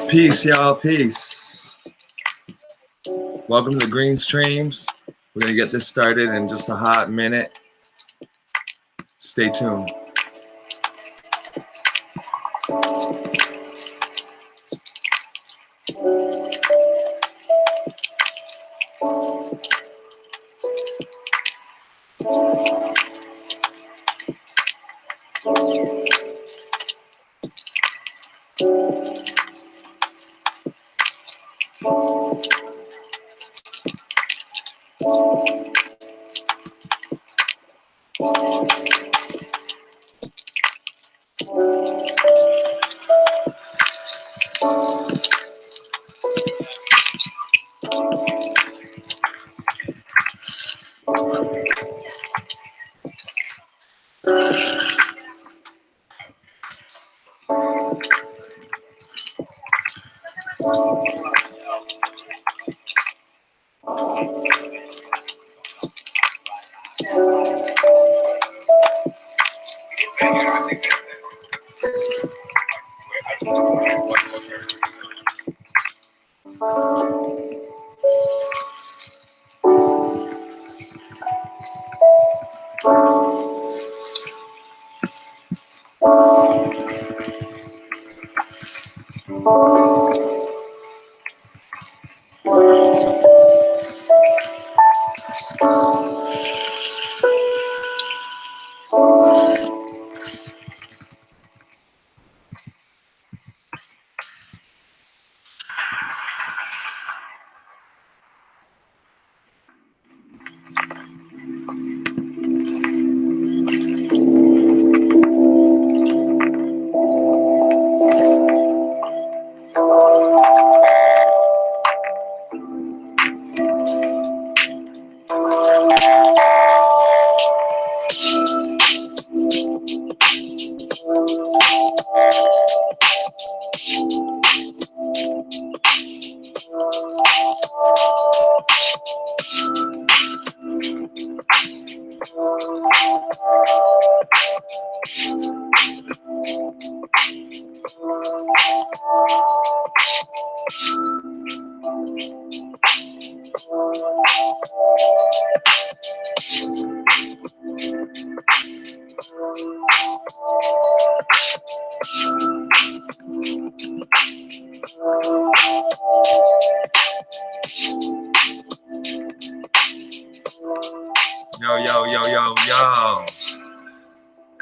Peace, y'all. Peace. Welcome to Green Streams. We're going to get this started in just a hot minute. Stay tuned. Yo.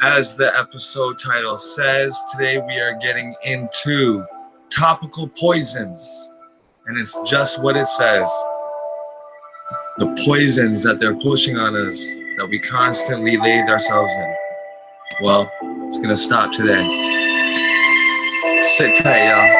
As the episode title says, today we are getting into topical poisons. And it's just what it says. The poisons that they're pushing on us, that we constantly lathe ourselves in. Well, it's going to stop today. Sit tight, y'all.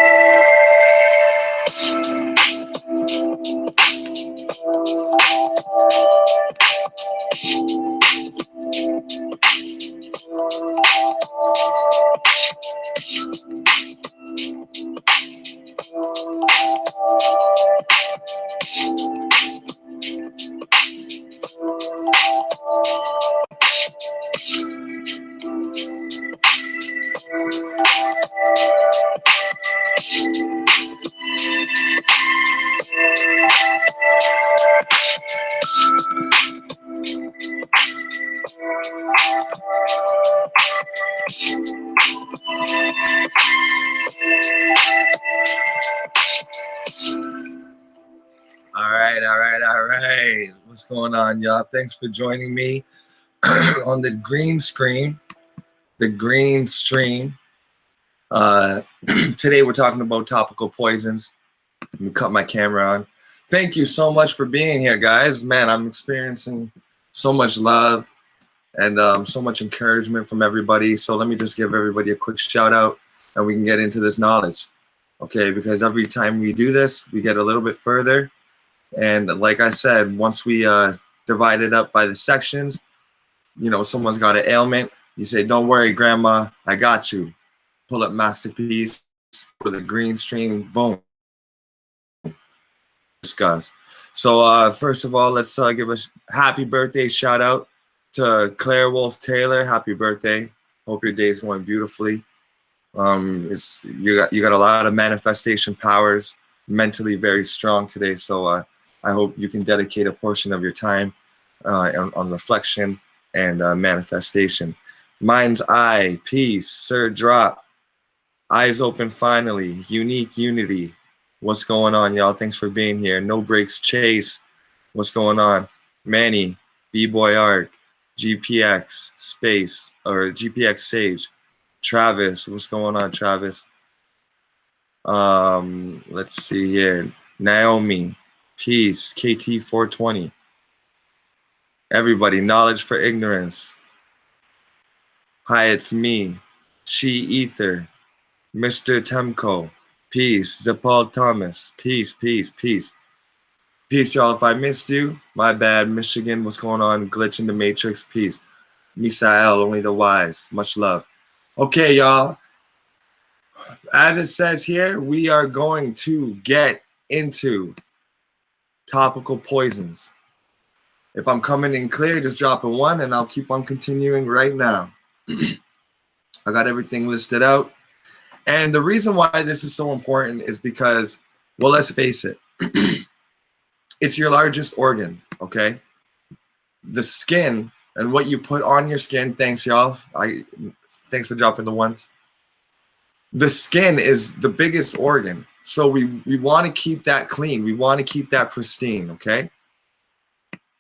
All right. What's going on, y'all? Thanks for joining me on the green screen, the green stream. Today we're talking about topical poisons. Let me cut my camera on. Thank you so much for being here, guys. Man, I'm experiencing so much love and so much encouragement from everybody. So let me just give everybody a quick shout out and we can get into this knowledge. Okay, because every time we do this, we get a little bit further. And like I said, once we divide it up by the sections, you know, someone's got an ailment, you say, don't worry, grandma, I got you. Pull up Masterpiece for the green stream, boom. Discuss. So first of all, let's give a happy birthday shout out to Claire Wolf Taylor. Happy birthday. Hope your day is going beautifully. It's you got a lot of manifestation powers, mentally very strong today. So I hope you can dedicate a portion of your time on reflection and manifestation. Mind's eye, peace, sir drop, eyes open finally, unique unity. What's going on, y'all? Thanks for being here. No breaks, Chase. What's going on? Manny, B-Boy Art, GPX, Space, or GPX Sage. Travis, what's going on, Travis? Let's see here. Naomi, Peace, KT420. Everybody, knowledge for ignorance. Hi, it's me. She Ether, Mr. Temco. Peace, Zepal Thomas. Peace, peace, peace. Peace, y'all. If I missed you, my bad. Michigan, what's going on? Glitch in the Matrix. Peace. Misael, only the wise. Much love. Okay, y'all. As it says here, we are going to get into topical poisons. If I'm coming in clear, just drop a 1 and I'll keep on continuing right now. I got everything listed out. And the reason why this is so important is because, well, let's face it. It's your largest organ, okay? The skin and what you put on your skin, thanks y'all. Thanks for dropping the 1s. The skin is the biggest organ. So we want to keep that clean. We want to keep that pristine, okay?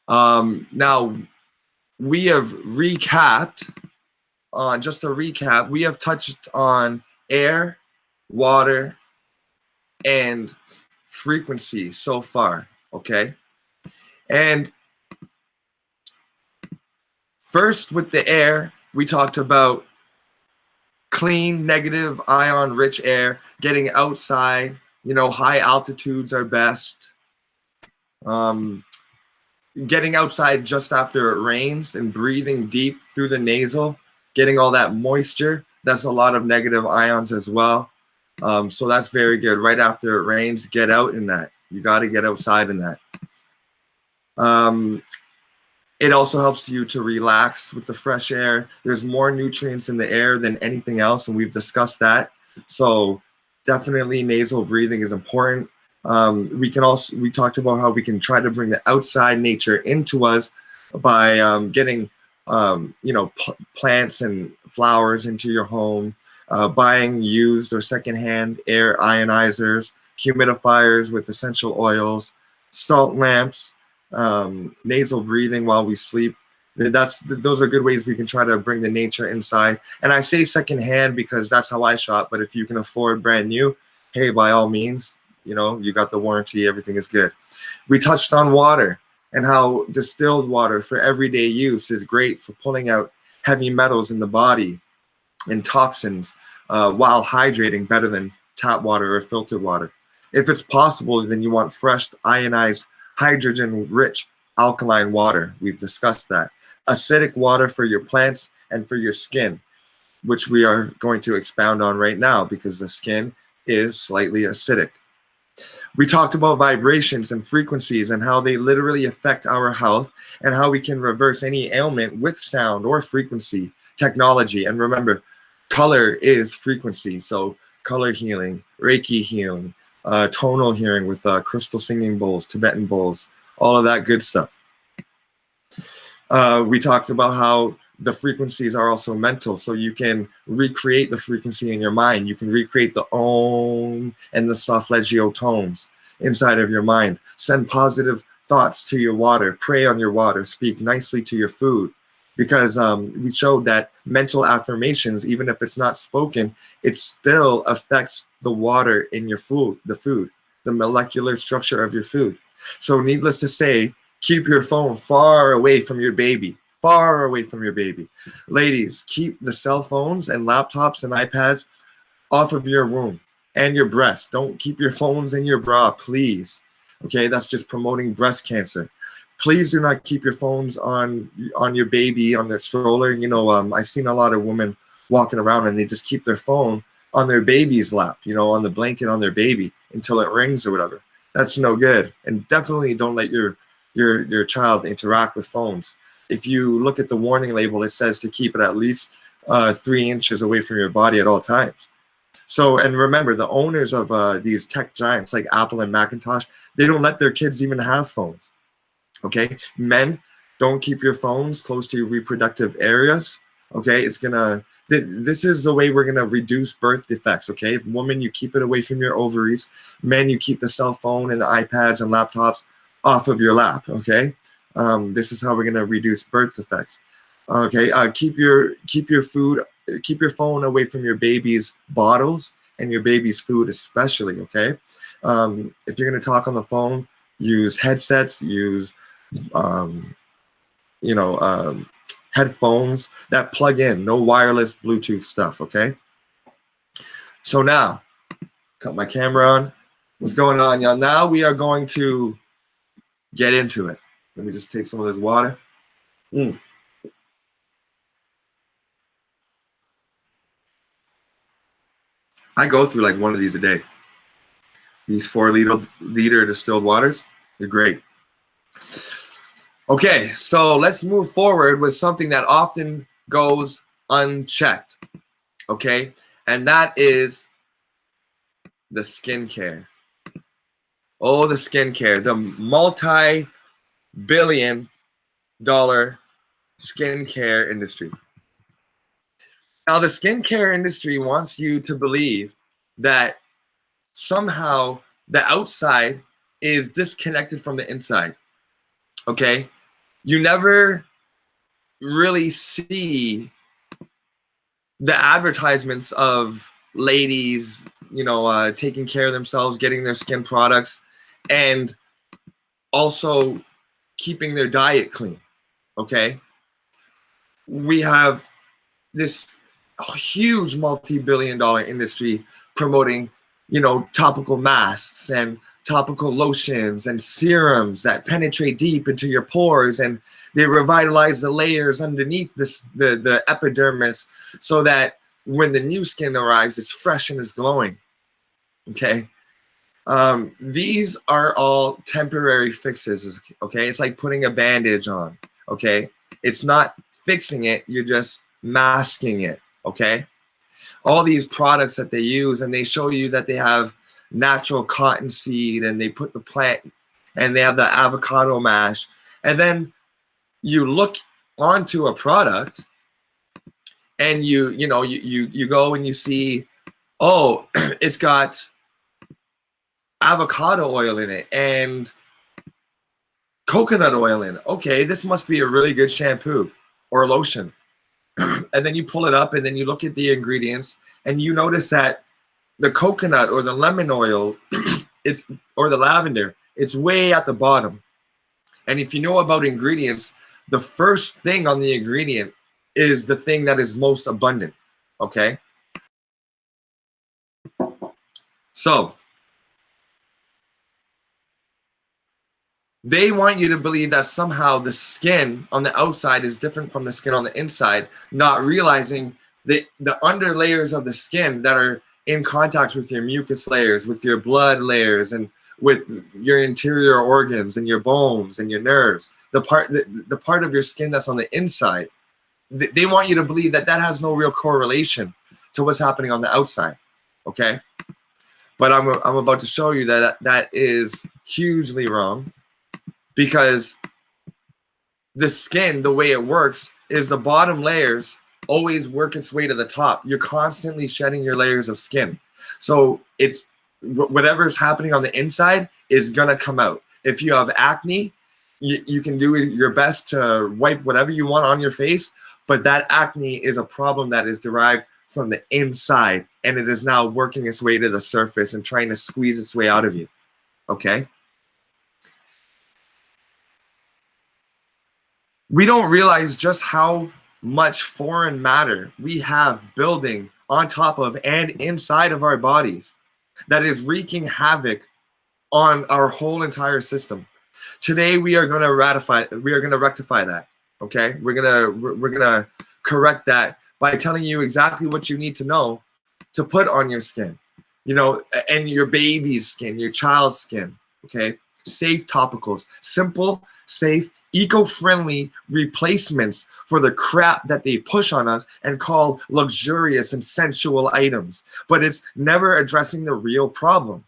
Now, we have recapped, just to recap, we have touched on air, water, and frequency so far, okay? And first with the air, we talked about clean, negative ion rich air, getting outside, you know, high altitudes are best. Getting outside just after it rains and breathing deep through the nasal, getting all that moisture, that's a lot of negative ions as well. So that's very good. Right after it rains, get out in that. You got to get outside in that. It also helps you to relax with the fresh air. There's more nutrients in the air than anything else, and we've discussed that. So definitely nasal breathing is important. We talked about how we can try to bring the outside nature into us by getting, plants and flowers into your home, buying used or secondhand air ionizers, humidifiers with essential oils, salt lamps, nasal breathing while we sleep. Those are good ways we can try to bring the nature inside. And I say secondhand because that's how I shop. But if you can afford brand new, hey, by all means, you know, you got the warranty, everything is good. We touched on water and how distilled water for everyday use is great for pulling out heavy metals in the body and toxins while hydrating better than tap water or filtered water. If it's possible, then you want fresh, ionized, hydrogen-rich alkaline water. We've discussed that. Acidic water for your plants and for your skin, which we are going to expound on right now because the skin is slightly acidic. We talked about vibrations and frequencies and how they literally affect our health and how we can reverse any ailment with sound or frequency technology. And remember, color is frequency. So color healing, Reiki healing, tonal healing with crystal singing bowls, Tibetan bowls, all of that good stuff. We talked about how the frequencies are also mental, so you can recreate the frequency in your mind. You can recreate the Om and the solfeggio tones inside of your mind. Send positive thoughts to your water. Pray on your water. Speak nicely to your food. Because we showed that mental affirmations, even if it's not spoken, it still affects the water in your food, the molecular structure of your food. So needless to say, keep your phone far away from your baby. Far away from your baby. Ladies, keep the cell phones and laptops and iPads off of your womb and your breast. Don't keep your phones in your bra, please. Okay, that's just promoting breast cancer. Please do not keep your phones on your baby, on their stroller. You know, I've seen a lot of women walking around and they just keep their phone on their baby's lap, you know, on the blanket on their baby until it rings or whatever. That's no good. And definitely don't let your child interact with phones. If you look at the warning label, it says to keep it at least 3 inches away from your body at all times. So, and remember, the owners of these tech giants like Apple and Macintosh, they don't let their kids even have phones. Okay, men, don't keep your phones close to your reproductive areas. Okay, it's gonna. This is the way we're gonna reduce birth defects. Okay, if woman, you keep it away from your ovaries. Men, you keep the cell phone and the iPads and laptops off of your lap. Okay, this is how we're gonna reduce birth defects. Okay, keep your food, keep your phone away from your baby's bottles and your baby's food especially. Okay, if you're gonna talk on the phone, use headsets, use you know, headphones that plug in, no wireless Bluetooth stuff, okay? So now, cut my camera on. What's going on, y'all? Now we are going to get into it. Let me just take some of this water. I go through like one of these a day. These 4-liter distilled waters, they're great. Okay, so let's move forward with something that often goes unchecked, okay? And that is the skincare. Oh, the skincare, the multi-billion-dollar skincare industry. Now, the skincare industry wants you to believe that somehow the outside is disconnected from the inside, okay? You never really see the advertisements of ladies, you know, taking care of themselves, getting their skin products, and also keeping their diet clean, okay? We have this huge multi-billion-dollar industry promoting, you know, topical masks and topical lotions and serums that penetrate deep into your pores, and they revitalize the layers underneath the epidermis so that when the new skin arrives, it's fresh and it's glowing, okay? These are all temporary fixes, okay? It's like putting a bandage on, okay? It's not fixing it, you're just masking it, okay? All these products that they use, and they show you that they have natural cottonseed, and they put the plant, and they have the avocado mash, and then you look onto a product, and you go and you see, oh, it's got avocado oil in it and coconut oil in it. Okay, this must be a really good shampoo or lotion. And then you pull it up and then you look at the ingredients and you notice that the coconut or the lemon oil or the lavender, it's way at the bottom. And if you know about ingredients, the first thing on the ingredient is the thing that is most abundant, okay? So they want you to believe that somehow the skin on the outside is different from the skin on the inside, not realizing the under layers of the skin that are in contact with your mucus layers, with your blood layers, and with your interior organs and your bones and your nerves, the part of your skin that's on the inside, they want you to believe that that has no real correlation to what's happening on the outside, okay? But I'm about to show you that that is hugely wrong. Because the skin, the way it works, is the bottom layers always work its way to the top. You're constantly shedding your layers of skin. So it's whatever's happening on the inside is gonna come out. If you have acne, you can do your best to wipe whatever you want on your face, but that acne is a problem that is derived from the inside, and it is now working its way to the surface and trying to squeeze its way out of you, okay? We don't realize just how much foreign matter we have building on top of and inside of our bodies that is wreaking havoc on our whole entire system. Today we are going to rectify that, okay? We're going to correct that by telling you exactly what you need to know to put on your skin, you know, and your baby's skin, your child's skin, okay? safe topicals, simple, safe, eco-friendly replacements for the crap that they push on us and call luxurious and sensual items. But it's never addressing the real problem.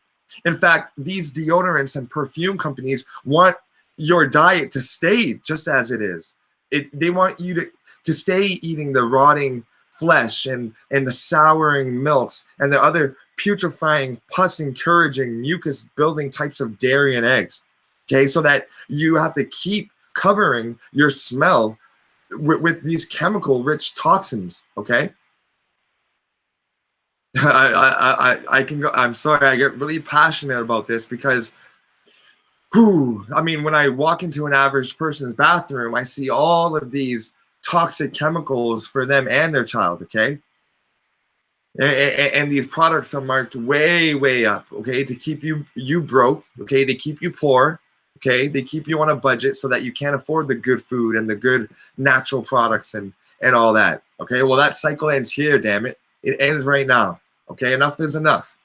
In fact, these deodorants and perfume companies want your diet to stay just as it is. They want you to stay eating the rotting flesh and the souring milks and the other putrefying, pus encouraging, mucus building types of dairy and eggs. Okay, so that you have to keep covering your smell with these chemical rich toxins. Okay. I can go. I'm sorry, I get really passionate about this because I mean, when I walk into an average person's bathroom, I see all of these toxic chemicals for them and their child, okay? And these products are marked way up, okay, to keep you broke, okay? They keep you poor, okay? They keep you on a budget so that you can't afford the good food and the good natural products and all that, okay? Well, that cycle ends here, damn it. It ends right now, okay? Enough is enough.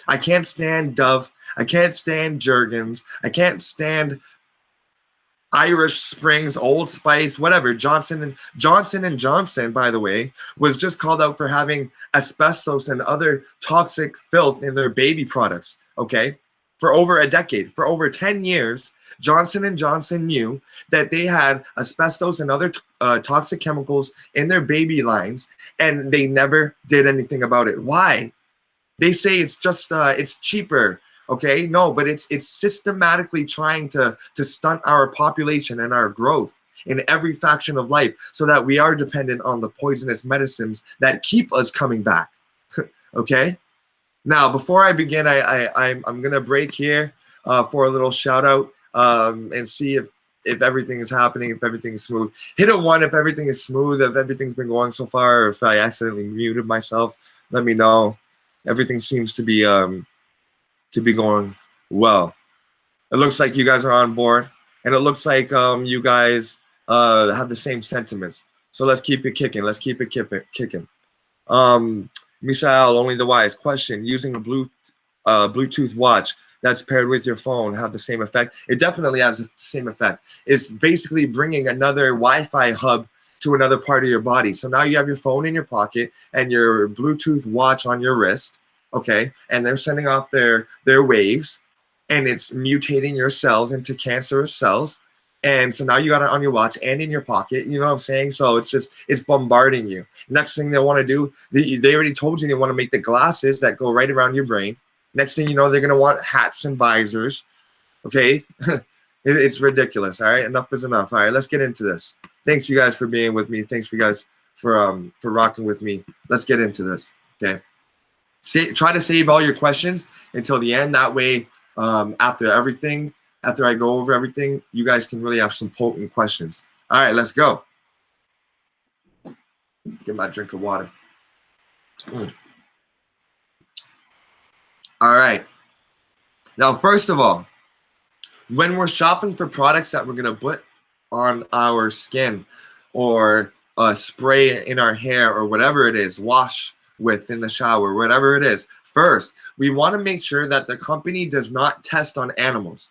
I can't stand Dove. I can't stand Jergens. I can't stand Irish Springs, Old Spice, whatever. Johnson & Johnson, by the way, was just called out for having asbestos and other toxic filth in their baby products, okay? For over a decade, for over 10 years, Johnson & Johnson knew that they had asbestos and other toxic chemicals in their baby lines, and they never did anything about it. Why? They say it's just it's cheaper, okay? No, but it's systematically trying to stunt our population and our growth in every faction of life, so that we are dependent on the poisonous medicines that keep us coming back. Okay. Now, before I begin, I'm gonna break here for a little shout out and see if everything is happening, if everything's smooth. Hit a 1 if everything is smooth, if everything's been going so far, or if I accidentally muted myself. Let me know. Everything seems to be going well. It looks like you guys are on board, and it looks like you guys have the same sentiments. So let's keep it kicking. Let's keep it kicking. Misael, only the wise. Question: using a Bluetooth watch that's paired with your phone have the same effect? It definitely has the same effect. It's basically bringing another Wi-Fi hub to another part of your body. So now you have your phone in your pocket and your Bluetooth watch on your wrist, okay? And they're sending off their waves, and it's mutating your cells into cancerous cells. And so now you got it on your watch and in your pocket, you know what I'm saying? So it's bombarding you. Next thing they want to do, they already told you they want to make the glasses that go right around your brain. Next thing you know, they're going to want hats and visors, okay? It's ridiculous, all right? Enough is enough, all right? Let's get into this. Thanks you guys for being with me. Thanks for you guys for rocking with me. Let's get into this, okay? Try to save all your questions until the end. That way, after I go over everything, you guys can really have some potent questions. All right, let's go. Get my drink of water. All right. Now, first of all, when we're shopping for products that we're going to put on our skin or spray in our hair or whatever it is, wash with in the shower, whatever it is, first, we want to make sure that the company does not test on animals.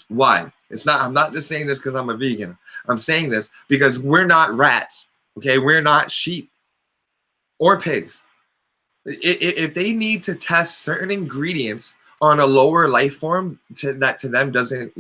Why? I'm not just saying this because I'm a vegan. I'm saying this because we're not rats, okay? We're not sheep or pigs. If they need to test certain ingredients on a lower life form that to them doesn't,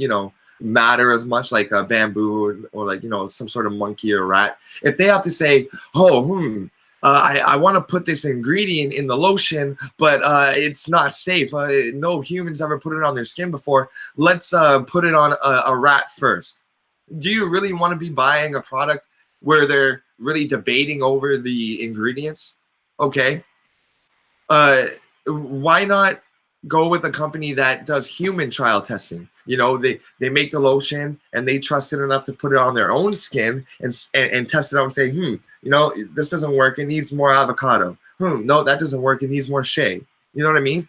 matter as much, like a bamboo or like, some sort of monkey or rat, if they have to say, I want to put this ingredient in the lotion, but it's not safe. No humans ever put it on their skin before. Let's put it on a rat first. Do you really want to be buying a product where they're really debating over the ingredients? Okay. Why not go with a company that does human trial testing? They make the lotion and they trust it enough to put it on their own skin and test it out and say, this doesn't work. It needs more avocado. No, that doesn't work. It needs more shea. You know what I mean?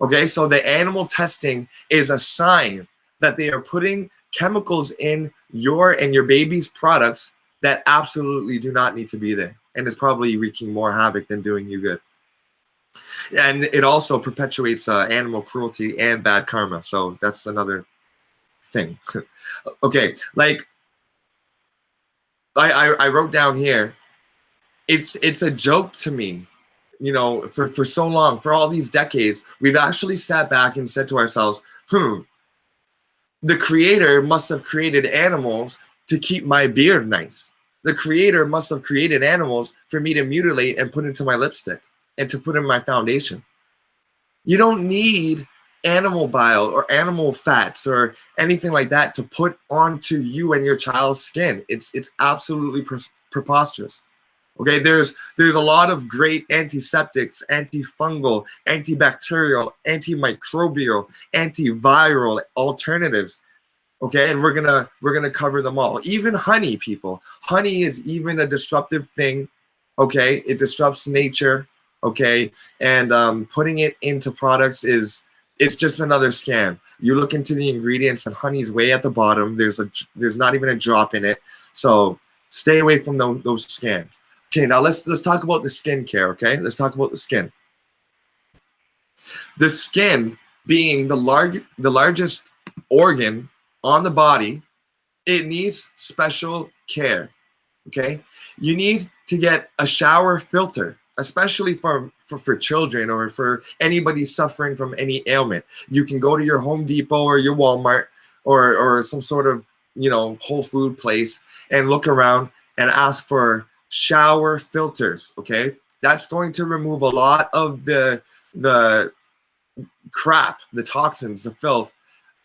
Okay, so the animal testing is a sign that they are putting chemicals in your and your baby's products that absolutely do not need to be there, and is probably wreaking more havoc than doing you good. And it also perpetuates animal cruelty and bad karma. So that's another thing. Okay, like I wrote down here, it's a joke to me, you know, for so long, for all these decades, we've actually sat back and said to ourselves, the creator must have created animals to keep my beard nice. The creator must have created animals for me to mutilate and put into my lipstick and to put in my foundation. You don't need animal bile or animal fats or anything like that to put onto you and your child's skin. It's absolutely preposterous. Okay, there's a lot of great antiseptics, antifungal, antibacterial, antimicrobial, antiviral alternatives. Okay, and we're gonna cover them all. Even honey, people. Honey is even a disruptive thing. Okay, it disrupts nature. Okay, and putting it into products it's just another scam. You look into the ingredients, and honey's way at the bottom. There's not even a drop in it. So stay away from those scams. Okay, now let's talk about the skincare. Okay, let's talk about the skin. The skin being the largest organ on the body, it needs special care. Okay, you need to get a shower filter, especially for children or for anybody suffering from any ailment. You can go to your Home Depot or your Walmart or some sort of, you know, Whole Food place and look around and ask for shower filters. Okay, that's going to remove a lot of the crap, the toxins, the filth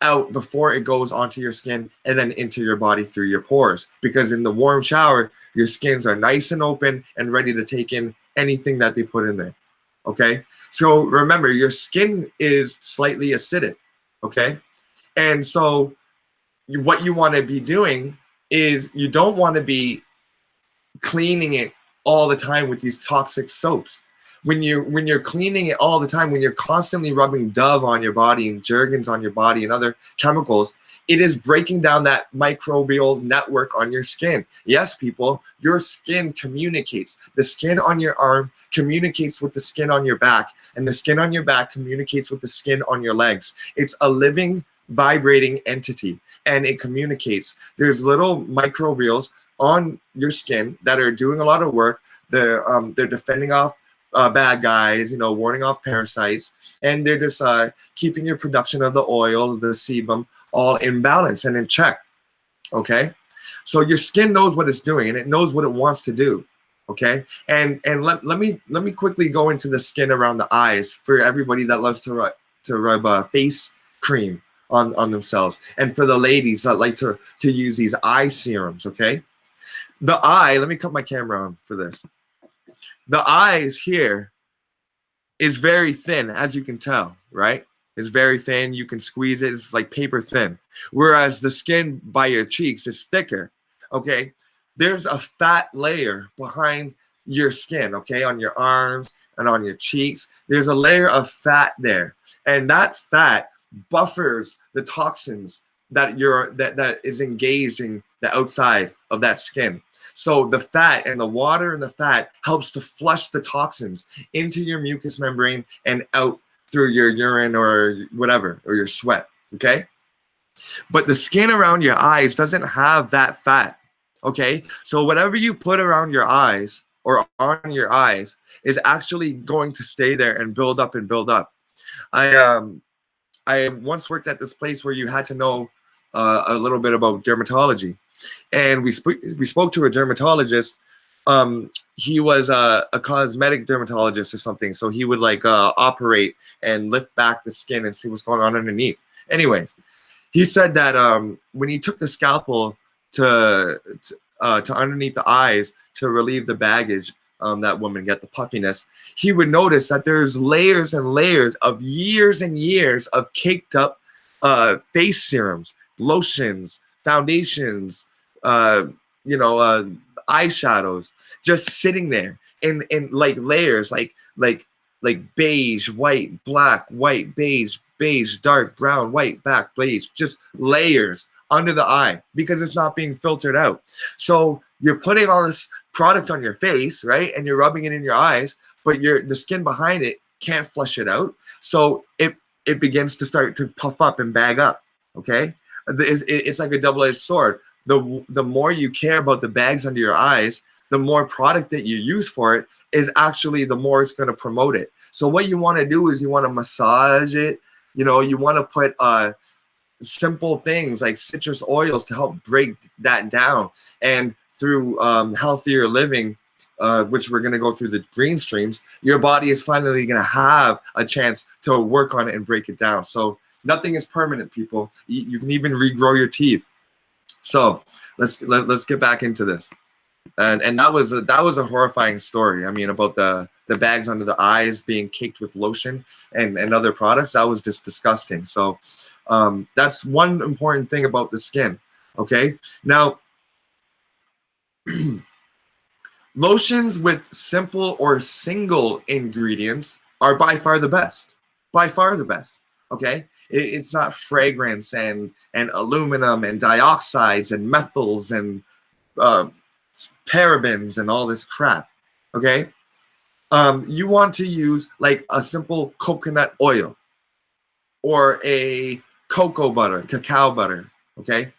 out before it goes onto your skin and then into your body through your pores. Because in the warm shower, your skins are nice and open and ready to take in anything that they put in there. Okay, so remember, your skin is slightly acidic. Okay, and so what you want to be doing is you don't want to be cleaning it all the time with these toxic soaps. When you're cleaning it all the time, when you're constantly rubbing Dove on your body and Jergens on your body and other chemicals, it is breaking down that microbial network on your skin. Yes, people, your skin communicates. The skin on your arm communicates with the skin on your back, and the skin on your back communicates with the skin on your legs. It's a living, vibrating entity, and it communicates. There's little microbials on your skin that are doing a lot of work. They're defending off bad guys, you know, warding off parasites, and they're just keeping your production of the oil, the sebum, all in balance and in check. Okay, so your skin knows what it's doing and it knows what it wants to do. Okay, and let me quickly go into the skin around the eyes for everybody that loves to rub face cream on themselves, and for the ladies that like to use these eye serums. Okay, the eye. Let me cut my camera on for this. The eyes here is very thin, as you can tell, right? It's very thin. You can squeeze it. It's like paper thin. Whereas the skin by your cheeks is thicker, okay? There's a fat layer behind your skin, okay? On your arms and on your cheeks. There's a layer of fat there. And that fat buffers the toxins that is engaging the outside of that skin. So the fat and the water and the fat helps to flush the toxins into your mucous membrane and out through your urine or whatever, or your sweat, okay? But the skin around your eyes doesn't have that fat, okay? So whatever you put around your eyes or on your eyes is actually going to stay there and build up and build up. I once worked at this place where you had to know a little bit about dermatology. And we spoke to a dermatologist. He was a cosmetic dermatologist or something. So he would like operate and lift back the skin and see what's going on underneath. Anyways, he said that when he took the scalpel to underneath the eyes to relieve the baggage that woman get, the puffiness, he would notice that there's layers and layers of years and years of caked up face serums, lotions, foundations, eyeshadows, just sitting there in like layers, like beige, white, black, white, beige, dark, brown, white, black, beige, just layers under the eye because it's not being filtered out. So you're putting all this product on your face, right? And you're rubbing it in your eyes, but the skin behind it can't flush it out. So it begins to start to puff up and bag up, okay? It's like a double-edged sword. The more you care about the bags under your eyes, the more product that you use for it is actually the more it's going to promote it. So what you want to do is you want to massage it. You know, you want to put simple things like citrus oils to help break that down. And through healthier living, which we're going to go through the green streams, your body is finally going to have a chance to work on it and break it down. So nothing is permanent, people. You can even regrow your teeth. So let's get back into this. And that was a horrifying story. I mean, about the bags under the eyes being caked with lotion and other products. That was just disgusting. So that's one important thing about the skin. Okay, now lotions with simple or single ingredients are by far the best. By far the best. Okay, it's not fragrance and aluminum and dioxides and methyls and parabens and all this crap. Okay, you want to use like a simple coconut oil or a cocoa butter, cacao butter. Okay,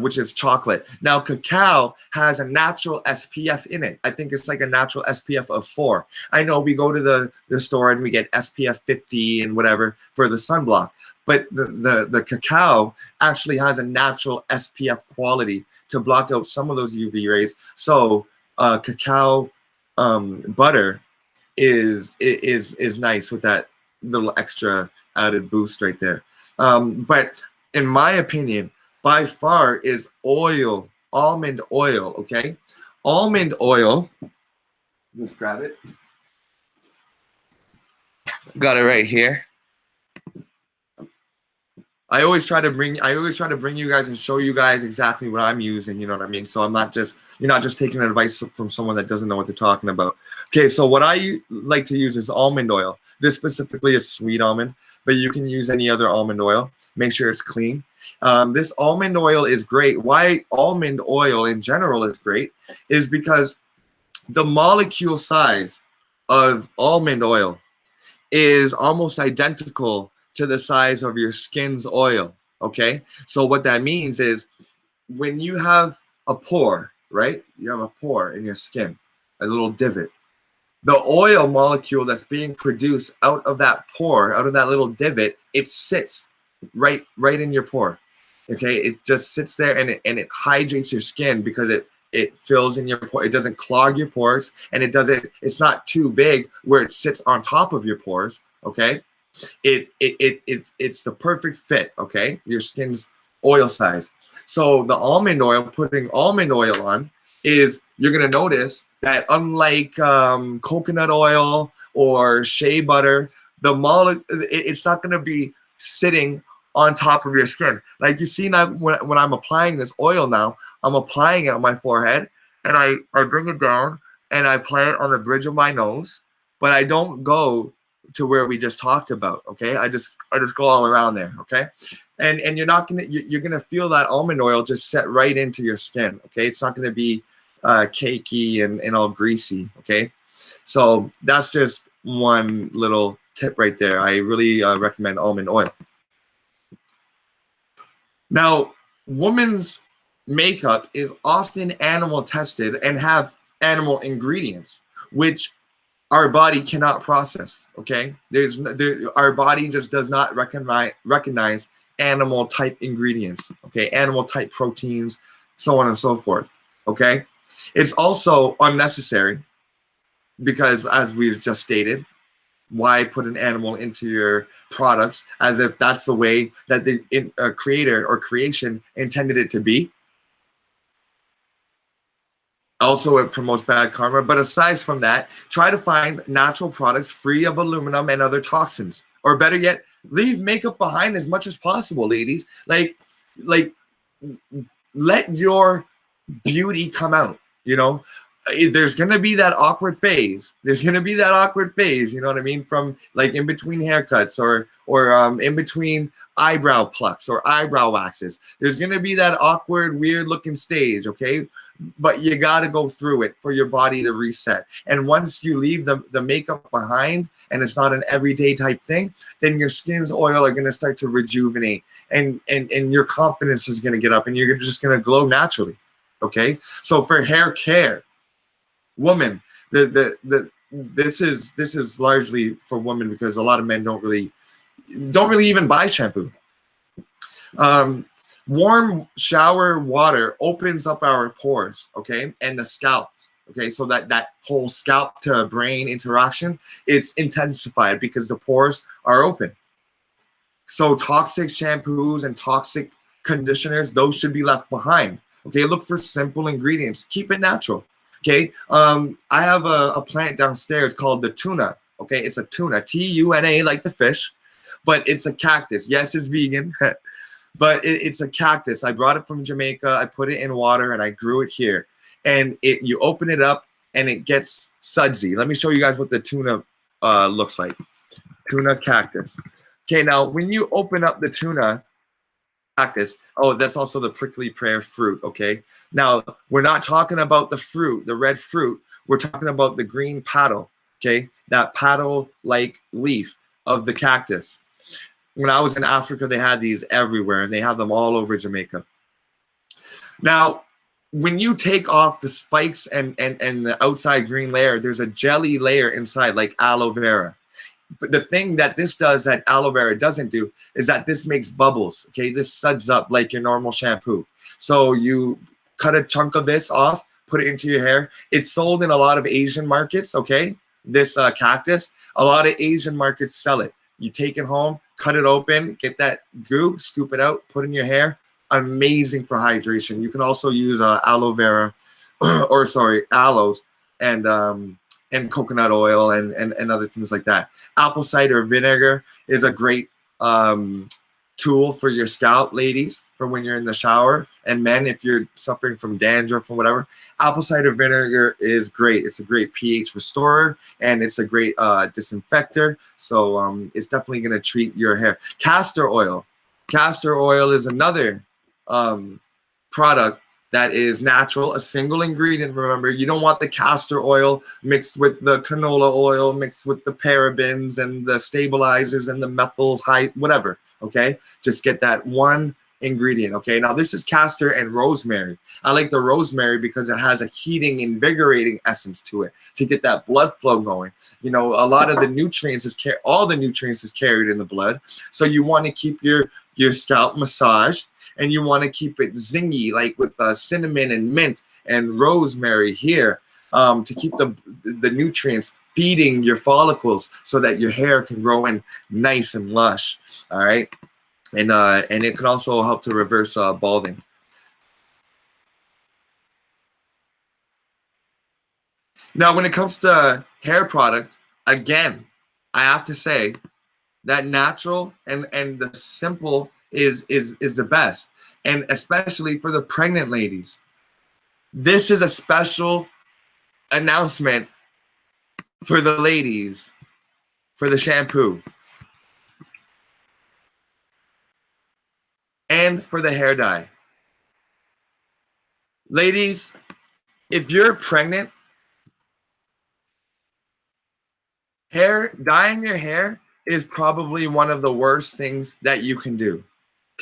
which is chocolate. Now, cacao has a natural SPF in it. I think it's like a natural SPF of 4. I know we go to the store and we get SPF 50 and whatever for the sunblock, but the cacao actually has a natural SPF quality to block out some of those UV rays. So cacao butter is nice with that little extra added boost right there. But in my opinion, by far is oil, almond oil, okay? Almond oil, just grab it. Got it right here. I always try to bring you guys and show you guys exactly what I'm using, you know what I mean? So you're not just taking advice from someone that doesn't know what they're talking about. Okay, so what I like to use is almond oil. This specifically is sweet almond, but you can use any other almond oil. Make sure it's clean. This almond oil is great. Why almond oil in general is great is because the molecule size of almond oil is almost identical to the size of your skin's oil. Okay, so what that means is when you have a pore, right? You have a pore in your skin, a little divot. The oil molecule that's being produced out of that pore, out of that little divot, it sits right in your pore. Okay, it just sits there and it hydrates your skin because it fills in your pore. It doesn't clog your pores, and it's not too big where it sits on top of your pores. Okay, it's the perfect fit. Okay, your skin's oil size. So the almond oil, putting almond oil on, is you're gonna notice that unlike coconut oil or shea butter, it's not gonna be sitting on top of your skin. Like you see now, when I'm applying this oil now, I'm applying it on my forehead, and I bring it down and I apply it on the bridge of my nose, but I don't go to where we just talked about. Okay, I just go all around there. Okay, and you're gonna feel that almond oil just set right into your skin. Okay, it's not gonna be cakey and all greasy. Okay, so that's just one little tip right there. I really recommend almond oil. Now, women's makeup is often animal tested and have animal ingredients, which our body cannot process. Okay, our body just does not recognize animal type ingredients. Okay, animal type proteins, so on and so forth. Okay, it's also unnecessary because, as we've just stated, why put an animal into your products as if that's the way that the creator or creation intended it to be? Also, it promotes bad karma. But aside from that, try to find natural products free of aluminum and other toxins. Or better yet, leave makeup behind as much as possible, ladies. Like let your beauty come out, you know? there's gonna be that awkward phase. There's gonna be that awkward phase. You know what I mean? From like in between haircuts or in between eyebrow plucks or eyebrow waxes. There's gonna be that awkward, weird looking stage. Okay, but you gotta go through it for your body to reset. And once you leave the makeup behind, and it's not an everyday type thing, then your skin's oil are gonna start to rejuvenate, and your confidence is gonna get up, and you're just gonna glow naturally. Okay, so for hair care. Woman, this is largely for women because a lot of men don't really even buy shampoo. Warm shower water opens up our pores, okay, and the scalps, okay, so that whole scalp to brain interaction, it's intensified because the pores are open. So toxic shampoos and toxic conditioners, those should be left behind. Okay, look for simple ingredients. Keep it natural. Okay, I have a plant downstairs called the tuna. Okay, it's a tuna, Tuna, like the fish, but it's a cactus. Yes, it's vegan, but it's a cactus. I brought it from Jamaica. I put it in water and I grew it here. And you open it up and it gets sudsy. Let me show you guys what the tuna looks like. Tuna cactus. Okay, now when you open up the tuna cactus, oh, that's also the prickly pear fruit. Okay, now we're not talking about the fruit, the red fruit. We're talking about the green paddle. Okay, that paddle-like leaf of the cactus. When I was in Africa, they had these everywhere, and they have them all over Jamaica. Now, when you take off the spikes and the outside green layer, there's a jelly layer inside, like aloe vera. But the thing that this does that aloe vera doesn't do is that this makes bubbles. Okay, this suds up like your normal shampoo. So you cut a chunk of this off, put it into your hair. It's sold in a lot of Asian markets. Okay, this cactus, a lot of Asian markets sell it. You take it home, cut it open, get that goo, scoop it out, put in your hair. Amazing for hydration. You can also use aloe vera, or sorry, aloes and coconut oil and other things like that. Apple cider vinegar is a great tool for your scalp, ladies, for when you're in the shower, and men, if you're suffering from dandruff or whatever. Apple cider vinegar is great. It's a great pH restorer, and it's a great disinfector. So it's definitely going to treat your hair. Castor oil. Castor oil is another product that is natural, a single ingredient. Remember, you don't want the castor oil mixed with the canola oil, mixed with the parabens and the stabilizers and the methyls, whatever, okay? Just get that one ingredient, okay? Now, this is castor and rosemary. I like the rosemary because it has a heating, invigorating essence to it to get that blood flow going. You know, a lot of the nutrients all the nutrients is carried in the blood. So you want to keep your scalp massaged, and you want to keep it zingy, like with cinnamon and mint and rosemary here, to keep the nutrients feeding your follicles so that your hair can grow in nice and lush. All right, and it can also help to reverse balding. Now, when it comes to hair product, again, I have to say that natural and the simple is the best, and especially for the pregnant ladies. This is a special announcement for the ladies for the shampoo and for the hair dye. Ladies, if you're pregnant, dyeing your hair is probably one of the worst things that you can do.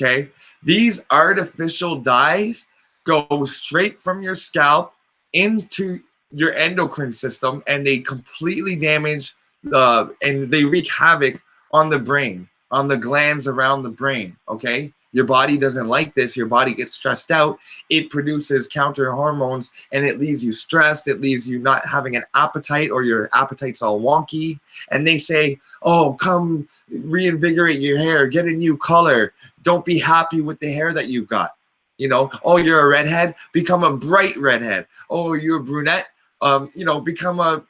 Okay, these artificial dyes go straight from your scalp into your endocrine system, and they completely damage and they wreak havoc on the brain, on the glands around the brain. Okay, your body doesn't like this. Your body gets stressed out. It produces counter hormones, and it leaves you stressed. It leaves you not having an appetite, or your appetite's all wonky. And they say, oh, come reinvigorate your hair, get a new color. Don't be happy with the hair that you've got. You know, oh, you're a redhead, become a bright redhead. Oh, you're a brunette, you know, become a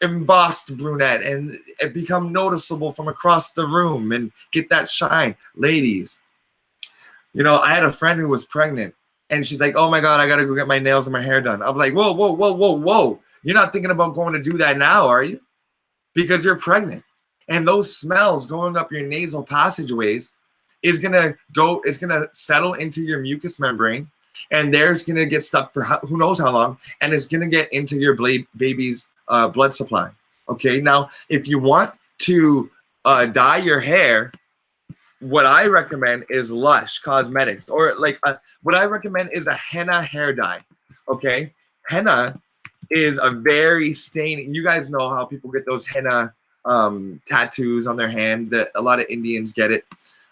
embossed brunette and become noticeable from across the room and get that shine. Ladies, you know, I had a friend who was pregnant, And she's like, oh my God, I gotta go get my nails and my hair done. I'm like, whoa, whoa, whoa, whoa, whoa. You're not thinking about going to do that now, are you? Because you're pregnant. And those smells going up your nasal passageways is gonna go, it's gonna settle into your mucous membrane, and there's gonna get stuck for who knows how long, and it's gonna get into your baby's blood supply. Okay, now if you want to dye your hair, what I recommend is Lush Cosmetics, or like what I recommend is a henna hair dye. Okay, henna is a very staining. You guys know how people get those henna tattoos on their hand. That a lot of Indians get it.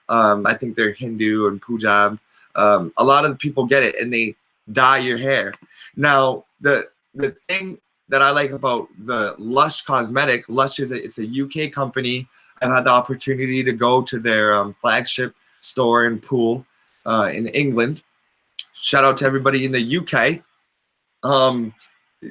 I think they're Hindu and Punjab. A lot of people get it, and they dye your hair. Now, the thing that I like about the Lush Cosmetic, Lush it's a UK company. I've had the opportunity to go to their flagship store in Poole in England. Shout out to everybody in the UK.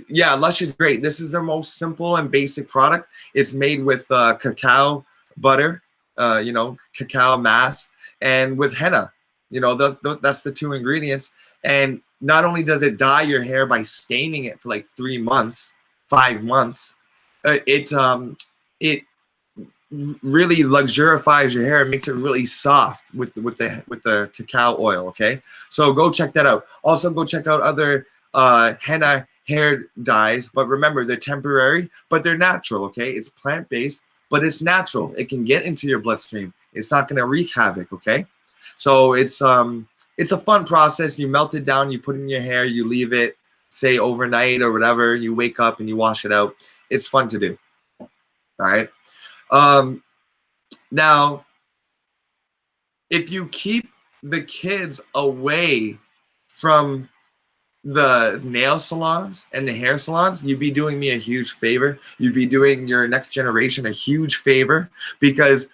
Yeah, Lush is great. This is their most simple and basic product. It's made with cacao butter, cacao mass, and with henna. That's the two ingredients. And not only does it dye your hair by staining it for like 3 months, 5 months, it really luxurifies your hair and makes it really soft with the cacao oil. Okay, so go check that out. Also, go check out other henna hair dyes, but remember, they're temporary, but they're natural. Okay, it's plant-based, but it's natural. It can get into your bloodstream. It's not going to wreak havoc. Okay, so it's a fun process. You melt it down, you put it in your hair, you leave it, say overnight or whatever. You wake up and you wash it out. It's fun to do. All right. Now, if you keep the kids away from the nail salons and the hair salons, you'd be doing me a huge favor. You'd be doing your next generation a huge favor, because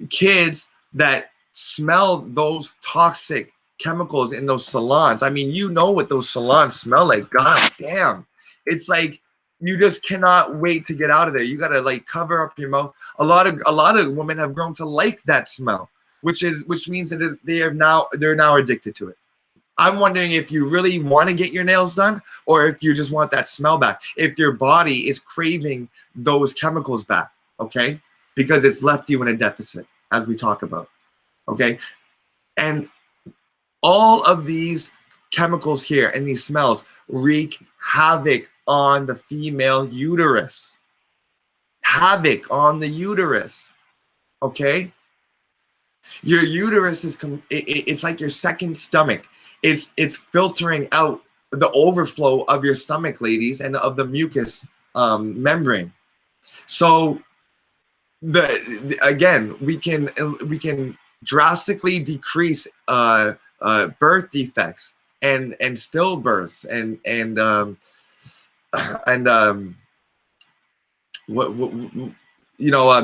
kids that smell those toxic chemicals in those salons, I mean, you know what those salons smell like. God damn. It's like you just cannot wait to get out of there. You gotta like cover up your mouth. A lot of women have grown to like that smell, which means that they're now addicted to it. I'm wondering if you really want to get your nails done, or if you just want that smell back. If your body is craving those chemicals back, okay? Because it's left you in a deficit, as we talk about, okay? And all of these chemicals here and these smells wreak havoc on the female uterus. Havoc on the uterus, okay? Your uterus is it's like your second stomach. It's filtering out the overflow of your stomach, ladies, and of the mucous membrane. So again, we can drastically decrease birth defects and stillbirths and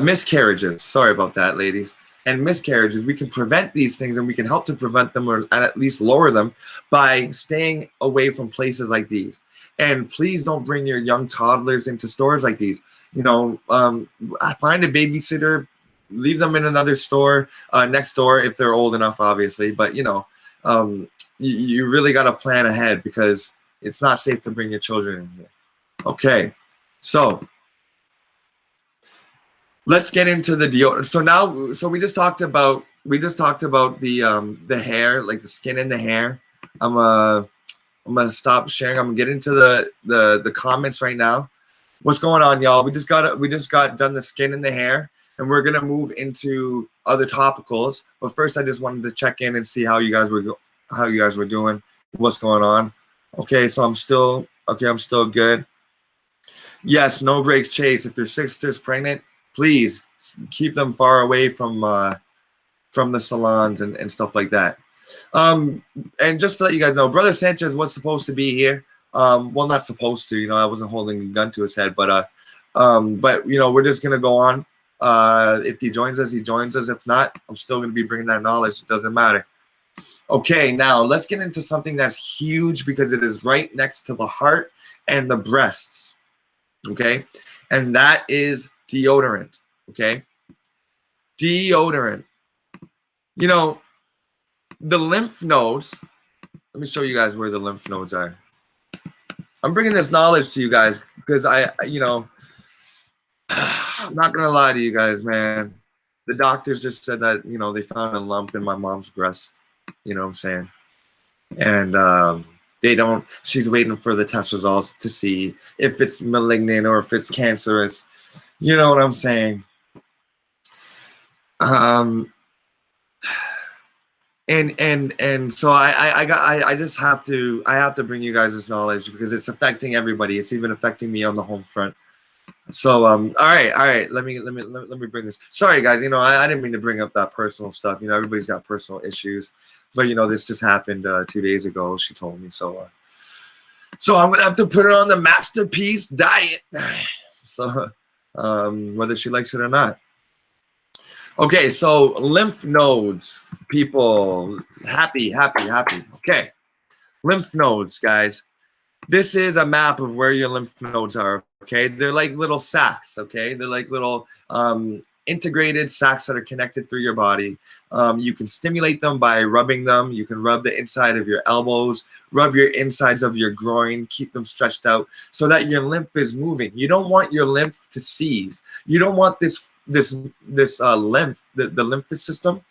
miscarriages. Sorry about that, ladies. And miscarriages, we can prevent these things, and we can help to prevent them, or at least lower them, by staying away from places like these. And please don't bring your young toddlers into stores like these. Find a babysitter, leave them in another store next door if they're old enough, obviously. But you really got to plan ahead, because it's not safe to bring your children in here. Okay, so let's get into the deodorant. So we just talked about the hair, like the skin and the hair. I'm gonna stop sharing. I'm gonna get into the comments right now. What's going on, y'all? We just got done the skin and the hair, and we're gonna move into other topicals. But first, I just wanted to check in and see how you guys were doing. What's going on? Okay, so I'm still good. Yes, no breaks, Chase. If your sister's pregnant, please keep them far away from the salons and stuff like that. And just to let you guys know, Brother Sanchez was supposed to be here. Well, not supposed to. I wasn't holding a gun to his head, but we're just gonna go on. If he joins us, he joins us. If not, I'm still gonna be bringing that knowledge. It doesn't matter. Okay, now let's get into something that's huge, because it is right next to the heart and the breasts. Okay, and that is deodorant. Okay, deodorant. The lymph nodes Let me show you guys where the lymph nodes are. I'm bringing this knowledge to you guys because you know, I'm not gonna lie to you guys, man. The doctors just said that, you know, they found a lump in my mom's breast. You know what I'm saying? And they don't. She's waiting for the test results to see if it's malignant or if it's cancerous. You know what I'm saying? And so I just have to bring you guys this knowledge because it's affecting everybody. It's even affecting me on the home front. So all right. Let me bring this. Sorry guys, you know, I didn't mean to bring up that personal stuff. You know, everybody's got personal issues, but you know, this just happened 2 days ago. She told me so. So I'm gonna have to put her on the masterpiece diet. So whether she likes it or not. Okay, so lymph nodes, people, happy. Okay, lymph nodes, guys. This is a map of where your lymph nodes are. Okay, they're like little sacs. Okay, they're like little integrated sacs that are connected through your body. You can stimulate them by rubbing them. You can rub the inside of your elbows, rub your insides of your groin, keep them stretched out so that your lymph is moving. You don't want your lymph to seize. You don't want this lymph, the lymphatic system.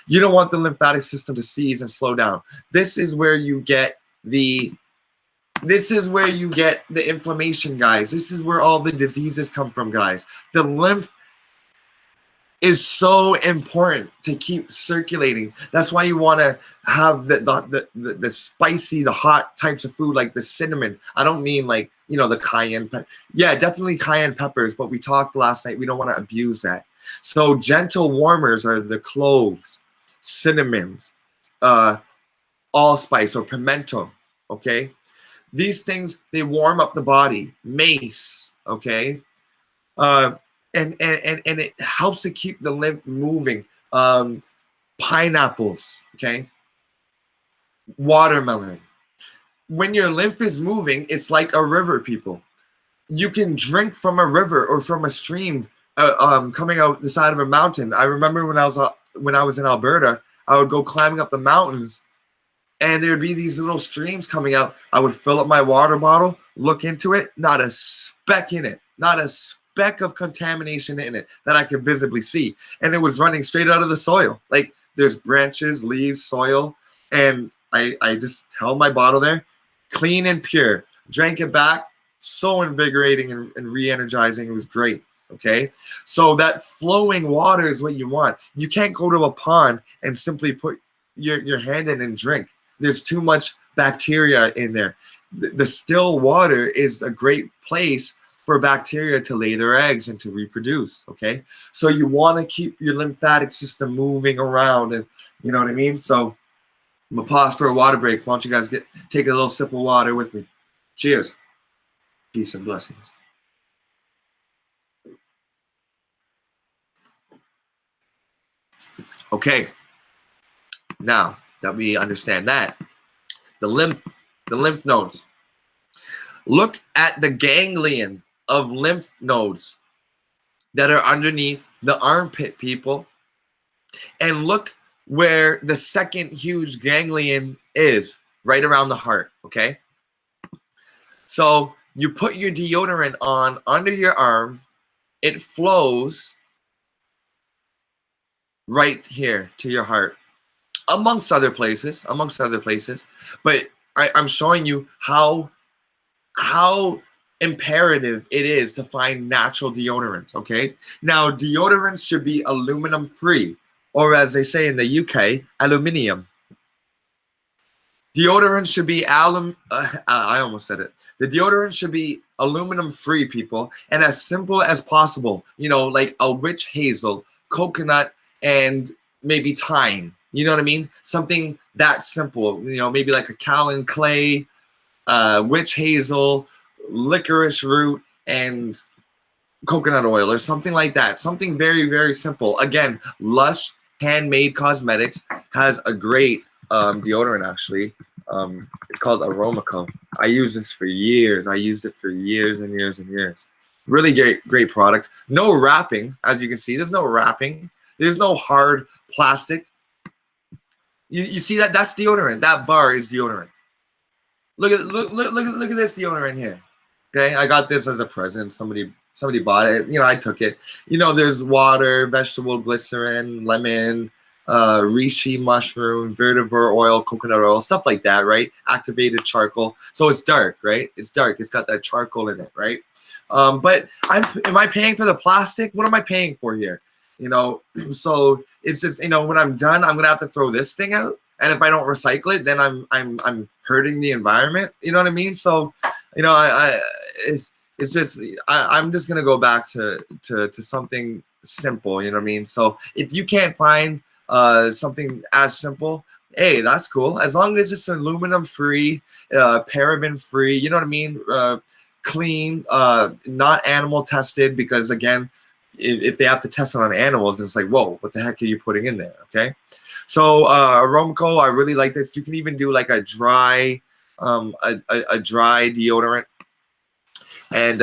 You don't want the lymphatic system to seize and slow down. This is where you get the inflammation, guys. This is where all the diseases come from, guys. The lymph is so important to keep circulating. That's why you want to have the spicy, the hot types of food like the cinnamon. I don't mean like, you know, the cayenne pepper. Yeah, definitely cayenne peppers, but we talked last night. We don't want to abuse that. So gentle warmers are the cloves, cinnamons, allspice or pimento, okay? These things, they warm up the body. Mace, okay? And it helps to keep the lymph moving. Pineapples, okay? Watermelon. When your lymph is moving, it's like a river, people. You can drink from a river or from a stream coming out the side of a mountain. I remember when I was in Alberta, I would go climbing up the mountains and there'd be these little streams coming out. I would fill up my water bottle, look into it, not a speck in it, not a speck of contamination in it that I could visibly see. And it was running straight out of the soil. Like there's branches, leaves, soil. And I just held my bottle there, clean and pure, drank it back, so invigorating and re-energizing. It was great. Okay, so that flowing water is what you want. You can't go to a pond and simply put your hand in and drink. There's too much bacteria in there. The still water is a great place for bacteria to lay their eggs and to reproduce, okay? So you want to keep your lymphatic system moving around, and you know what I mean? So I'm going to pause for a water break. Why don't you guys take a little sip of water with me? Cheers. Peace and blessings. Okay, now that we understand that, the lymph nodes. Look at the ganglion of lymph nodes that are underneath the armpit, people, and look where the second huge ganglion is, right around the heart, okay? So you put your deodorant on under your arm, it flows right here to your heart, amongst other places, but I'm showing you how imperative it is to find natural deodorants, okay? Now, deodorants should be aluminum free, or as they say in the UK, aluminium. Deodorants should be I almost said it. The deodorant should be aluminum free, people, and as simple as possible. You know, like a witch hazel, coconut, and maybe thyme. You know what I mean? Something that simple. You know, maybe like a Callan clay, witch hazel, licorice root, and coconut oil, or something like that. Something very, very simple. Again, Lush Handmade Cosmetics has a great deodorant, actually. It's called Aromaco. I use this for years. I used it for years and years and years. Really great product. No wrapping, as you can see. There's no wrapping. There's no hard plastic. You see that? That's deodorant. That bar is deodorant. Look at this deodorant here. Okay, I got this as a present. Somebody bought it. You know, I took it. You know, there's water, vegetable glycerin, lemon, reishi mushroom, vetiver oil, coconut oil, stuff like that, right? Activated charcoal. So it's dark, right? It's dark. It's got that charcoal in it, right? But am I paying for the plastic? What am I paying for here? You know, so it's just, you know, when I'm done, I'm gonna have to throw this thing out. And if I don't recycle it, then I'm hurting the environment. You know what I mean? So, you know, it's just I'm just gonna go back to something simple. You know what I mean? So if you can't find something as simple, hey, that's cool. As long as it's aluminum free, paraben free. You know what I mean? Clean, not animal tested, because again, if they have to test it on animals, it's like, whoa, what the heck are you putting in there? Okay. So Aromaco, I really like this. You can even do like a dry dry deodorant, and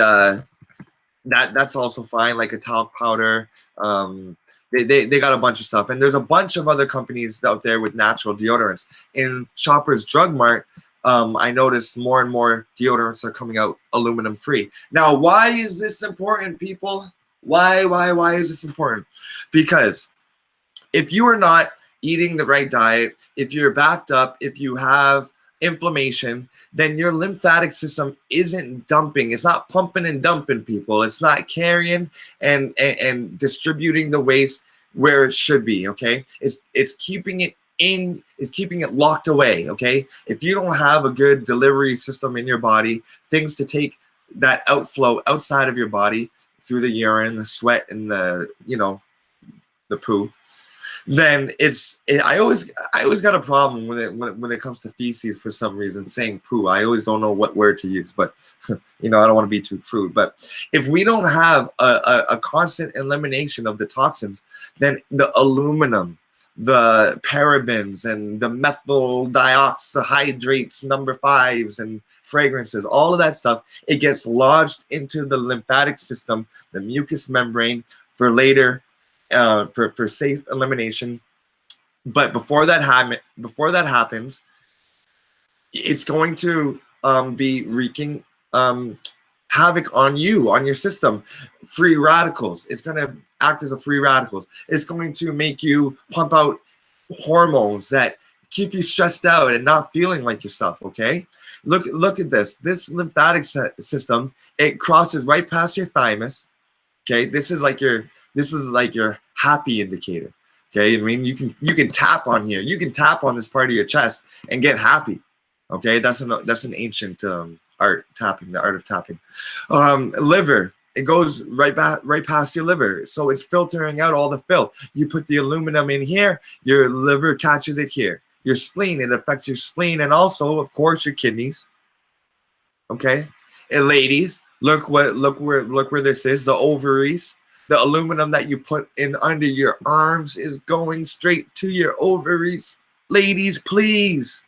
that's also fine, like a talc powder. They got a bunch of stuff, and there's a bunch of other companies out there with natural deodorants. In Shoppers Drug Mart, I noticed more and more deodorants are coming out aluminum free. Now, why is this important, people? Why is this important? Because if you are not eating the right diet, if you're backed up, if you have inflammation, then your lymphatic system isn't dumping. It's not pumping and dumping, people. It's not carrying and distributing the waste where it should be. Okay, it's keeping it in, is keeping it locked away. Okay, if you don't have a good delivery system in your body, things to take that outflow outside of your body through the urine, the sweat, and the, you know, the poo, then I always got a problem when it comes to feces for some reason, saying poo. I always don't know what word to use, but you know, I don't want to be too crude. But if we don't have a constant elimination of the toxins, then the aluminum, the parabens, and the methyl dioxyhydrates number 5s and fragrances, all of that stuff, it gets lodged into the lymphatic system, the mucous membrane, for later, for safe elimination. But before that happens, it's going to be wreaking havoc on you, on your system. Free radicals. It's going to act as a free radicals. It's going to make you pump out hormones that keep you stressed out and not feeling like yourself. Okay, look at this lymphatic system. It crosses right past your thymus. Okay, this is like your happy indicator. Okay, I mean, you can tap on here. You can tap on this part of your chest and get happy. Okay, that's an ancient art, tapping, the art of tapping. Liver, it goes right past your liver, so it's filtering out all the filth. You put the aluminum in here, your liver catches it here. Your spleen, it affects your spleen, and also, of course, your kidneys. Okay, and ladies, look where this is, the ovaries. The aluminum that you put in under your arms is going straight to your ovaries. Ladies, please,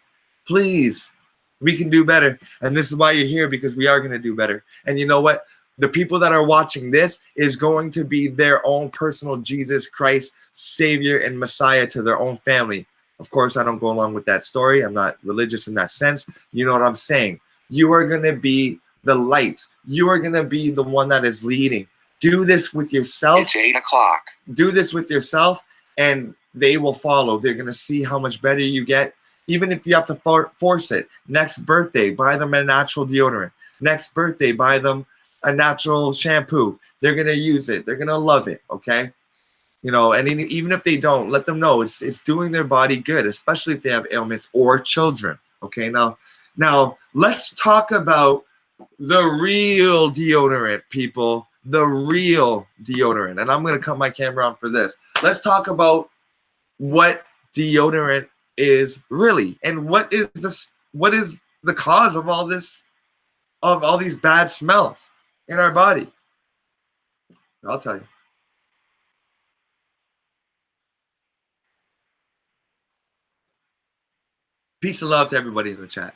we can do better. And this is why you're here, because we are going to do better. And you know what? The people that are watching this is going to be their own personal Jesus Christ, Savior and Messiah to their own family. Of course, I don't go along with that story. I'm not religious in that sense. You know what I'm saying? You are going to be the light. You are going to be the one that is leading. Do this with yourself. It's 8 o'clock. Do this with yourself, and they will follow. They're going to see how much better you get, even if you have to force it. Next birthday, buy them a natural deodorant. Next birthday, buy them a natural shampoo. They're going to use it. They're going to love it, okay? You know, and even if they don't, let them know it's doing their body good, especially if they have ailments or children, okay? Now let's talk about the real deodorant, people. The real deodorant. And I'm going to cut my camera on for this. Let's talk about what deodorant is really, and what is the cause of all this, of all these bad smells in our body. I'll tell you. Peace and love to everybody in the chat.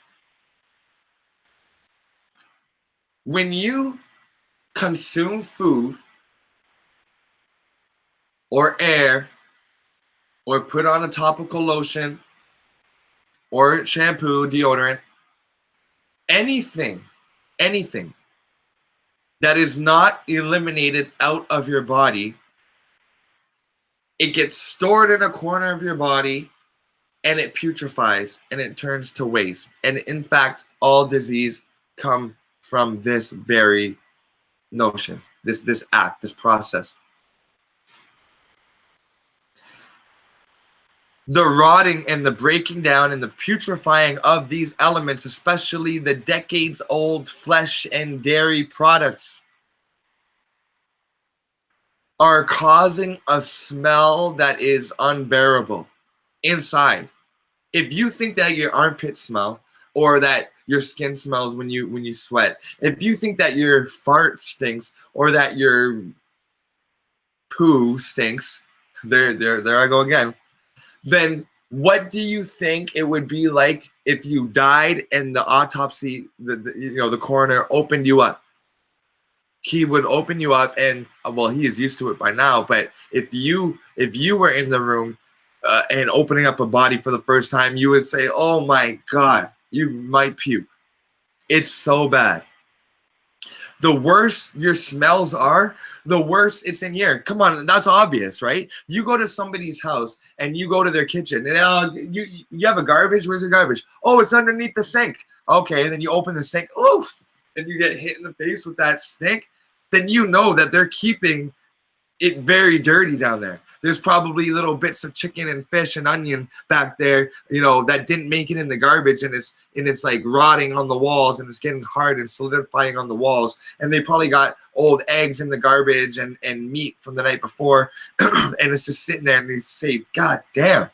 When you consume food or air or put on a topical lotion or shampoo, deodorant, anything that is not eliminated out of your body, it gets stored in a corner of your body and it putrefies and it turns to waste. And in fact, all disease come from this very notion, this act, this process. The rotting and the breaking down and the putrefying of these elements, especially the decades-old flesh and dairy products, are causing a smell that is unbearable inside. If you think that your armpits smell, or that your skin smells when you sweat, if you think that your fart stinks, or that your poo stinks, there I go again, then what do you think it would be like if you died and the autopsy, the coroner opened you up? He would open you up, and well, he is used to it by now. But if you were in the room and opening up a body for the first time, you would say, "Oh my God, you might puke." It's so bad. The worse your smells are, the worse it's in here. Come on, that's obvious, right? You go to somebody's house and you go to their kitchen, and you have a garbage. Where's the garbage? Oh, it's underneath the sink. Okay, then you open the sink. Oof, and you get hit in the face with that stink. Then you know that they're keeping it very dirty down there. There's probably little bits of chicken and fish and onion back there, that didn't make it in the garbage, and it's like rotting on the walls, and it's getting hard and solidifying on the walls. And they probably got old eggs in the garbage and meat from the night before, and it's just sitting there, and you say, "God damn."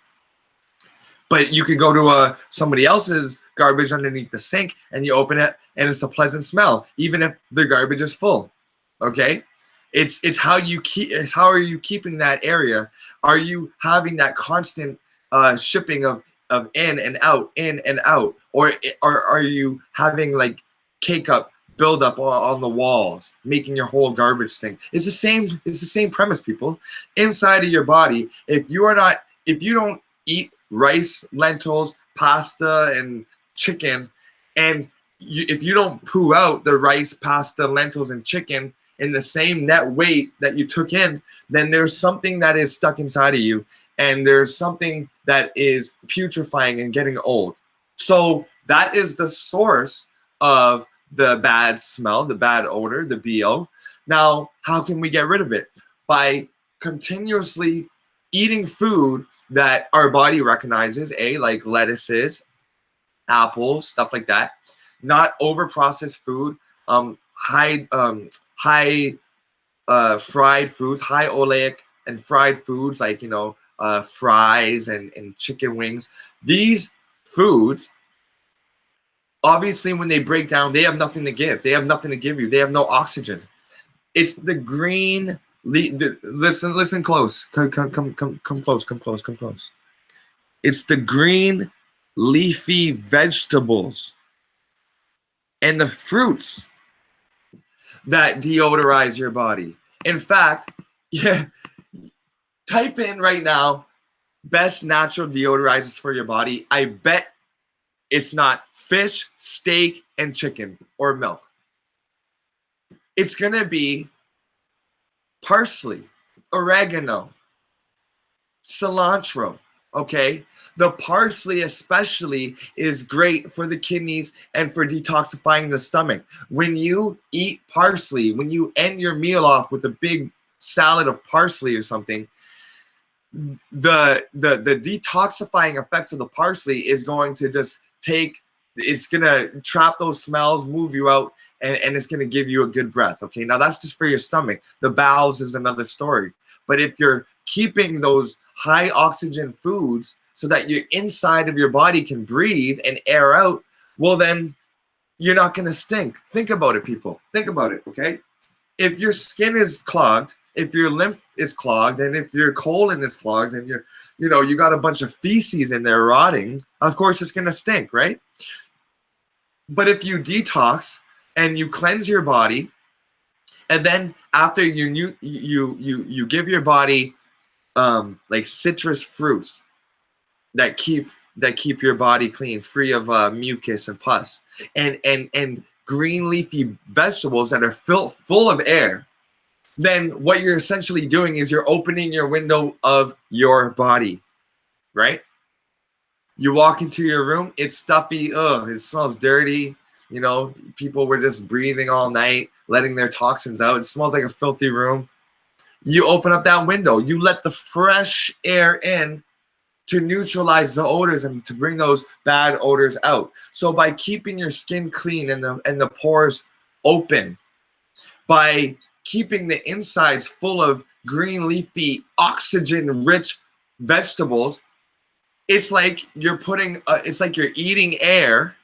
But you could go to somebody else's garbage underneath the sink, and you open it, and it's a pleasant smell, even if the garbage is full. Okay, it's how you keep. It's how are you keeping that area? Are you having that constant shipping of in and out, or are you having like cake up, build up on the walls, making your whole garbage stink? It's the same. It's the same premise, people. Inside of your body, if you don't eat rice, lentils, pasta, and chicken, and if you don't poo out the rice, pasta, lentils, and chicken in the same net weight that you took in, then there's something that is stuck inside of you, and there's something that is putrefying and getting old. So that is the source of the bad smell, the bad odor, the BO. Now, how can we get rid of it? By continuously eating food that our body recognizes, like lettuces, apples, stuff like that. Not over-processed food, high fried foods, high oleic and fried foods like fries and chicken wings. These foods, obviously, when they break down, they have nothing to give. They have nothing to give you. They have no oxygen. It's the green. Listen close. Come close. It's the green leafy vegetables and the fruits that deodorize your body. In fact, type in right now, best natural deodorizers for your body. I bet it's not fish, steak, and chicken or milk. It's going to be parsley, oregano, cilantro. Okay, the parsley especially is great for the kidneys and for detoxifying the stomach. When you eat parsley, when you end your meal off with a big salad of parsley or something, the detoxifying effects of the parsley is going to just it's going to trap those smells, move you out, and it's going to give you a good breath. Okay, now that's just for your stomach. The bowels is another story. But if you're keeping those high oxygen foods so that your inside of your body can breathe and air out, well, then you're not going to stink. Think about it, people. Think about it, okay? If your skin is clogged, if your lymph is clogged, and if your colon is clogged, and you got a bunch of feces in there rotting, of course it's going to stink, right? But if you detox and you cleanse your body, and then after you give your body like citrus fruits that keep that keep your body clean, free of mucus and pus, and green leafy vegetables that are full of air, then what you're essentially doing is you're opening your window of your body, right? You walk into your room, it's stuffy, it smells dirty. You know, people were just breathing all night, letting their toxins out. It smells like a filthy room. You open up that window, you let the fresh air in to neutralize the odors and to bring those bad odors out. So by keeping your skin clean and the pores open, by keeping the insides full of green leafy oxygen-rich vegetables, it's like you're it's like you're eating air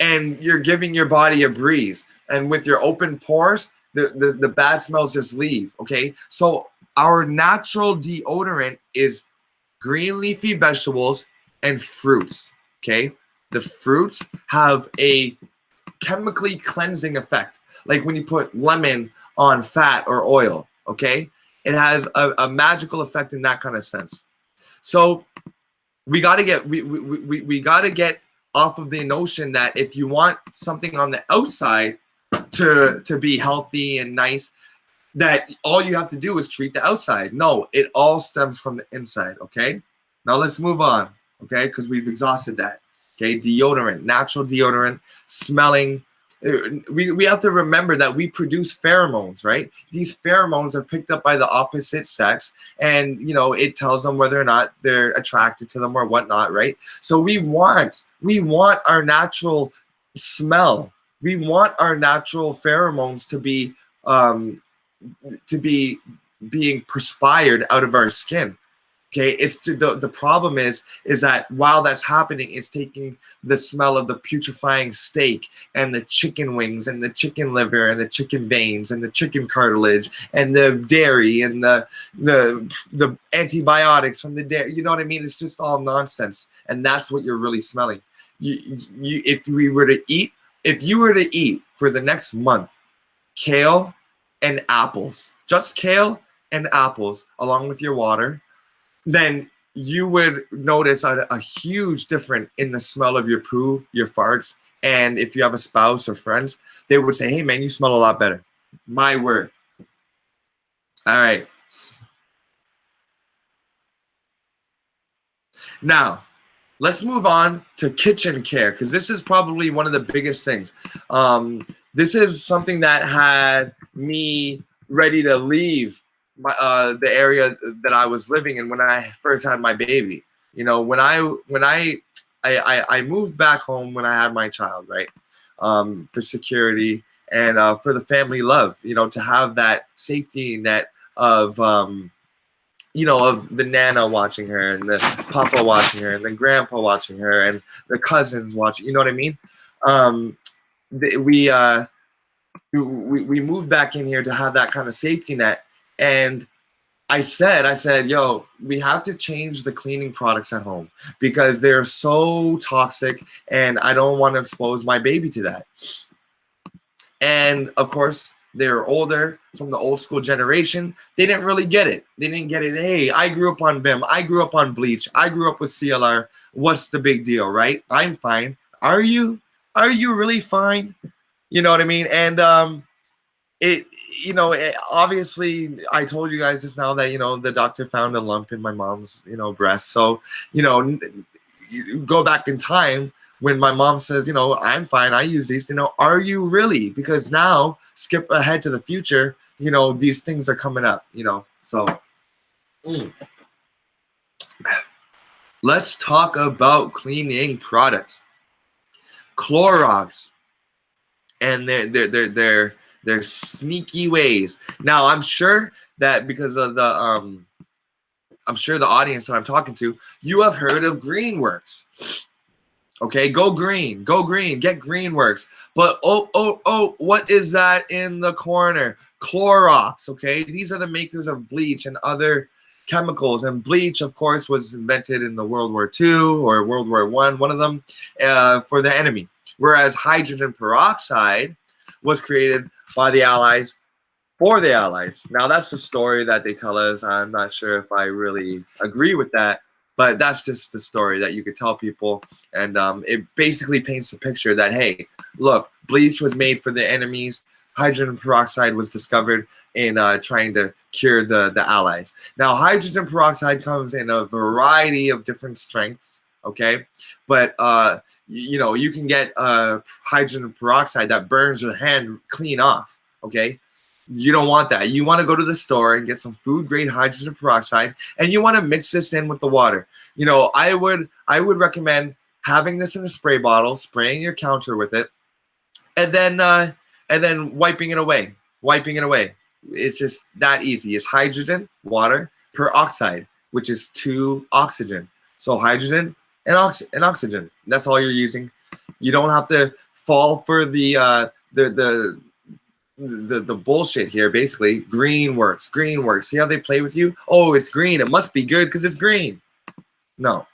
and you're giving your body a breeze. And with your open pores, the bad smells just leave, okay? So our natural deodorant is green leafy vegetables and fruits, okay? The fruits have a chemically cleansing effect, like when you put lemon on fat or oil, okay? It has a magical effect in that kind of sense. So we got to get off of the notion that if you want something on the outside to be healthy and nice, that all you have to do is treat the outside. No, it all stems from the inside, okay? Now let's move on, okay? Because we've exhausted that, okay? Deodorant, natural deodorant, smelling. We have to remember that we produce pheromones, right? These pheromones are picked up by the opposite sex, and, you know, it tells them whether or not they're attracted to them or whatnot, right? So we want our natural smell. We want our natural pheromones to be being perspired out of our skin. Okay, it's the problem is that while that's happening, it's taking the smell of the putrefying steak and the chicken wings and the chicken liver and the chicken veins and the chicken cartilage and the dairy and the antibiotics from the dairy. You know what I mean? It's just all nonsense, and that's what you're really smelling. If you were to eat for the next month kale and apples, just kale and apples, along with your water, then you would notice a huge difference in the smell of your poo, your farts. And if you have a spouse or friends, they would say, hey, man, you smell a lot better. My word. All right. Now, let's move on to kitchen care, because this is probably one of the biggest things. This is something that had me ready to leave the area that I was living in when I first had my baby. You know, when I moved back home when I had my child, right? For security and for the family love, you know, to have that safety net of you know, of the nana watching her and the papa watching her and the grandpa watching her and the cousins watching. You know what I mean? We moved back in here to have that kind of safety net. And I said, yo, we have to change the cleaning products at home because they're so toxic and I don't want to expose my baby to that. And of course, they're older, from the old school generation. They didn't really get it. They didn't get it. Hey, I grew up on Vim. I grew up on bleach. I grew up with CLR. What's the big deal, right? I'm fine. Are you? Are you really fine? You know what I mean? And obviously, I told you guys just now that, you know, the doctor found a lump in my mom's, you know, breast. So, you know, you go back in time when my mom says, you know, I'm fine, I use these, you know, are you really? Because now, skip ahead to the future, you know, these things are coming up, you know. So, let's talk about cleaning products. Clorox and their sneaky ways. Now, I'm sure that because of the I'm sure the audience that I'm talking to, you have heard of Greenworks. Okay, go green, get Greenworks. But what is that in the corner? Clorox, okay? These are the makers of bleach and other chemicals. And bleach, of course, was invented in the World War II or World War I, one of them, for the enemy. Whereas hydrogen peroxide was created by the Allies for the Allies. Now, that's a story that they tell us. I'm not sure if I really agree with that. But that's just the story that you could tell people, and it basically paints a picture that, hey, look, bleach was made for the enemies. Hydrogen peroxide was discovered in trying to cure the allies. Now, hydrogen peroxide comes in a variety of different strengths, okay? But, you know, you can get hydrogen peroxide that burns your hand clean off, okay? You don't want that. You want to go to the store and get some food-grade hydrogen peroxide, and you want to mix this in with the water. You know, I would recommend having this in a spray bottle, spraying your counter with it, and then wiping it away. Wiping it away. It's just that easy. It's hydrogen, water, peroxide, which is 2 oxygen. So hydrogen and oxygen. That's all you're using. You don't have to fall for the bullshit here. Basically, green works. Green works. See how they play with you? Oh, it's green. It must be good because it's green. No.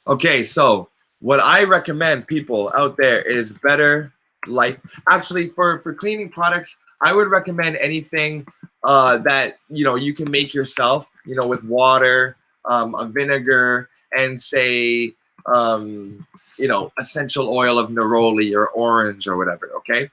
Okay, so what I recommend people out there is Better Life. Actually, for cleaning products, I would recommend anything that, you know, you can make yourself, you know, with water, a vinegar, and say, you know, essential oil of neroli or orange or whatever, okay?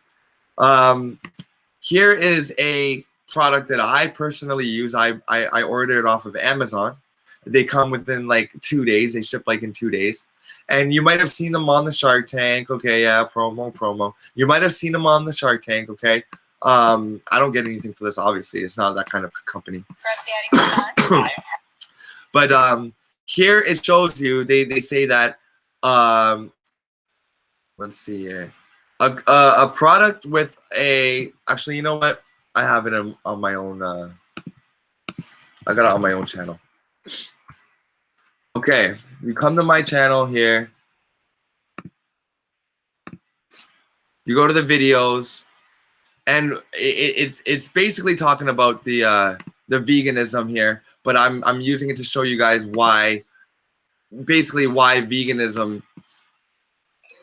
Here is a product that I personally use. I ordered it off of Amazon. They come within like 2 days. They ship like in 2 days. And you might have seen them on the Shark Tank. Okay, yeah, promo. You might have seen them on the Shark Tank, okay? I don't get anything for this, obviously. It's not that kind of company. But here it shows you, they say that, let's see here. A product with a, actually, you know what? I have it on my own, I got it on my own channel. Okay, you come to my channel here. You go to the videos, and it's basically talking about the veganism here, but I'm using it to show you guys why, basically why veganism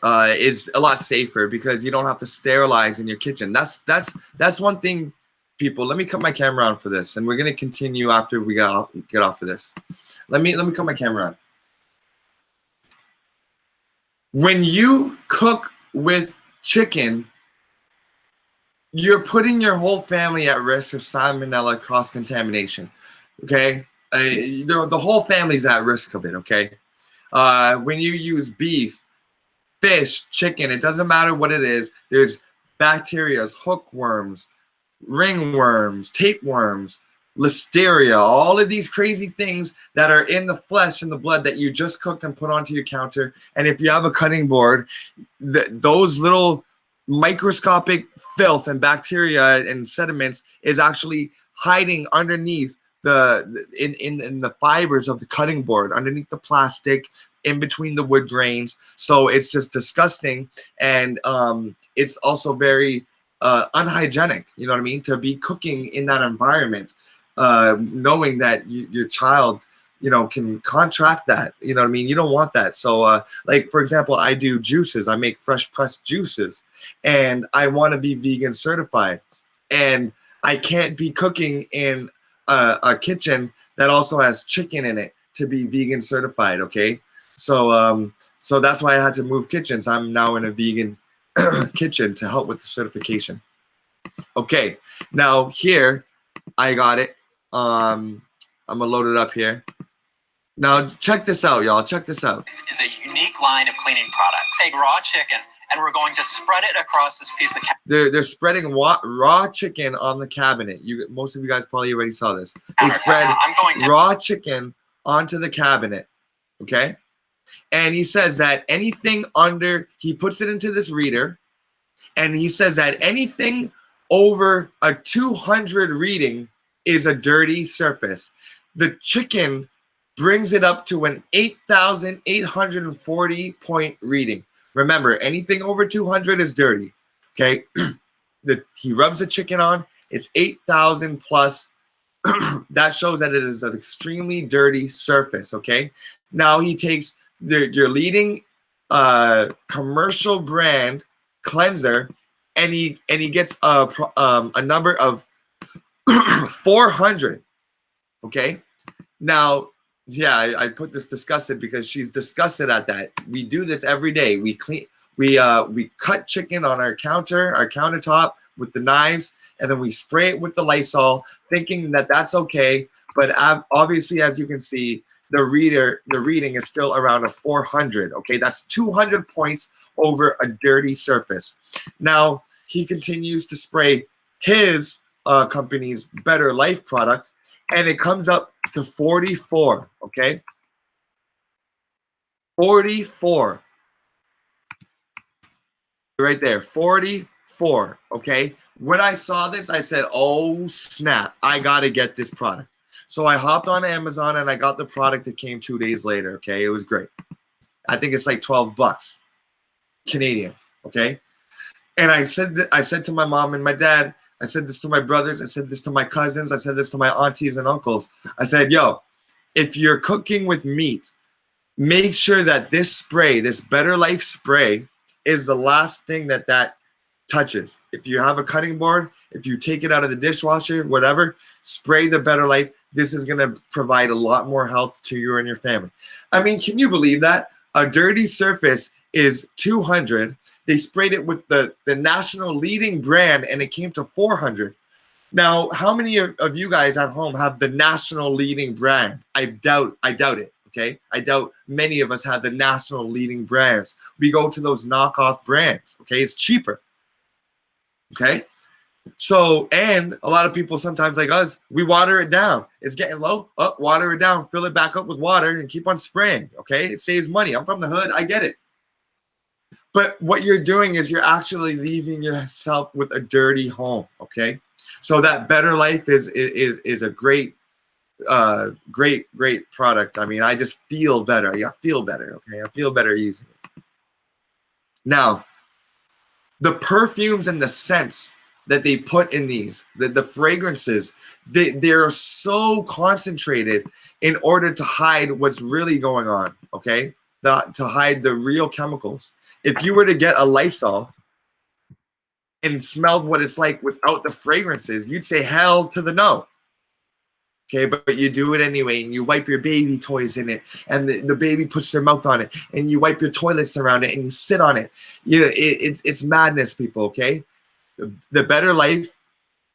is a lot safer, because you don't have to sterilize in your kitchen. That's one thing, people. Let me cut my camera on for this, and we're gonna continue after we get off of this. Let me cut my camera on. When you cook with chicken, you're putting your whole family at risk of salmonella cross-contamination, okay? The whole family's at risk of it, okay? When you use beef, fish, chicken, it doesn't matter what it is, there's bacteria, hookworms, ringworms, tapeworms, listeria, all of these crazy things that are in the flesh and the blood that you just cooked and put onto your counter. And if you have a cutting board, those little microscopic filth and bacteria and sediments is actually hiding underneath in the fibers of the cutting board, underneath the plastic, in between the wood grains. So it's just disgusting, and it's also very unhygienic, you know what I mean, to be cooking in that environment, knowing that your child, you know, can contract that, you know what I mean. You don't want that. So like, for example, I do juices. I make fresh pressed juices, and I want to be vegan certified, and I can't be cooking in a kitchen that also has chicken in it to be vegan certified, okay? So so that's why I had to move kitchens. I'm now in a vegan kitchen to help with the certification. Okay, now here I got it. I'm gonna load it up here. Now check this out, y'all. Check this out. Is a unique line of cleaning products. Take raw chicken, and we're going to spread it across this piece of They're spreading raw chicken on the cabinet. Most of you guys probably already saw this. They spread raw chicken onto the cabinet, okay? And he says that anything under, he puts it into this reader, and he says that anything over a 200 reading is a dirty surface. The chicken brings it up to an 8,840 point reading. Remember, anything over 200 is dirty, okay? He rubs the chicken on, it's 8,000 plus. That shows that it is an extremely dirty surface, okay? Now he takes your leading commercial brand cleanser, and he gets a number of 400, okay? Now Yeah, I put this disgusted because she's disgusted at that. We do this every day. We cut chicken on our countertop with the knives, and then we spray it with the Lysol, thinking that that's okay. But obviously, as you can see, the reading is still around a 400. Okay, that's 200 points over a dirty surface. Now he continues to spray his company's Better Life product, and it comes up to 44. Okay, 44. Right there, 44. Okay, when I saw this, I said, oh snap, I gotta get this product. So I hopped on Amazon and I got the product. It came 2 days later. Okay, it was great. I think it's like 12 bucks Canadian. Okay, and I said to my mom and my dad, I said this to my brothers, I said this to my cousins, I said this to my aunties and uncles. I said, yo, if you're cooking with meat, make sure that this spray, this Better Life spray, is the last thing that touches. If you have a cutting board, if you take it out of the dishwasher, whatever, spray the Better Life. This is going to provide a lot more health to you and your family. I mean, can you believe that? A dirty surface is 200. They sprayed it with the national leading brand, and it came to 400. Now, how many of you guys at home have the national leading brand? I doubt it. Okay, I doubt many of us have the national leading brands. We go to those knockoff brands. Okay, it's cheaper. Okay, so, and a lot of people sometimes like us, we water it down. It's getting low. Oh, water it down, fill it back up with water, and keep on spraying. Okay, it saves money. I'm from the hood. I get it. But what you're doing is you're actually leaving yourself with a dirty home. Okay, so that Better Life is a great product. I mean, I just feel better. I feel better. Okay, I feel better using it. Now, the perfumes and the scents that they put in these, the fragrances, they're so concentrated in order to hide what's really going on. Okay, to hide the real chemicals. If you were to get a Lysol and smelled what it's like without the fragrances, you'd say hell to the no. Okay, but you do it anyway, and you wipe your baby toys in it, and the baby puts their mouth on it, and you wipe your toilets around it, and you sit on it. You know, it's madness, people. Okay, the Better Life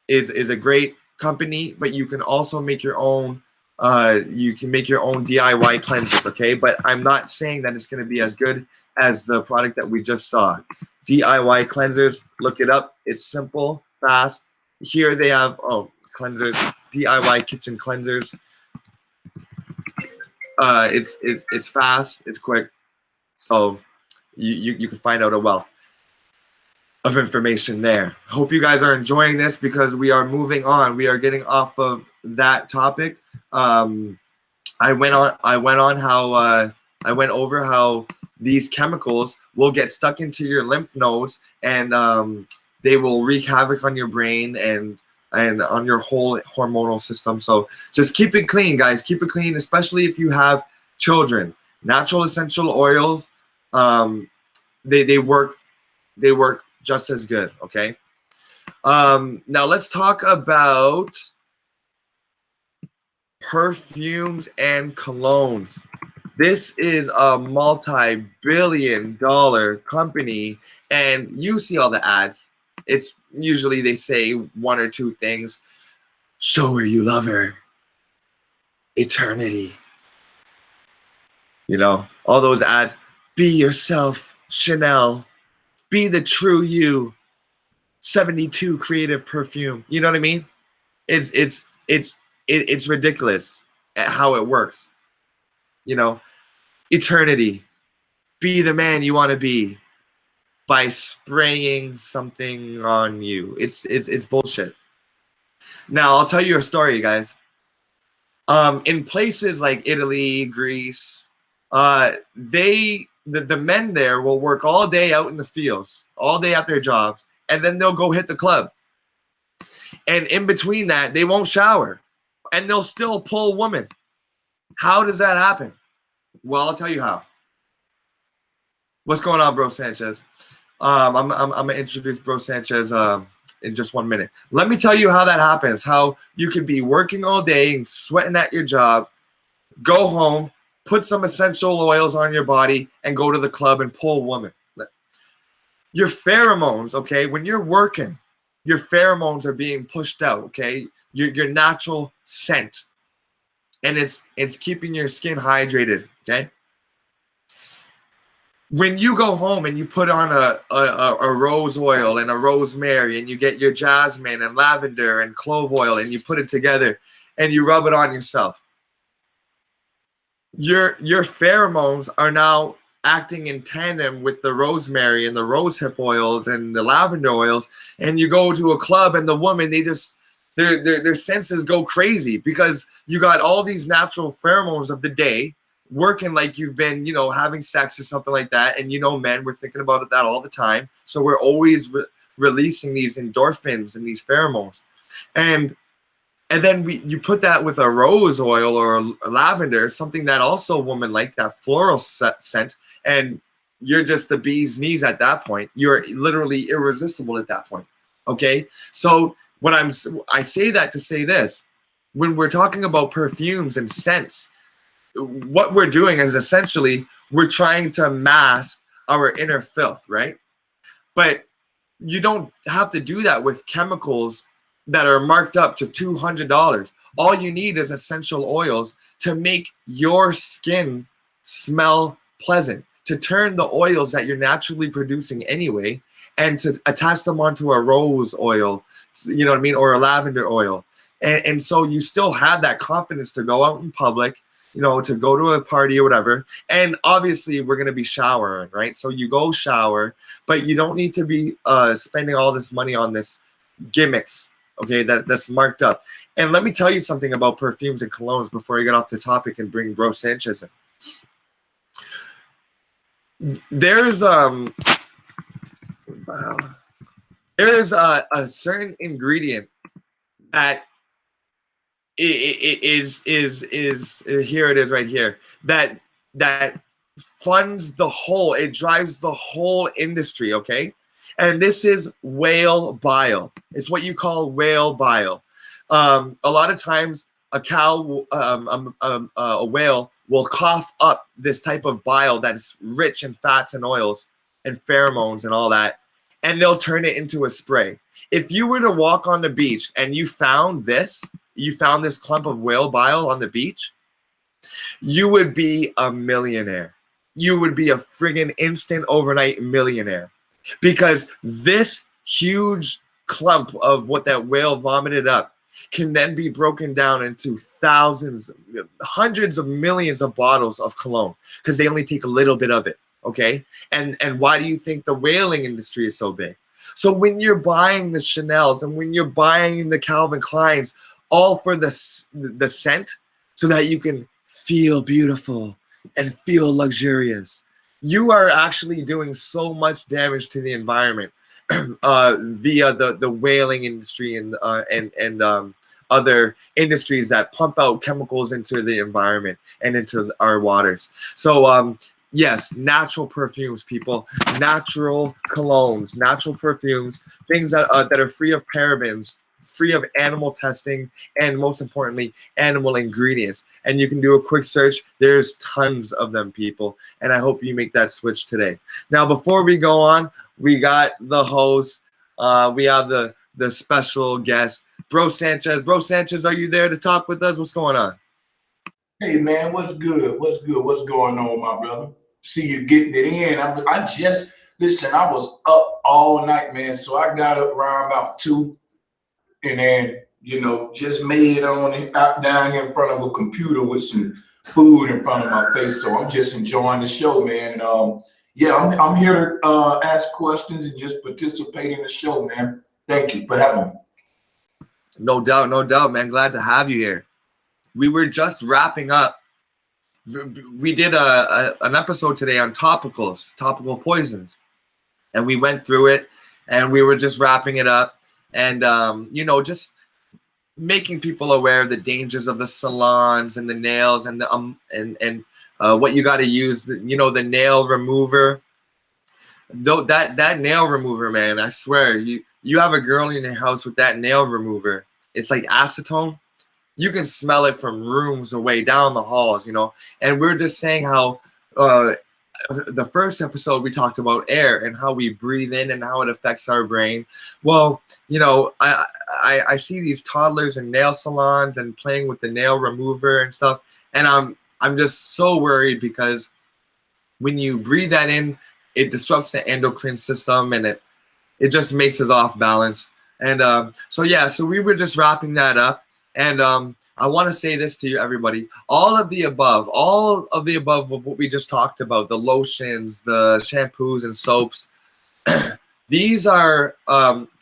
is a great company, but you can also make your own. You can make your own DIY cleansers. Okay, but I'm not saying that it's going to be as good as the product that we just saw. DIY cleansers, look it up. It's simple, fast. Here they have cleansers. DIY kitchen cleansers. It's fast, it's quick, so you can find out a wealth of information there. Hope you guys are enjoying this because we are moving on. We are getting off of that topic. I went over how these chemicals will get stuck into your lymph nodes, and they will wreak havoc on your brain and on your whole hormonal system. So just keep it clean, guys. Keep it clean, especially if you have children. Natural essential oils, they work just as good. Okay. Now let's talk about perfumes and colognes. This is a multi-billion-dollar company, and you see all the ads. It's usually they say one or two things. Show her you love her. Eternity. You know, all those ads. Be yourself, Chanel. Be the true you. 72 creative perfume. You know what I mean? It's ridiculous at how it works. You know, eternity. Be the man you want to be by spraying something on you. It's bullshit. Now I'll tell you a story, guys. In places like Italy, Greece, the men there will work all day out in the fields, all day at their jobs, and then they'll go hit the club. And in between that, they won't shower, and they'll still pull women. How does that happen? Well, I'll tell you how. What's going on, bro Sanchez? I'm gonna introduce bro Sanchez in just 1 minute. Let me tell you how that happens. How you could be working all day and sweating at your job, go home, put some essential oils on your body, and go to the club and pull a woman. Your pheromones, okay, when you're working, your pheromones are being pushed out, okay? Your natural scent. And it's keeping your skin hydrated, okay? When you go home and you put on a rose oil and a rosemary, and you get your jasmine and lavender and clove oil, and you put it together and you rub it on yourself, your pheromones are now acting in tandem with the rosemary and the rosehip oils and the lavender oils, and you go to a club and the woman, they just their senses go crazy because you got all these natural pheromones of the day working, like you've been, you know, having sex or something like that. And, you know, men, we're thinking about that all the time. So we're always releasing these endorphins and these pheromones. And then you put that with a rose oil or a lavender, something that also women like, that floral scent, and you're just the bee's knees at that point. You're literally irresistible at that point. Okay? So I say that to say this. When we're talking about perfumes and scents, what we're doing is essentially we're trying to mask our inner filth, right? But you don't have to do that with chemicals that are marked up to $200. All you need is essential oils to make your skin smell pleasant, to turn the oils that you're naturally producing anyway, and to attach them onto a rose oil, you know what I mean, or a lavender oil. And so you still have that confidence to go out in public, you know, to go to a party or whatever. And obviously we're going to be showering, right? So you go shower, but you don't need to be spending all this money on this gimmicks, okay, that's marked up. And let me tell you something about perfumes and colognes before I get off the topic and bring Bro Sanchez in. There's a certain ingredient that is here it is right here, that funds the whole, it drives the whole industry, okay? And this is whale bile. It's what you call whale bile. A lot of times a cow, a whale will cough up this type of bile that is rich in fats and oils and pheromones and all that, and they'll turn it into a spray. If you were to walk on the beach and you found this clump of whale bile on the beach, you would be a millionaire. You would be a friggin' instant overnight millionaire, because this huge clump of what that whale vomited up can then be broken down into thousands, hundreds of millions of bottles of cologne, because they only take a little bit of it, okay? And why do you think the whaling industry is so big? So when you're buying the Chanels and when you're buying the Calvin Kleins, all for the scent, so that you can feel beautiful and feel luxurious, you are actually doing so much damage to the environment via the whaling industry and other industries that pump out chemicals into the environment and into our waters. So yes, natural perfumes, people, natural colognes, natural perfumes, things that are free of parabens, free of animal testing, and most importantly, animal ingredients. And you can do a quick search. There's tons of them, people. And I hope you make that switch today. Now, before we go on, we got the host. We have the special guest, Bro Sanchez. Bro Sanchez, are you there to talk with us? What's going on? Hey, man, what's good? What's good? What's going on, my brother? See you getting it in. I just, listen, I was up all night, man. So I got up around about 2. And then, you know, just made it on it out down here in front of a computer with some food in front of my face. So I'm just enjoying the show, man. And yeah, I'm here to ask questions and just participate in the show, man. Thank you for having me. No doubt, man. Glad to have you here. We were just wrapping up. We did an episode today on topicals, topical poisons, and we went through it, and we were just wrapping it up. And, you know, just making people aware of the dangers of the salons and the nails and the what you got to use, you know, the nail remover. Though that nail remover, man, I swear, you have a girl in your house with that nail remover. It's like acetone. you can smell it from rooms away down the halls, you know. And we're just saying how the first episode we talked about air and how we breathe in and how it affects our brain. Well, you know, I see these toddlers in nail salons and playing with the nail remover and stuff, and I'm just so worried because when you breathe that in, it disrupts the endocrine system and it just makes us off balance. And so yeah, so we were just wrapping that up. And I want to say this to you, everybody. All of the above of what we just talked about, the lotions, the shampoos and soaps, these are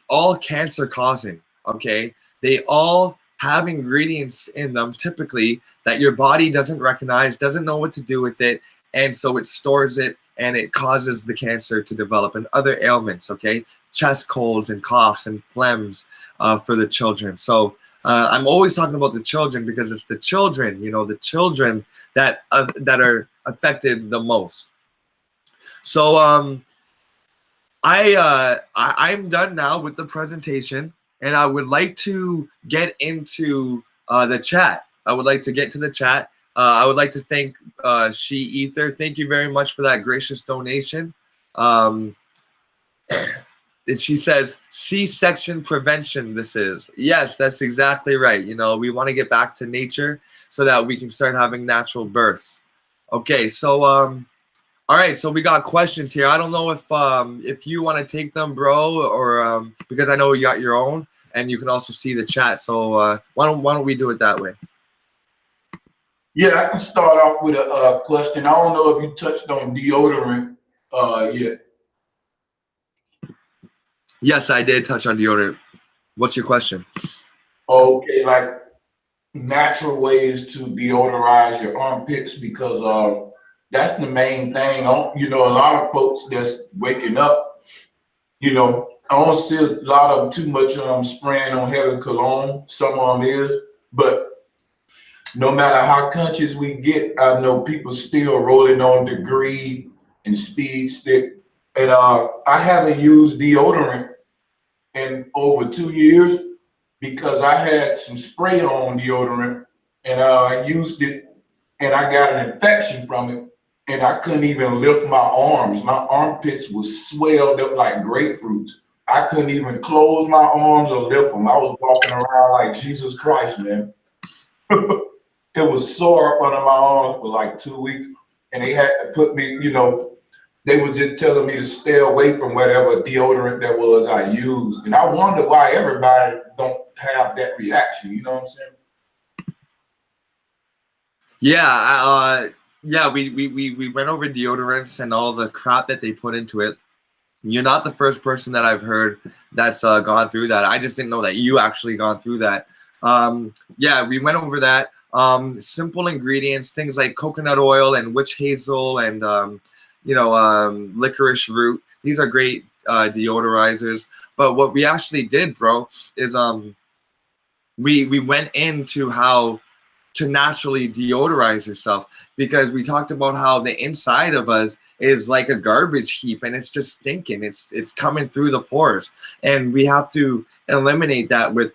all cancer causing, okay? They all have ingredients in them typically that your body doesn't recognize, doesn't know what to do with it, and so it stores it and it causes the cancer to develop and other ailments, okay? Chest colds and coughs and phlegms for the children. So I'm always talking about the children because it's the children, you know, the children that are affected the most. So I'm done now with the presentation, and I would like to get into the chat. I would like to get to the chat. I would like to thank She Ether. Thank you very much for that gracious donation. She says C-section prevention. This is, yes, that's exactly right. You know, we want to get back to nature so that we can start having natural births. Okay, so all right, so we got questions here. I don't know if you want to take them, bro, or because I know you got your own, and you can also see the chat. So why don't we do it that way? Yeah, I can start off with a question. I don't know if you touched on deodorant yet. Yes, I did touch on deodorant. What's your question? Okay, like natural ways to deodorize your armpits because that's the main thing. You know, a lot of folks that's waking up, you know, I don't see a lot of too much spraying on heavy cologne. Some of them is, but no matter how conscious we get, I know people still rolling on Degree and Speed Stick. And I haven't used deodorant in over 2 years because I had some spray on deodorant and I used it and I got an infection from it and I couldn't even lift my arms. My armpits was swelled up like grapefruits. I couldn't even close my arms or lift them. I was walking around like Jesus Christ, man. It was sore up under my arms for like 2 weeks, and they had to put me, you know, they were just telling me to stay away from whatever deodorant that was I used. And I wonder why everybody don't have that reaction, you know what I'm saying? Yeah, yeah, we went over deodorants and all the crap that they put into it. You're not the first person that I've heard that's gone through that. I just didn't know that you actually gone through that. Yeah, we went over that. Simple ingredients, things like coconut oil and witch hazel and you know, licorice root. These are great deodorizers. But what we actually did, bro, is we went into how to naturally deodorize yourself, because we talked about how the inside of us is like a garbage heap and it's just stinking. It's coming through the pores, and we have to eliminate that with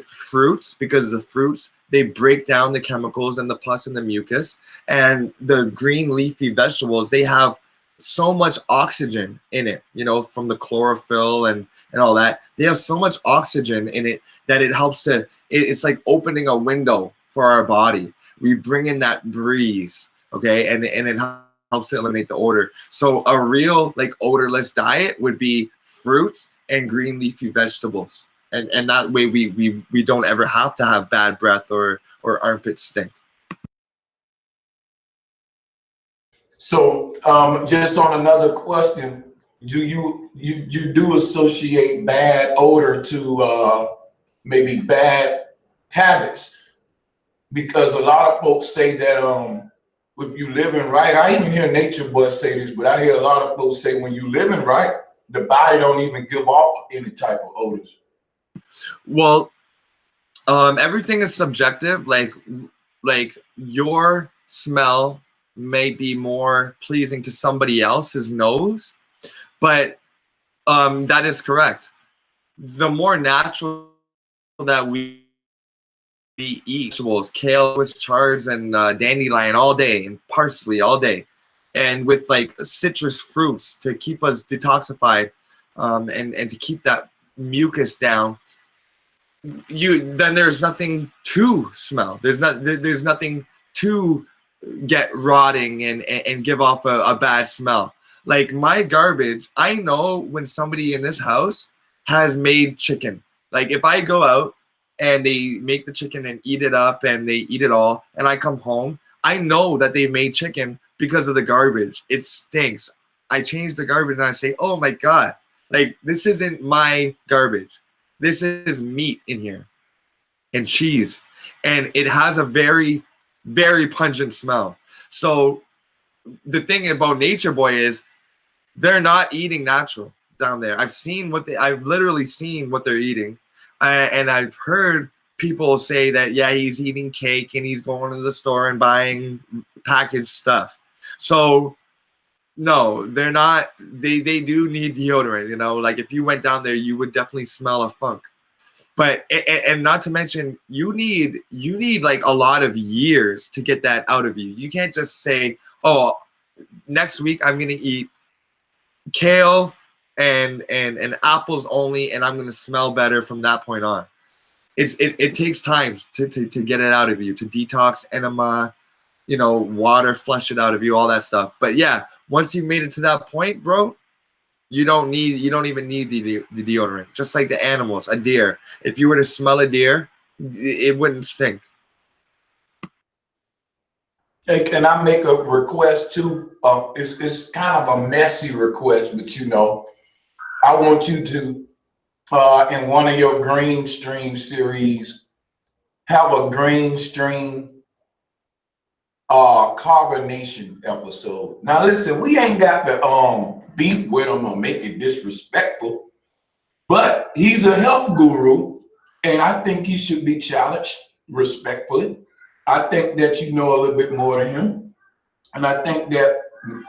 fruits, because the fruits, they break down the chemicals and the pus and the mucus, and the green leafy vegetables, they have so much oxygen in it, you know, from the chlorophyll and all that. They have so much oxygen in it that it helps to, it's like opening a window for our body. We bring in that breeze, okay, and it helps to eliminate the odor. So a real like odorless diet would be fruits and green leafy vegetables, and that way we don't ever have to have bad breath or armpit stink. So just on another question, do you do associate bad odor to maybe bad habits? Because a lot of folks say that if you living right, I even hear nature boys say this, but I hear a lot of folks say when you living right, the body don't even give off any type of odors. Well, everything is subjective. Like your smell may be more pleasing to somebody else's nose, but that is correct. The more natural that we eat vegetables, kale with chards and dandelion all day, and parsley all day, and with like citrus fruits to keep us detoxified, and to keep that mucus down. Then there's nothing to smell. There's nothing to get rotting and give off a bad smell. Like my garbage, I know when somebody in this house has made chicken. Like if I go out and they make the chicken and eat it up and they eat it all, and I come home, I know that they made chicken because of the garbage. It stinks. I change the garbage and I say, oh my God, like this isn't my garbage. This is meat in here and cheese. And it has a very, very pungent smell. So the thing about Nature Boy is they're not eating natural down there. I've literally seen what they're eating. And I've heard people say that, yeah, he's eating cake and he's going to the store and buying packaged stuff. So no, they're not. They do need deodorant. You know, like if you went down there, you would definitely smell a funk. But and not to mention, you need like a lot of years to get that out of you. You can't just say, oh, next week I'm gonna eat kale and apples only, and I'm gonna smell better from that point on. It takes time to get it out of you, to detox, enema, you know, water, flush it out of you, all that stuff. But yeah, once you've made it to that point, bro, you don't even need the deodorant. Just like the animals, a deer. If you were to smell a deer, it wouldn't stink. Hey, can I make a request too? It's kind of a messy request, but you know, I want you to, in one of your green stream series, have a green stream carbonation episode. Now listen, we ain't got the beef with him or make it disrespectful, but he's a health guru, and I think he should be challenged respectfully. I think that you know a little bit more than him, and I think that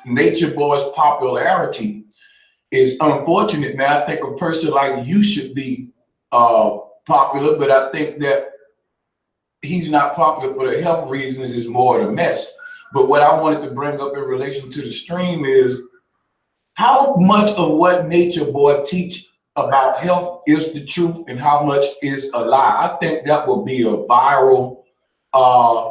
Nature Boy's popularity is unfortunate. Now I think a person like you should be popular, but I think that he's not popular for the health reasons is more of a mess. But what I wanted to bring up in relation to the stream is how much of what Nature Boy teach about health is the truth and how much is a lie. I think that will be a viral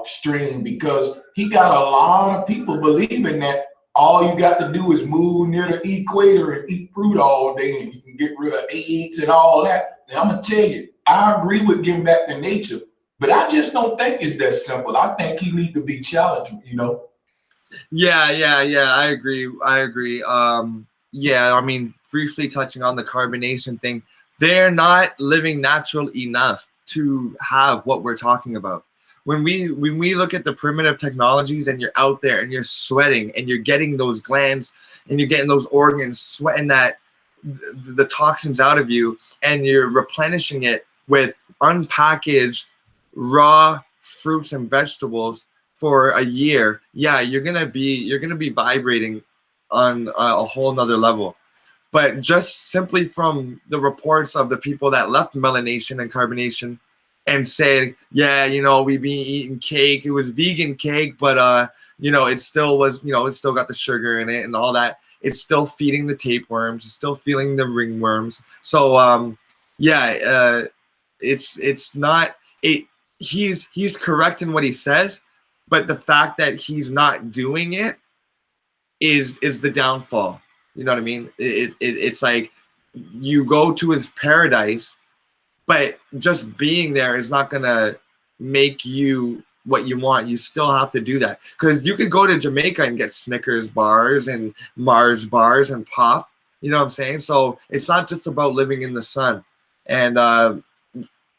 stream because he got a lot of people believing that all you got to do is move near the equator and eat fruit all day and you can get rid of AIDS and all that. And I'm gonna tell you, I agree with getting back to nature, but I just don't think it's that simple. I think he needs to be challenged, you know? Yeah, I agree. Yeah, I mean, briefly touching on the carbonation thing, they're not living natural enough to have what we're talking about. When we look at the primitive technologies and you're out there and you're sweating and you're getting those glands and you're getting those organs sweating that the toxins out of you, and you're replenishing it with unpackaged raw fruits and vegetables for a year, yeah, you're gonna be vibrating on a whole nother level. But just simply from the reports of the people that left melanation and carbonation and said, yeah, you know, we've been eating cake, it was vegan cake, but you know, it still was, you know, it still got the sugar in it and all that. It's still feeding the tapeworms, it's still feeding the ringworms. So yeah, it's not it. He's correct in what he says, but the fact that he's not doing it is the downfall. You know what I mean? It's like you go to his paradise, but just being there is not gonna make you what you want. You still have to do that, because you could go to Jamaica and get Snickers bars and Mars bars and pop. You know what I'm saying? So it's not just about living in the sun. And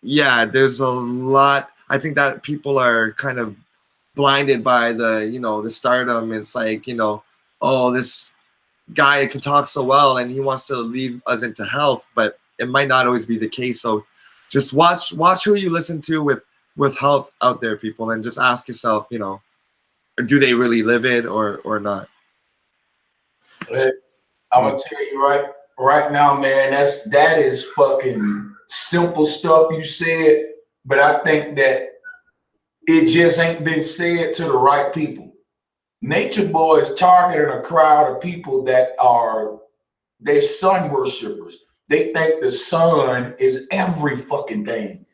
yeah, there's a lot. I think that people are kind of blinded by the, you know, the stardom. It's like, you know, oh, this guy can talk so well and he wants to lead us into health, but it might not always be the case. So just watch who you listen to with health out there, people, and just ask yourself, you know, do they really live it or not? I'm gonna tell you right now, man, that is fucking simple stuff you said, but I think that It just ain't been said to the right people. Nature Boy is targeting a crowd of people that are, they're sun worshipers. They think the sun is every fucking thing.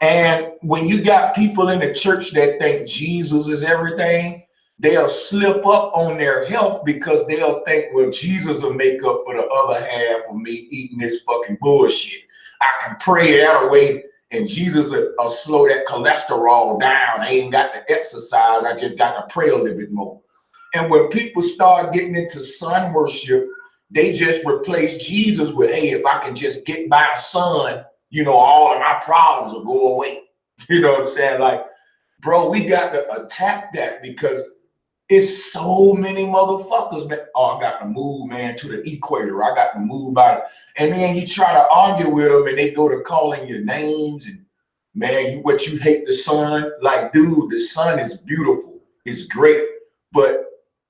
And when you got people in the church that think Jesus is everything, they'll slip up on their health because they'll think, well, Jesus will make up for the other half of me eating this fucking bullshit. I can pray that away and Jesus will slow that cholesterol down. I ain't got to exercise. I just got to pray a little bit more. And when people start getting into sun worship, they just replace Jesus with, hey, if I can just get by the sun, you know, all of my problems will go away. You know what I'm saying? Like, bro, we got to attack that because it's so many motherfuckers, man. Oh, I got to move, man, to the equator. I got to move by it. And then you try to argue with them and they go to calling your names and, man, what you hate the sun. Like, dude, the sun is beautiful. It's great. But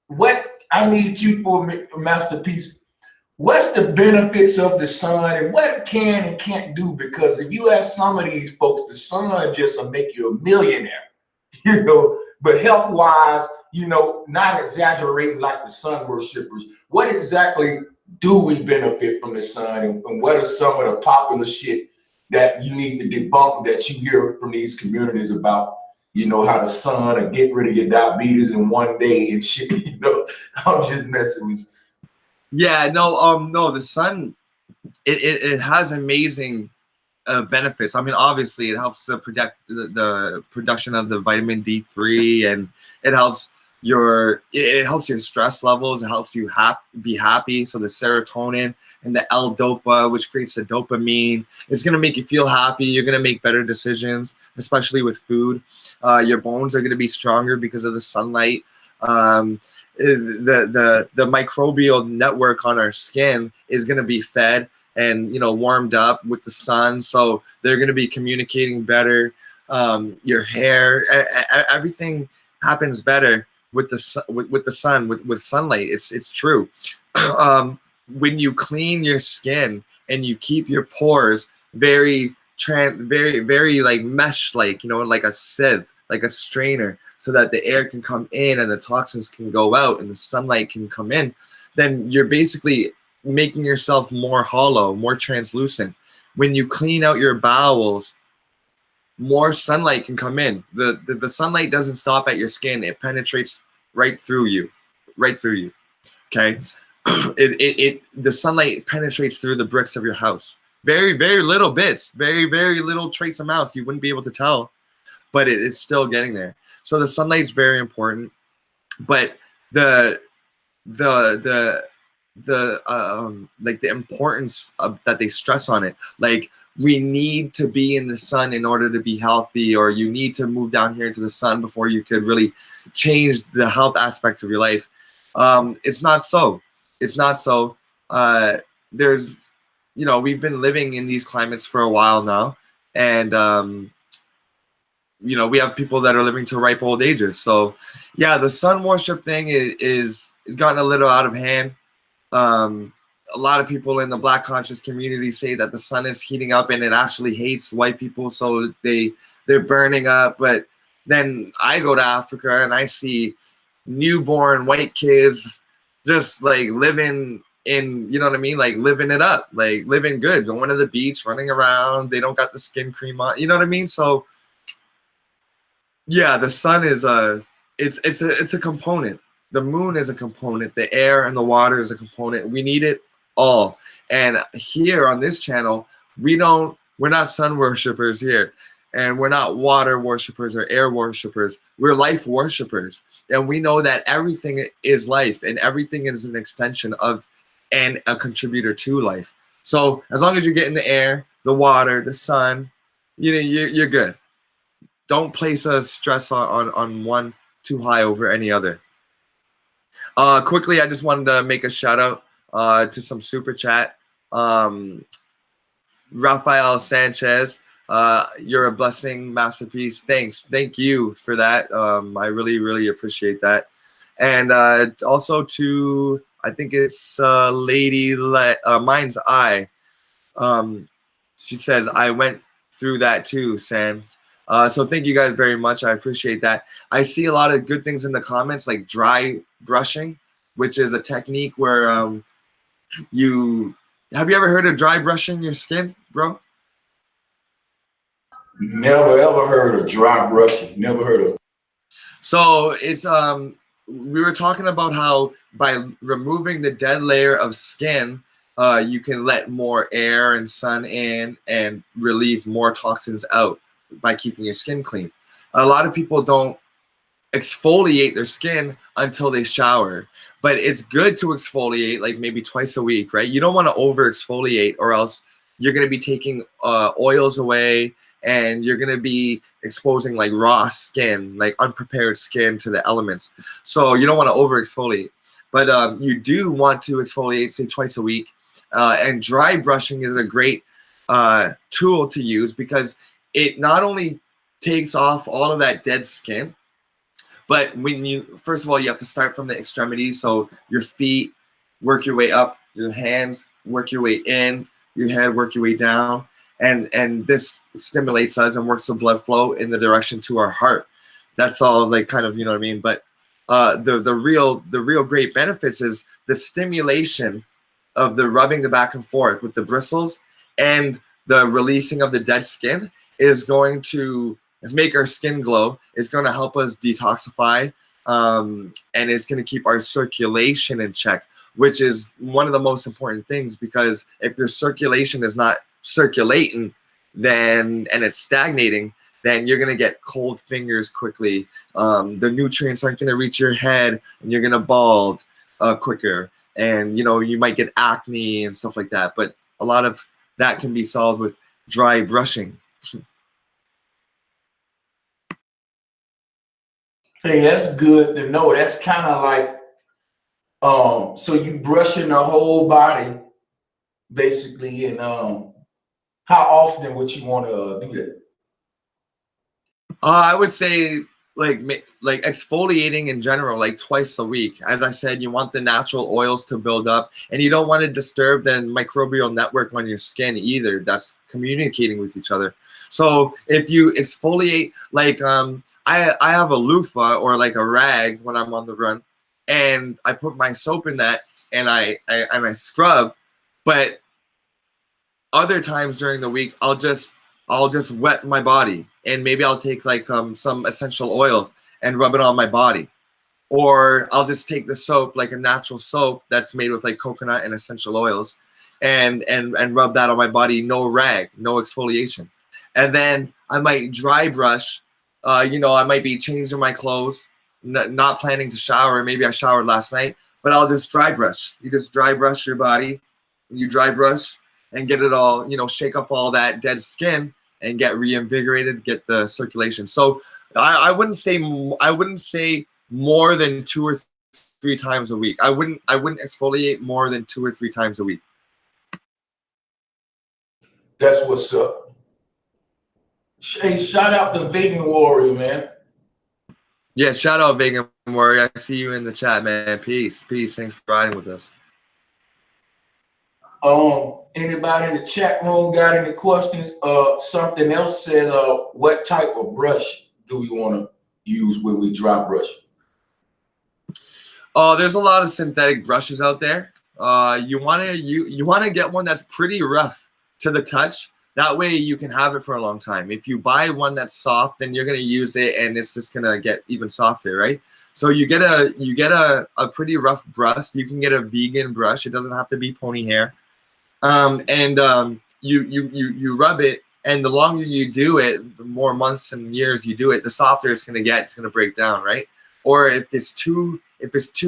what I need you for, Masterpiece, what's the benefits of the sun and what it can and can't do? Because if you ask some of these folks, the sun just will make you a millionaire, you know, but health-wise, you know, not exaggerating like the sun worshipers. What exactly do we benefit from the sun and what are some of the popular shit that you need to debunk that you hear from these communities about, you know, how the sun will get rid of your diabetes in one day and shit, you know? I'm just messing with you. Yeah, no, the sun, it has amazing benefits. I mean, obviously, it helps to protect the production of the vitamin D3, and it helps your stress levels. It helps you be happy. So the serotonin and the L-dopa, which creates the dopamine, is going to make you feel happy. You're going to make better decisions, especially with food. Your bones are going to be stronger because of the sunlight. The microbial network on our skin is going to be fed and, you know, warmed up with the sun, so they're going to be communicating better. Your hair, everything happens better with the sun, with sunlight. It's true. When you clean your skin and you keep your pores very like mesh, like, you know, like a sieve, like a strainer, so that the air can come in and the toxins can go out and the sunlight can come in, then you're basically making yourself more hollow, more translucent. When you clean out your bowels, more sunlight can come in. The sunlight doesn't stop at your skin. It penetrates right through you. Okay? The sunlight penetrates through the bricks of your house. Very, very little bits, very, very little trace amounts. You wouldn't be able to tell, but it's still getting there. So the sunlight is very important, but the like the importance of that they stress on it, like we need to be in the sun in order to be healthy, or you need to move down here into the sun before you could really change the health aspects of your life. It's not so. There's, you know, we've been living in these climates for a while now, and you know, we have people that are living to ripe old ages. So yeah, the sun worship thing is gotten a little out of hand. A lot of people in the Black conscious community say that the sun is heating up and it actually hates white people, so they're burning up. But then I go to Africa and I see newborn white kids just like living in, you know what I mean, like living it up, like living good, going to the beach, running around. They don't got the skin cream on, you know what I mean? So yeah, the sun is it's a component. The moon is a component. The air and the water is a component. We need it all. And here on this channel, we're not sun worshipers here, and we're not water worshipers or air worshipers. We're life worshipers, and we know that everything is life, and everything is an extension of and a contributor to life. So as long as you're getting the air, the water, the sun, you know, you're good. Don't place a stress on one too high over any other. Quickly, I just wanted to make a shout out to some super chat. Rafael Sanchez, you're a blessing, Masterpiece. Thank you for that. I really appreciate that. And also to, I think it's Lady Mind's Eye. She says, I went through that too, Sam. So thank you guys very much. I appreciate that. I see a lot of good things in the comments, like dry brushing, which is a technique where you have you ever heard of dry brushing your skin, bro? Never ever heard of dry brushing. Never heard of. So it's we were talking about how by removing the dead layer of skin, you can let more air and sun in and relieve more toxins out by keeping your skin clean. A lot of people don't exfoliate their skin until they shower, but it's good to exfoliate like maybe twice a week, right? You don't want to over exfoliate, or else you're going to be taking oils away, and you're going to be exposing like raw skin, like unprepared skin, to the elements. So you don't want to over exfoliate, but you do want to exfoliate, say, twice a week. And dry brushing is a great tool to use, because it not only takes off all of that dead skin, but when you, first of all, you have to start from the extremities. So your feet, work your way up, your hands, work your way in, your head, work your way down. And this stimulates us and works the blood flow in the direction to our heart. That's all, like, kind of, you know what I mean? But the real great benefits is the stimulation of the rubbing the back and forth with the bristles, and the releasing of the dead skin is going to make our skin glow. It's going to help us detoxify, and it's going to keep our circulation in check, which is one of the most important things, because if your circulation is not circulating, then, and it's stagnating, then you're going to get cold fingers quickly. The nutrients aren't going to reach your head, and you're going to bald quicker, and you might get acne and stuff like that. But a lot of that can be solved with dry brushing. Hey, that's good to know. That's kind of like, so you brushing the whole body, basically, and how often would you want to do that? I would say like exfoliating in general, like twice a week. As I said, you want the natural oils to build up, and you don't want to disturb the microbial network on your skin either. That's communicating with each other. So if you exfoliate, like I have a loofah or like a rag when I'm on the run, and I put my soap in that, and I scrub. But other times during the week, I'll just wet my body, and maybe I'll take like some essential oils and rub it on my body, or I'll just take the soap, like a natural soap that's made with like coconut and essential oils, and rub that on my body. No rag, no exfoliation. And then I might dry brush. I might be changing my clothes, not planning to shower. Maybe I showered last night, but I'll just dry brush. You just dry brush your body. You dry brush and get it all, shake up all that dead skin and get reinvigorated, get the circulation. So I wouldn't say more than 2 or 3 times a week. I wouldn't exfoliate more than 2 or 3 times a week. That's what's up. Hey, shout out to Vegan Warrior, man. Yeah, shout out Vegan Warrior. I see you in the chat, man. Peace. Thanks for riding with us. Anybody in the chat room got any questions? Something else said, what type of brush do we want to use when we dry brush? There's a lot of synthetic brushes out there. You want to get one that's pretty rough to the touch. That way you can have it for a long time. If you buy one that's soft, then you're gonna use it and it's just gonna get even softer, right? So you get a pretty rough brush. You can get a vegan brush. It doesn't have to be pony hair. You rub it, and the longer you do it, the more months and years you do it, the softer it's gonna get. It's gonna break down, right? Or if it's too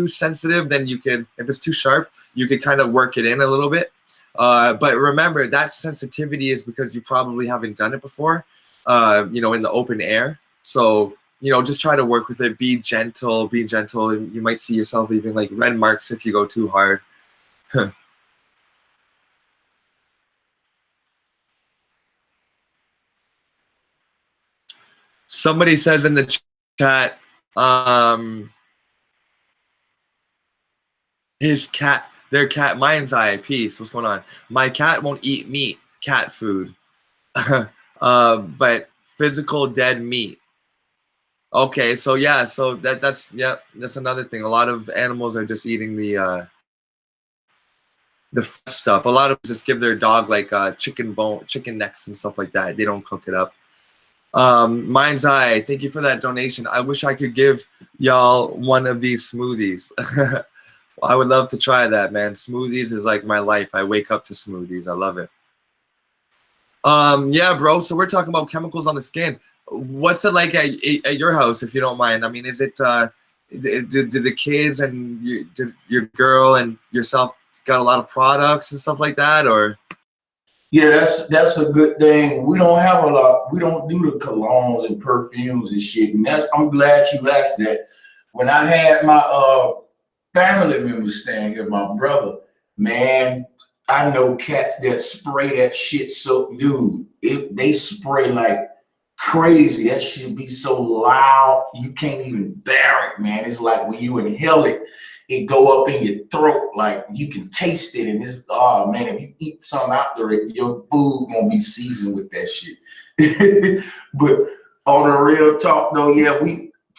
sensitive, then if it's too sharp, you could kind of work it in a little bit. But remember, that sensitivity is because you probably haven't done it before, in the open air. So, just try to work with it. Be gentle. And you might see yourself leaving like red marks if you go too hard. Somebody says in the chat, their cat, mine's eye, peace. What's going on? My cat won't eat meat, cat food. But physical dead meat. Okay, so yeah, so that's another thing. A lot of animals are just eating the stuff. A lot of them just give their dog like chicken necks and stuff like that. They don't cook it up. Mind's Eye, thank you for that donation. I wish I could give y'all one of these smoothies. I would love to try that, man. Smoothies is like my life. I wake up to smoothies. I love it. Yeah, bro. So we're talking about chemicals on the skin. What's it like at your house, if you don't mind? I mean, is it did the kids and did your girl and yourself got a lot of products and stuff like that, or? Yeah, that's a good thing. We don't have a lot. We don't do the colognes and perfumes and shit. And I'm glad you asked that. When I had my family members staying here, my brother, man, I know cats that spray that shit. So, dude, they spray like crazy. That shit be so loud you can't even bear it, man. It's like when you inhale it, it go up in your throat, like you can taste it. And it's, oh man, if you eat something after it, your food gonna be seasoned with that shit. But on a real talk though, yeah,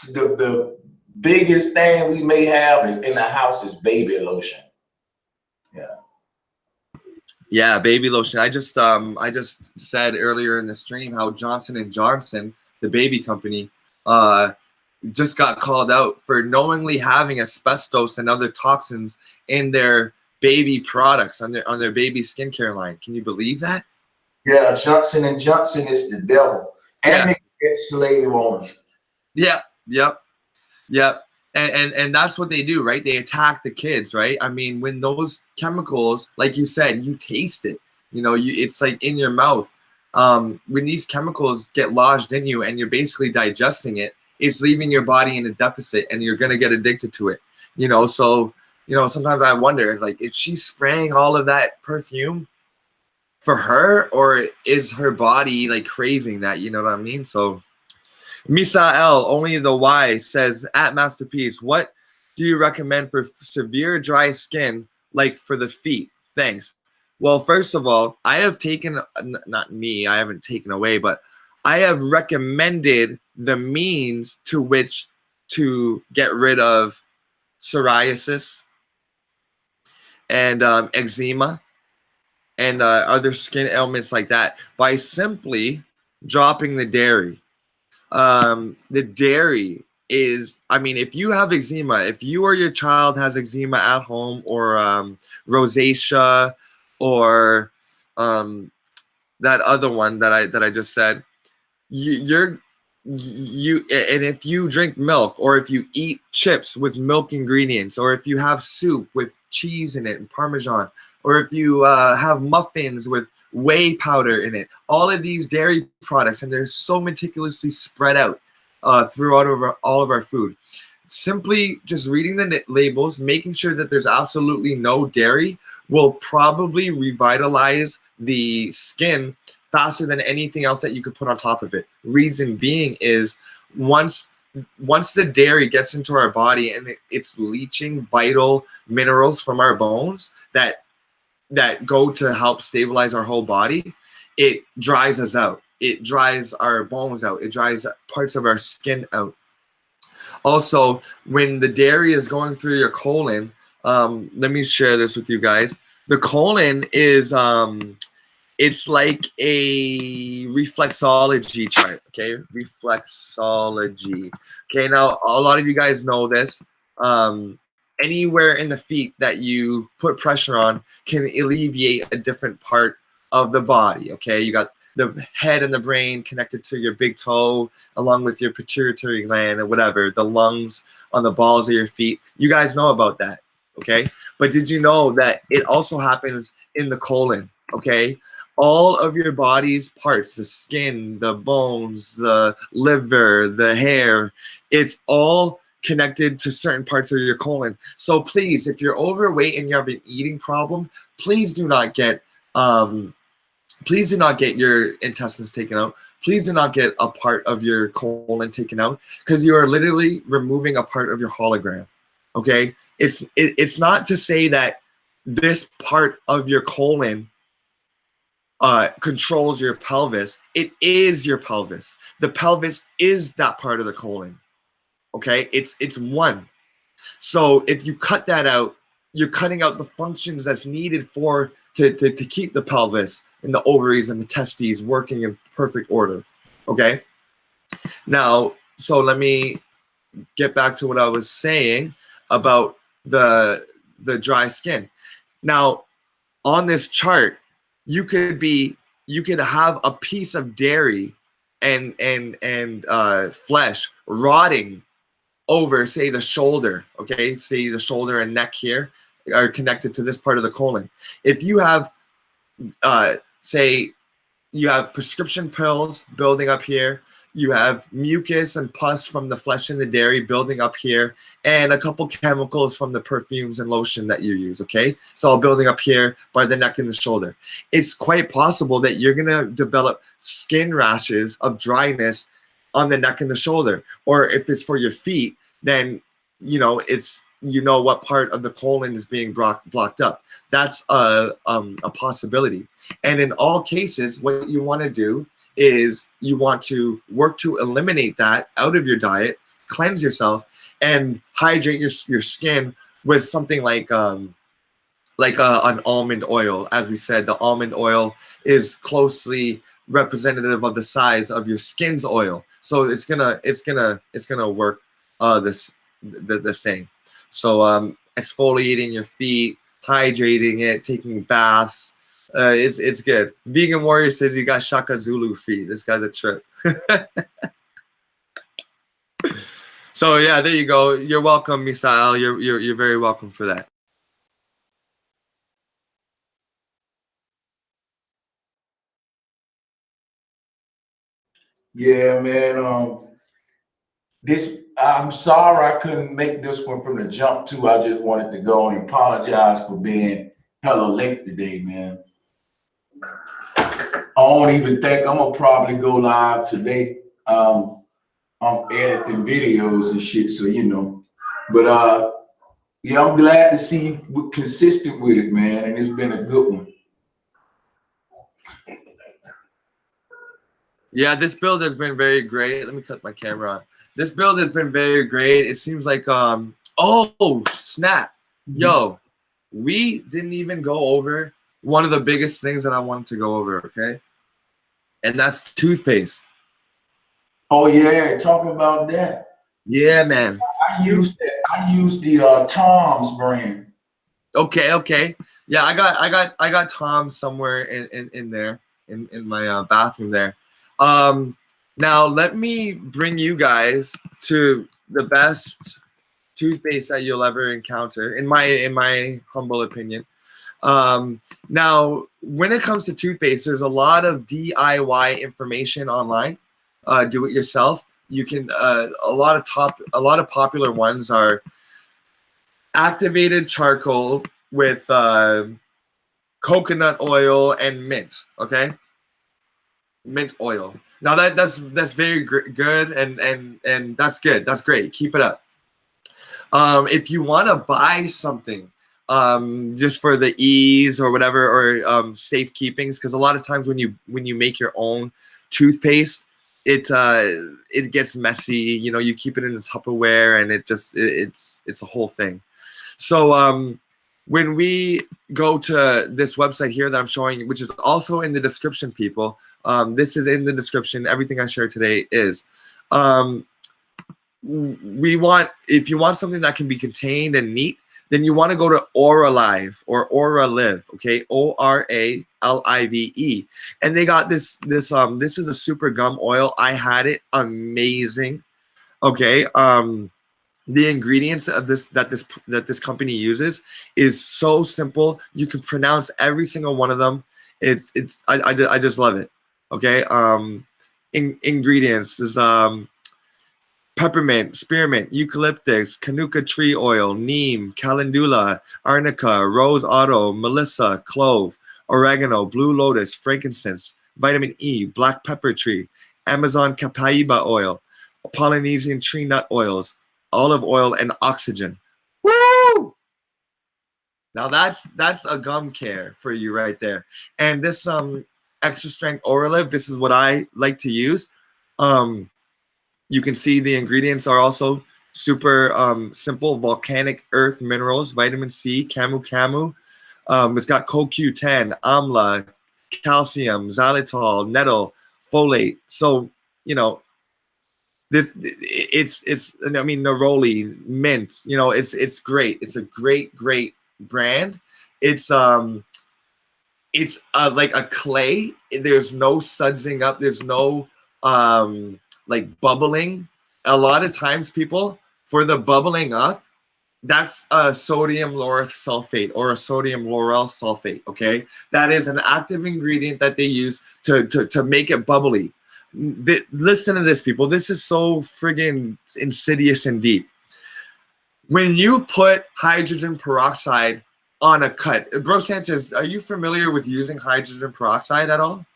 the biggest thing we may have in the house is baby lotion. Yeah. Yeah, baby lotion. I just said earlier in the stream how Johnson & Johnson, the baby company, just got called out for knowingly having asbestos and other toxins in their baby products on their baby skincare line. Can you believe that? Yeah, Johnson & Johnson is the devil. And they get slave owners. Yeah, yep. And that's what they do, right? They attack the kids, right? I mean, when those chemicals, like you said, you taste it, you know, it's like in your mouth. When these chemicals get lodged in you and you're basically digesting it, it's leaving your body in a deficit and you're going to get addicted to it, you know? So, you know, sometimes I wonder, like, is she spraying all of that perfume for her, or is her body like craving that? You know what I mean? So Misael, only the Y, says, at Masterpiece, what do you recommend for severe dry skin, like for the feet? Thanks. Well, first of all, I have taken, not me, I haven't taken away, but I have recommended the means to which to get rid of psoriasis and eczema and other skin ailments like that by simply dropping the dairy. The dairy is, I mean, if you have eczema, if you or your child has eczema at home, or rosacea, or that other one that I just said, and if you drink milk, or if you eat chips with milk ingredients, or if you have soup with cheese in it and Parmesan, or if you have muffins with whey powder in it, all of these dairy products, and they're so meticulously spread out throughout all of our food. Simply just reading the labels, making sure that there's absolutely no dairy, will probably revitalize the skin faster than anything else that you could put on top of it. Reason being is once the dairy gets into our body and it's leaching vital minerals from our bones that go to help stabilize our whole body, it dries us out. It dries our bones out. It dries parts of our skin out. Also, when the dairy is going through your colon, let me share this with you guys. The colon is it's like a reflexology chart, okay? Reflexology. Okay, now a lot of you guys know this. Anywhere in the feet that you put pressure on can alleviate a different part of the body, okay? You got the head and the brain connected to your big toe, along with your pituitary gland or whatever, the lungs on the balls of your feet. You guys know about that, okay? But did you know that it also happens in the colon, okay? All of your body's parts, the skin, the bones, the liver, the hair, it's all connected to certain parts of your colon. So please, if you're overweight and you have an eating problem, please do not get your intestines taken out. Please do not get a part of your colon taken out, because you are literally removing a part of your hologram. Okay, it's not to say that this part of your colon controls your pelvis. It is your pelvis. The pelvis is that part of the colon. Okay, it's one. So if you cut that out, you're cutting out the functions that's needed for to keep the pelvis and the ovaries and the testes working in perfect order. Okay. Now, so let me get back to what I was saying about the dry skin. Now, on this chart, you could have a piece of dairy and flesh rotting over, say, the shoulder. Okay, say the shoulder and neck here are connected to this part of the colon. If you have, say, you have prescription pills building up here, you have mucus and pus from the flesh and the dairy building up here, and a couple chemicals from the perfumes and lotion that you use, okay? So all building up here by the neck and the shoulder. It's quite possible that you're gonna develop skin rashes of dryness on the neck and the shoulder. Or if it's for your feet, then what part of the colon is being blocked up. That's a possibility. And in all cases, what you want to do is you want to work to eliminate that out of your diet, cleanse yourself, and hydrate your skin with something like an almond oil. As we said, the almond oil is closely representative of the size of your skin's oil, so it's gonna work the same. So exfoliating your feet, hydrating it, taking baths, it's good. Vegan Warrior says you got Shaka Zulu feet. This guy's a trip. So yeah, there you go. You're welcome, Misael. You're very welcome for that. Yeah, man. I'm sorry I couldn't make this one from the jump too. I just wanted to go and apologize for being hella late today, man. I don't even think I'm gonna probably go live today. I'm editing videos and shit, so But yeah, I'm glad to see you consistent with it, man, and it's been a good one. Yeah, this build has been very great. Let me cut my camera on. This build has been very great. It seems like oh snap. Yo, we didn't even go over one of the biggest things that I wanted to go over, okay? And that's toothpaste. Oh yeah, talk about that. Yeah, man. I use the Tom's brand. Okay. Yeah, I got Tom somewhere in there in my bathroom there. Now let me bring you guys to the best toothpaste that you'll ever encounter, in my humble opinion. Now, when it comes to toothpaste, there's a lot of DIY information online. Do it yourself. You can a lot of popular ones are activated charcoal with coconut oil and mint. Okay, mint oil. Now that's very good, and that's good. That's great. Keep it up. If you want to buy something just for the ease or whatever, or safe keepings, because a lot of times when you make your own toothpaste, it gets messy. You keep it in the Tupperware, and it's a whole thing. So when we go to this website here that I'm showing, which is also in the description, people, this is in the description. Everything I share today is. If you want something that can be contained and neat, then you want to go to Oralive or Oralive, okay? Oralive, and they got this is a super gum oil. I had it, amazing. Okay, the ingredients of that this company uses is so simple. You can pronounce every single one of them. I just love it. Okay, ingredients is peppermint, spearmint, eucalyptus, Kanuka tree oil, neem, calendula, arnica, rose otto, melissa, clove, oregano, blue lotus, frankincense, vitamin E, black pepper tree, Amazon copaiba oil, Polynesian tree nut oils, olive oil, and oxygen. Woo! Now that's a gum care for you right there. And this extra strength Oralive. This is what I like to use. You can see the ingredients are also super simple: volcanic earth minerals, vitamin C, camu. It's got CoQ10, amla, calcium, xylitol, nettle, folate. So this it's I mean neroli, mint. It's great. It's a great brand. It's like a clay. There's no sudsing up. There's no like bubbling. A lot of times people, for the bubbling up, that's a sodium lauryl sulfate or a sodium lauryl sulfate. Okay, that is an active ingredient that they use to make it bubbly. Listen to this, people. This is so friggin' insidious and deep. When you put hydrogen peroxide on a cut, bro, Sanchez, are you familiar with using hydrogen peroxide at all?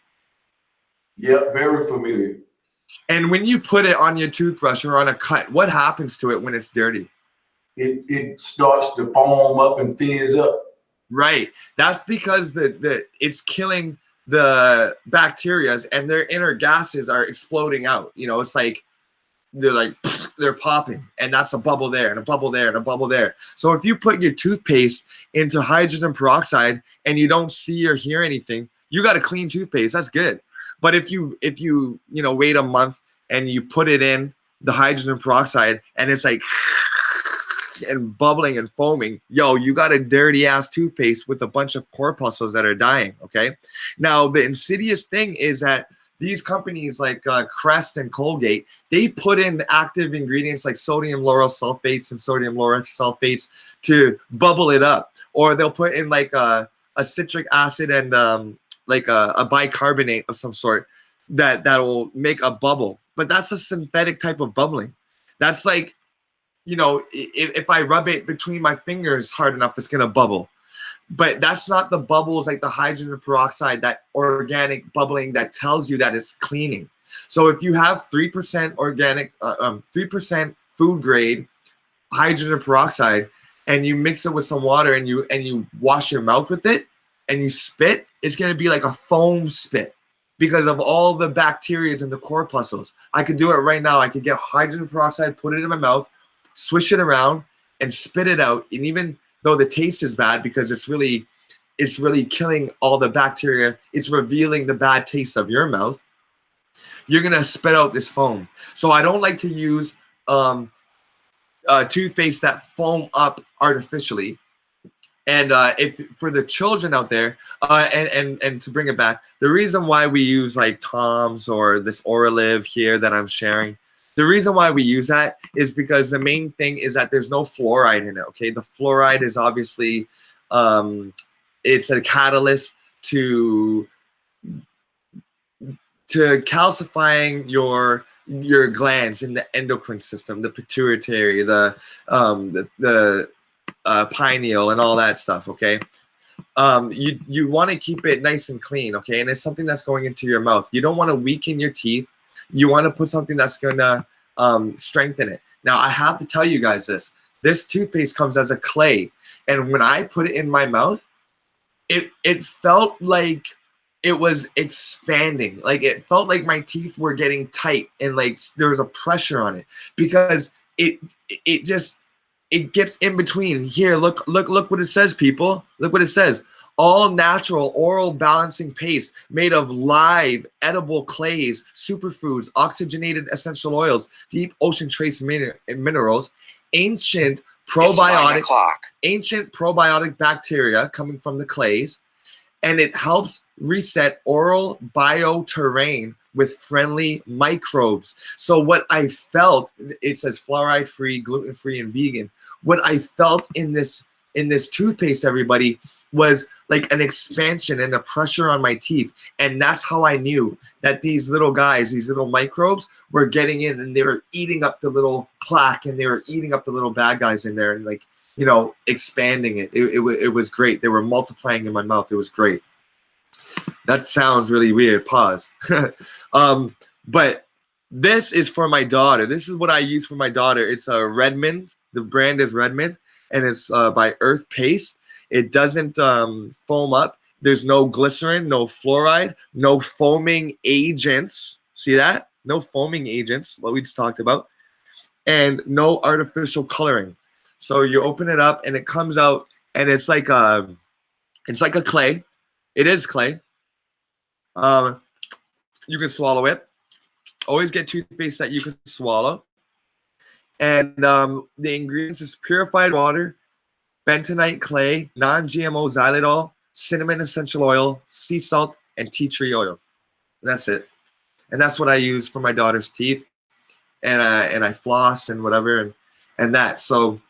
Yeah, very familiar. And when you put it on your toothbrush or on a cut, what happens to it when it's dirty? It starts to foam up and fizz up. Right. That's because it's killing the bacteria and their inner gases are exploding out. It's like they're popping, and that's a bubble there and a bubble there and a bubble there. So if you put your toothpaste into hydrogen peroxide and you don't see or hear anything, you got a clean toothpaste. That's good. But if you wait a month and you put it in the hydrogen peroxide and it's like and bubbling and foaming, you got a dirty ass toothpaste with a bunch of corpuscles that are dying. Okay. Now the insidious thing is that these companies like Crest and Colgate, they put in active ingredients like sodium lauryl sulfates and sodium lauryl sulfates to bubble it up, or they'll put in like a citric acid and like a bicarbonate of some sort that will make a bubble. But that's a synthetic type of bubbling. That's like, if I rub it between my fingers hard enough, it's gonna bubble. But that's not the bubbles like the hydrogen peroxide, that organic bubbling that tells you that it's cleaning. So if you have 3% organic, 3% food grade hydrogen peroxide, and you mix it with some water and you wash your mouth with it and you spit, it's gonna be like a foam spit because of all the bacteria and the corpuscles. I could do it right now. I could get hydrogen peroxide, put it in my mouth, swish it around, and spit it out. And even though the taste is bad because it's really killing all the bacteria, it's revealing the bad taste of your mouth, you're gonna spit out this foam. So I don't like to use toothpaste that foam up artificially. And if for the children out there, and to bring it back, the reason why we use like Tom's or this Oralive here that I'm sharing, the reason why we use that is because the main thing is that there's no fluoride in it. Okay, the fluoride is obviously it's a catalyst to calcifying your glands in the endocrine system, the pituitary, the pineal, and all that stuff. Okay, you want to keep it nice and clean. Okay, and it's something that's going into your mouth. You don't want to weaken your teeth. You want to put something that's gonna strengthen it. Now I have to tell you guys this. This toothpaste comes as a clay, and when I put it in my mouth, it felt like it was expanding. Like it felt like my teeth were getting tight and like there was a pressure on it because it gets in between. Here, look what it says, people. Look what it says. All natural oral balancing paste made of live edible clays, superfoods, oxygenated essential oils, deep ocean trace minerals, ancient probiotic bacteria coming from the clays, and it helps reset oral bioterrain with friendly microbes. So what I felt, it says fluoride free, gluten free, and vegan. What I felt in this toothpaste, everybody, was like an expansion and a pressure on my teeth. And that's how I knew that these little guys, these little microbes were getting in and they were eating up the little plaque and they were eating up the little bad guys in there and like, expanding it. It was great. They were multiplying in my mouth. It was great. That sounds really weird. Pause. But this is for my daughter. This is what I use for my daughter. It's a Redmond. The brand is Redmond, and it's by Earth Paste. It doesn't foam up. There's no glycerin, no fluoride, no foaming agents. See that? No foaming agents, what we just talked about, and no artificial coloring. So you open it up and it comes out and it's like a clay. It is clay. You can swallow it. Always get toothpaste that you can swallow. And the ingredients is purified water, bentonite clay, non-GMO xylitol, cinnamon essential oil, sea salt, and tea tree oil. And that's it. And that's what I use for my daughter's teeth. And I floss and whatever and that. So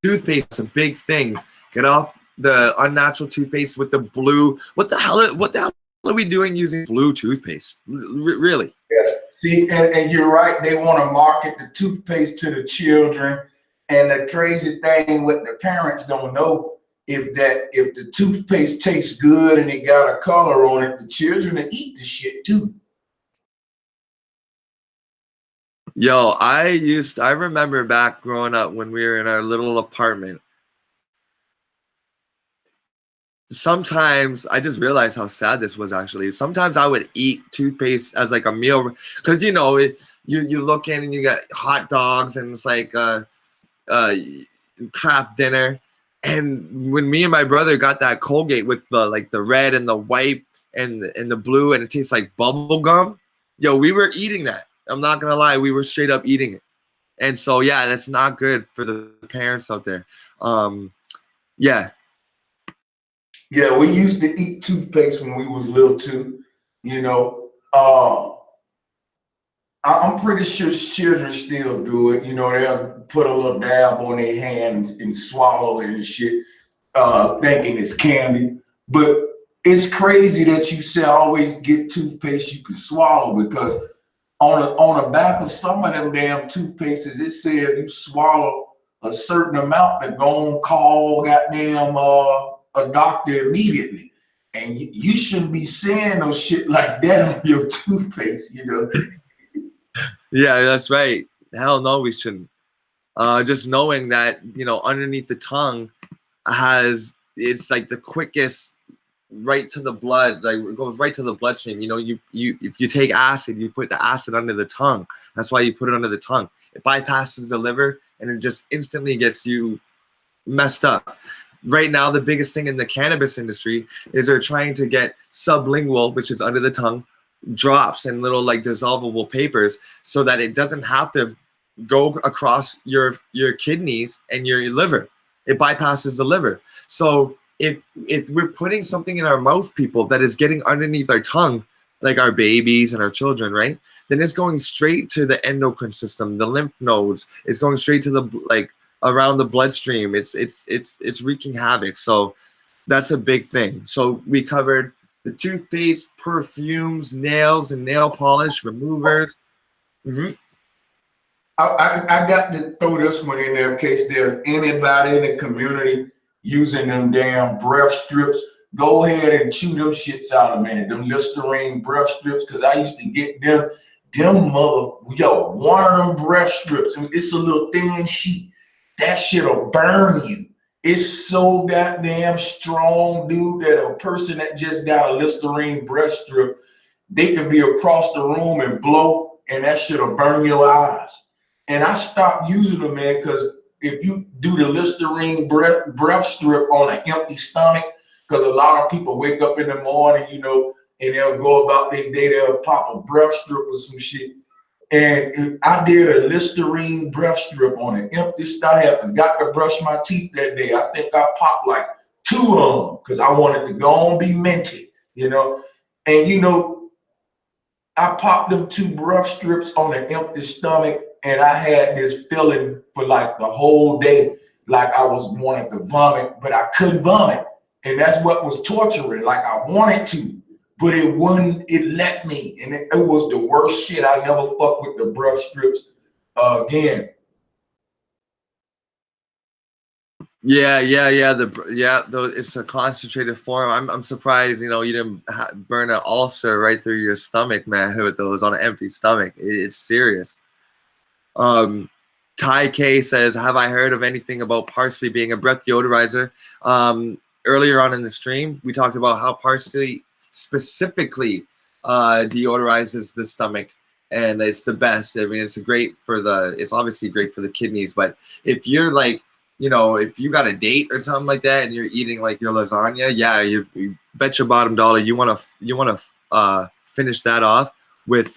toothpaste is a big thing. Get off the unnatural toothpaste with the blue. What the hell are we doing using blue toothpaste? Really? Yeah. See, and you're right. They want to market the toothpaste to the children. And the crazy thing, what the parents don't know, if the toothpaste tastes good and it got a color on it, the children will eat the shit too. Yo, I remember back growing up when we were in our little apartment. Sometimes I just realized how sad this was actually. Sometimes I would eat toothpaste as like a meal because you look in and you got hot dogs and it's like crap dinner. And when me and my brother got that Colgate with the red and the white and the blue and it tastes like bubble gum, yo, we were eating that. I'm not gonna lie, we were straight up eating it. And so yeah, that's not good for the parents out there. Yeah. Yeah, we used to eat toothpaste when we was little too. I'm pretty sure children still do it. They'll put a little dab on their hand and swallow it and shit, thinking it's candy. But it's crazy that you say always get toothpaste you can swallow because on the back of some of them damn toothpastes, it said you swallow a certain amount that gonna call goddamn a doctor immediately. And you shouldn't be saying no shit like that on your toothpaste, Yeah, that's right. Hell no, we shouldn't. Just knowing that, underneath the tongue it's like the quickest right to the blood, like it goes right to the bloodstream. If you take acid, you put the acid under the tongue. That's why you put it under the tongue. It bypasses the liver and it just instantly gets you messed up. Right now, the biggest thing in the cannabis industry is they're trying to get sublingual, which is under the tongue, drops and little like dissolvable papers so that it doesn't have to go across your kidneys and your liver. It bypasses the liver. So if we're putting something in our mouth, people, that is getting underneath our tongue, like our babies and our children, right? Then it's going straight to the endocrine system, the lymph nodes. It's going straight to the around the bloodstream. It's wreaking havoc. So that's a big thing. So we covered the toothpaste, perfumes, nails and nail polish removers. Mm-hmm. I got to throw this one in there in case there's anybody in the community using them damn breath strips. Go ahead and chew them shits out a minute. Them Listerine breath strips, because I used to get them one of them breath strips. It's a little thin sheet. That shit'll burn you. It's so goddamn strong, dude, that a person that just got a Listerine breath strip, they can be across the room and blow, and that shit'll burn your eyes. And I stopped using them, man, because if you do the Listerine breath strip on an empty stomach, because a lot of people wake up in the morning, and they'll go about their day, they'll pop a breath strip or some shit. And I did a Listerine breath strip on an empty stomach. I got to brush my teeth that day. I think I popped like 2 of them because I wanted to go and be minted, And I popped them 2 breath strips on an empty stomach, and I had this feeling for like the whole day, like I was wanting to vomit, but I couldn't vomit. And that's what was torturing. Like I wanted to, but it wouldn't, it let me. And it was the worst shit. I never fucked with the breath strips again. Yeah. It's a concentrated form. I'm surprised, you didn't burn an ulcer right through your stomach, man, with those on an empty stomach. It's serious. Ty K says, have I heard of anything about parsley being a breath deodorizer? earlier on in the stream, we talked about how parsley specifically deodorizes the stomach, and it's the best. I mean, it's obviously great for the kidneys, but if you're like, you know, if you got a date or something like that and you're eating like your lasagna, yeah, you bet your bottom dollar you want to finish that off with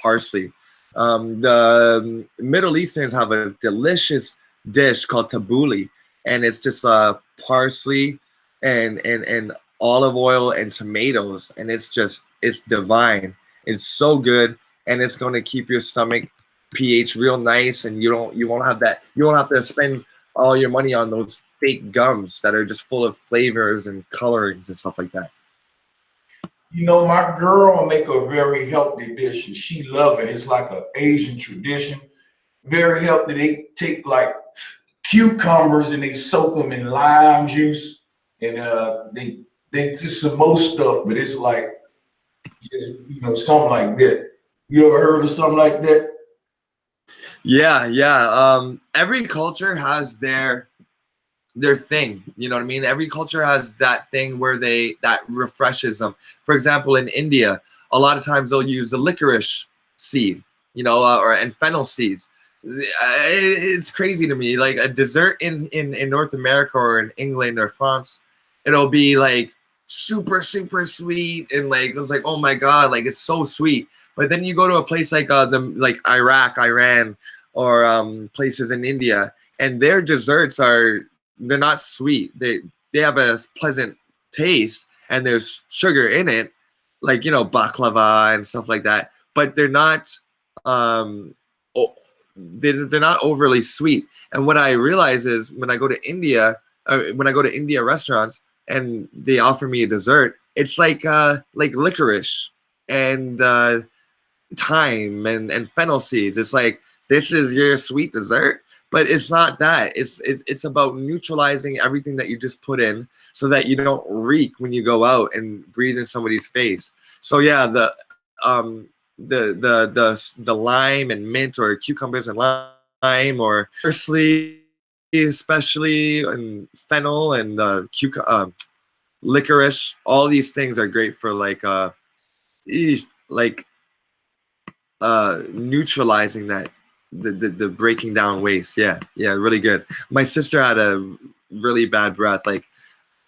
parsley. The Middle Easterns have a delicious dish called tabbouleh, and it's just parsley and olive oil and tomatoes, and it's divine. It's so good, and it's going to keep your stomach pH real nice, and you won't have to spend all your money on those fake gums that are just full of flavors and colorings and stuff like that. You know, my girl make a very healthy dish, and she love it. It's like an Asian tradition, very healthy. They take like cucumbers and they soak them in lime juice, and they just some more stuff, but it's like just, you know, something like that. You ever heard of something like that? Yeah. Every culture has their thing. You know what I mean? Every culture has that thing where that refreshes them. For example, in India, a lot of times they'll use the licorice seed, you know, and fennel seeds. It's crazy to me. Like a dessert in North America or in England or France, it'll be like super sweet, and like it was like, oh my god, like it's so sweet. But then you go to a place like Iraq, Iran, or places in India, and their desserts they're not sweet. They have a pleasant taste, and there's sugar in it, like, you know, baklava and stuff like that. But they're not they're not overly sweet. And what I realize is when I go to India restaurants and they offer me a dessert, it's like licorice and thyme and fennel seeds. It's like, this is your sweet dessert, but it's not that. It's about neutralizing everything that you just put in so that you don't reek when you go out and breathe in somebody's face. So yeah, the lime and mint, or cucumbers and lime, or parsley especially, and fennel and licorice, all these things are great for neutralizing that, the breaking down waste. Yeah, really good. My sister had a really bad breath, like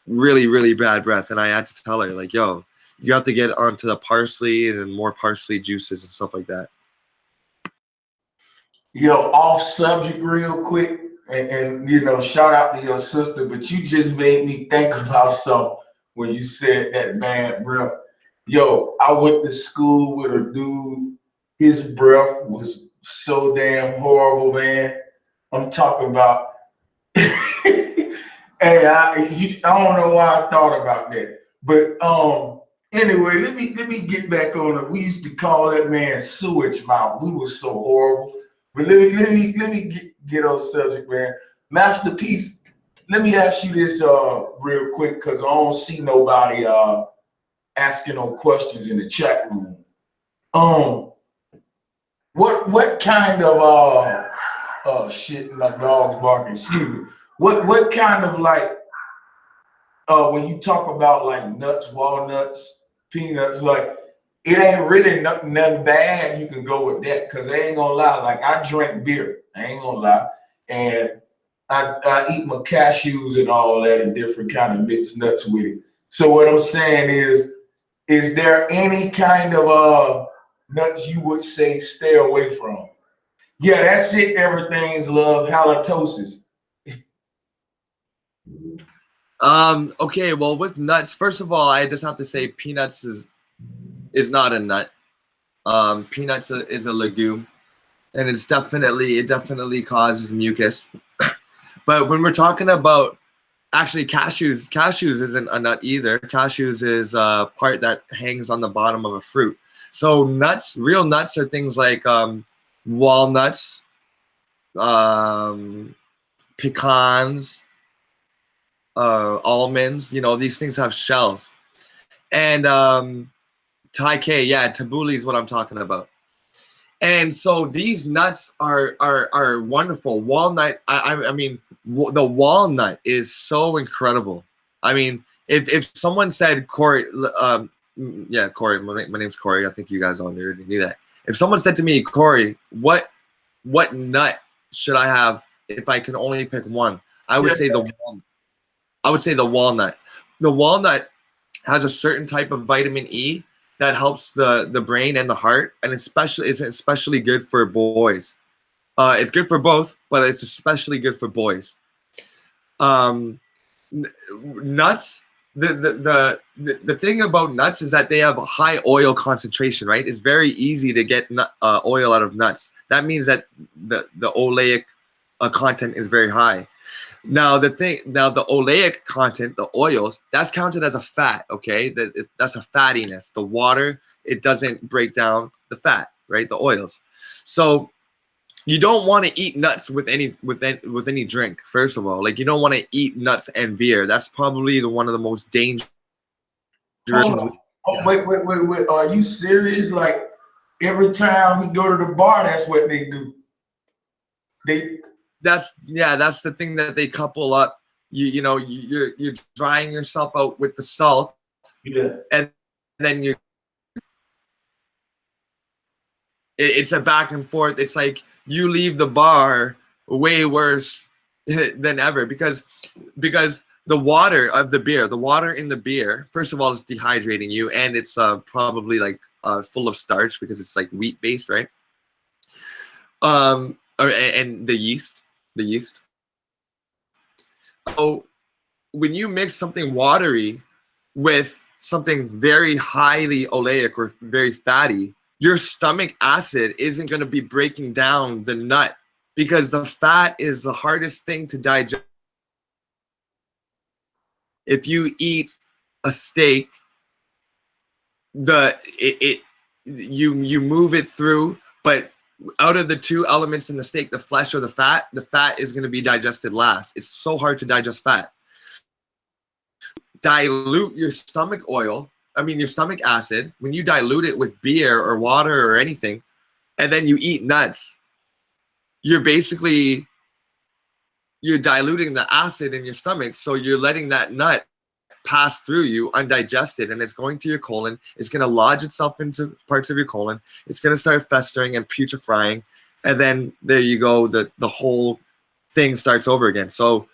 really bad breath, and I had to tell her, like, yo, you have to get onto the parsley and more parsley juices and stuff like that. Yo, off subject real quick, and you know, shout out to your sister, but you just made me think about something when you said that bad breath. Yo, I went to school with a dude, his breath was so damn horrible, man. I'm talking about hey, I don't know why I thought about that. But anyway, let me get back on it. We used to call that man sewage mouth. We were so horrible. But let me get on subject, man. Masterpiece, let me ask you this real quick, because I don't see nobody asking no questions in the chat room. What kind of shit, my dog's barking, excuse me. What kind of, like, when you talk about like nuts, walnuts, peanuts, like, it ain't really nothing bad. You can go with that, because I ain't gonna lie, like, I drink beer, I ain't gonna lie, and I eat my cashews and all that and different kind of mixed nuts with it. So what I'm saying is there any kind of nuts you would say stay away from? Yeah, that's it. Everything's love, halitosis. Okay, well, with nuts, first of all, I just have to say peanuts is not a nut. Peanuts is a legume, and it definitely causes mucus. But when we're talking about, actually, cashews isn't a nut either. Cashews is a part that hangs on the bottom of a fruit. So real nuts are things like walnuts, pecans, almonds. You know, these things have shells. And tabbouleh is what I'm talking about. And so these nuts are wonderful. Walnut, I mean, the walnut is so incredible. I mean, if someone said Corey, yeah, Corey, my name's Corey. I think you guys all already knew that. If someone said to me, Corey, what nut should I have if I can only pick one? I would say the walnut. I would say the walnut. The walnut has a certain type of vitamin E that helps the brain and the heart, and it's especially good for boys. It's good for both, but it's especially good for boys. Nuts. The thing about nuts is that they have a high oil concentration, right? It's very easy to get oil out of nuts. That means that the oleic content is very high. Now the oleic content, the oils, that's counted as a fat. Okay, that's a fattiness. The water, it doesn't break down the fat, right? The oils. So you don't want to eat nuts with any drink. First of all, like you don't want to eat nuts and beer. That's probably one of the most dangerous. Wait. Are you serious? Like every time we go to the bar, that's what they do. That's the thing that they couple up. You're drying yourself out with the salt, and then it's a back and forth. It's like you leave the bar way worse than ever because the water of the beer, the water in the beer, first of all, is dehydrating you, and it's probably like full of starch because it's like wheat based, right? And the yeast. So when you mix something watery with something very highly oleic or very fatty, your stomach acid isn't going to be breaking down the nut because the fat is the hardest thing to digest. If you eat a steak, you move it through, but out of the two elements in the steak, the flesh or the fat is going to be digested last. It's so hard to digest fat. Dilute your stomach acid. When you dilute it with beer or water or anything, and then you eat nuts, you're diluting the acid in your stomach, so you're letting that nut pass through you undigested, and it's going to your colon. It's going to lodge itself into parts of your colon. It's going to start festering and putrefying, and then there you go. The whole thing starts over again. So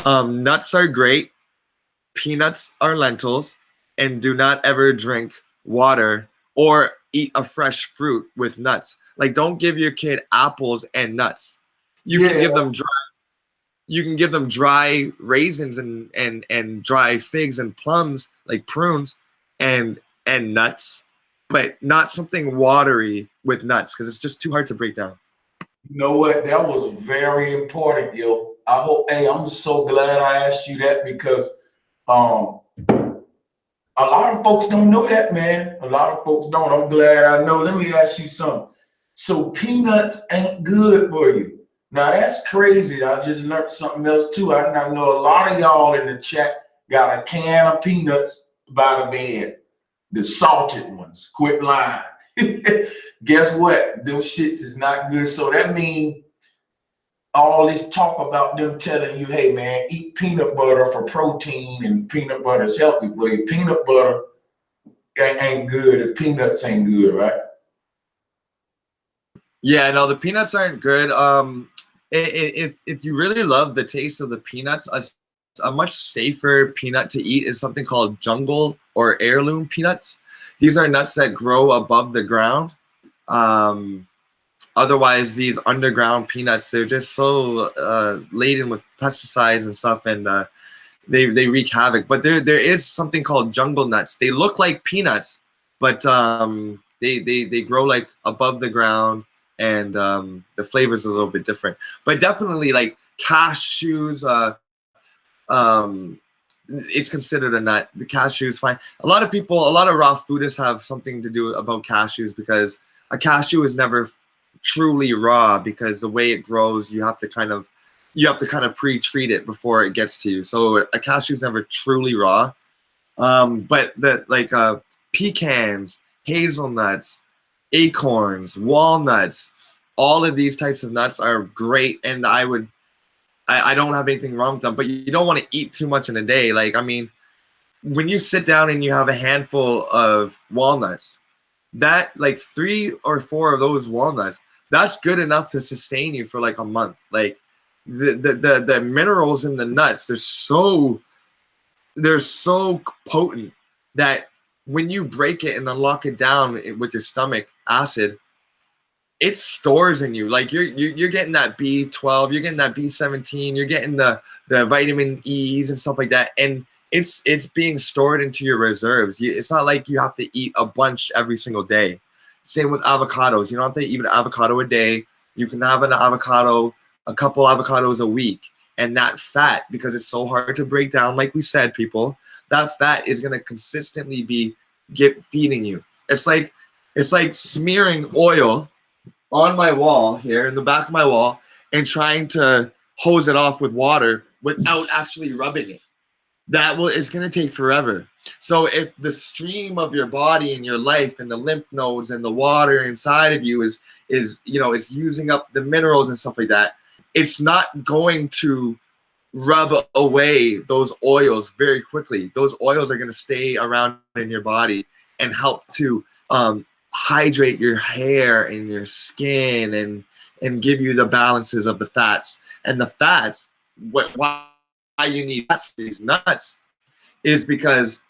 nuts are great. Peanuts are lentils, and do not ever drink water or eat a fresh fruit with nuts. Like, don't give your kid apples and nuts. You can give them dry. You can give them dry raisins and dry figs and plums, like prunes and nuts, but not something watery with nuts because it's just too hard to break down. You know what? That was very important, yo. I'm so glad I asked you that because a lot of folks don't know that, man. A lot of folks don't. I'm glad I know. Let me ask you something. So peanuts ain't good for you. Now that's crazy. I just learned something else too. I know a lot of y'all in the chat got a can of peanuts by the bed, the salted ones. Quit lying. Guess what? Them shits is not good. So that means all this talk about them telling you, hey man, eat peanut butter for protein and peanut butter is healthy for you. Peanut butter ain't good if peanuts ain't good, right? Yeah, no, the peanuts aren't good. If you really love the taste of the peanuts, a much safer peanut to eat is something called jungle or heirloom peanuts. These are nuts that grow above the ground. Otherwise, these underground peanuts, they're just so laden with pesticides and stuff, and they wreak havoc. But there is something called jungle nuts. They look like peanuts, but they grow like above the ground, and the flavor is a little bit different. But definitely like cashews, it's considered a nut. The cashew is fine. A lot of raw foodists have something to do about cashews because a cashew is never truly raw because the way it grows, you have to kind of pre-treat it before it gets to you. So a cashew is never truly raw. But pecans, hazelnuts, acorns, walnuts, all of these types of nuts are great, and I I don't have anything wrong with them, but you don't want to eat too much in a day. Like, I mean, when you sit down and you have a handful of walnuts, that like 3 or 4 of those walnuts, that's good enough to sustain you for like a month. Like the minerals in the nuts, they're so potent that when you break it and unlock it down with your stomach acid, it stores in you. Like you're getting that B12, you're getting that B17, you're getting the vitamin E's and stuff like that, and it's being stored into your reserves. It's not like you have to eat a bunch every single day. Same with avocados. You don't have to eat an avocado a day. You can have an avocado, a couple avocados a week, and that fat, because it's so hard to break down, like we said, people, that fat is going to consistently be feeding you. It's like smearing oil on my wall here, in the back of my wall, and trying to hose it off with water without actually rubbing it. It's going to take forever. So if the stream of your body and your life and the lymph nodes and the water inside of you is it's using up the minerals and stuff like that, it's not going to rub away those oils very quickly. Those oils are going to stay around in your body and help to hydrate your hair and your skin and give you the balances of the fats. And the fats, why you need fats for these nuts is because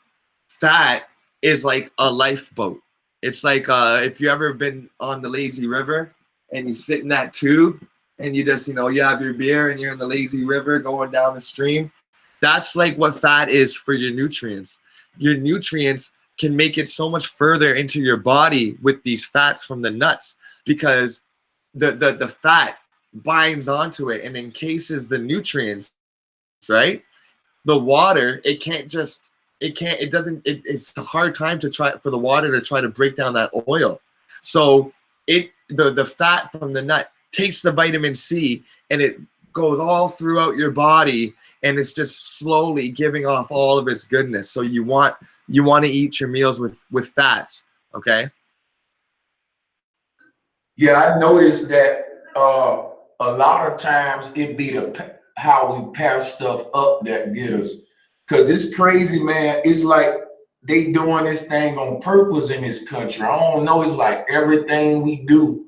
fat is like a lifeboat. It's like if you ever been on the lazy river and you sit in that tube and you just, you have your beer and you're in the lazy river going down the stream. That's like what fat is for your nutrients. Your nutrients can make it so much further into your body with these fats from the nuts, because the fat binds onto it and encases the nutrients, right? The water, it's a hard time for the water to try to break down that oil. So the fat from the nut takes the vitamin C and it goes all throughout your body, and it's just slowly giving off all of its goodness. So you want to eat your meals with fats, okay? Yeah, I noticed that a lot of times it be how we pass stuff up that get us. Cause it's crazy, man. It's like they doing this thing on purpose in this country. I don't know. It's like everything we do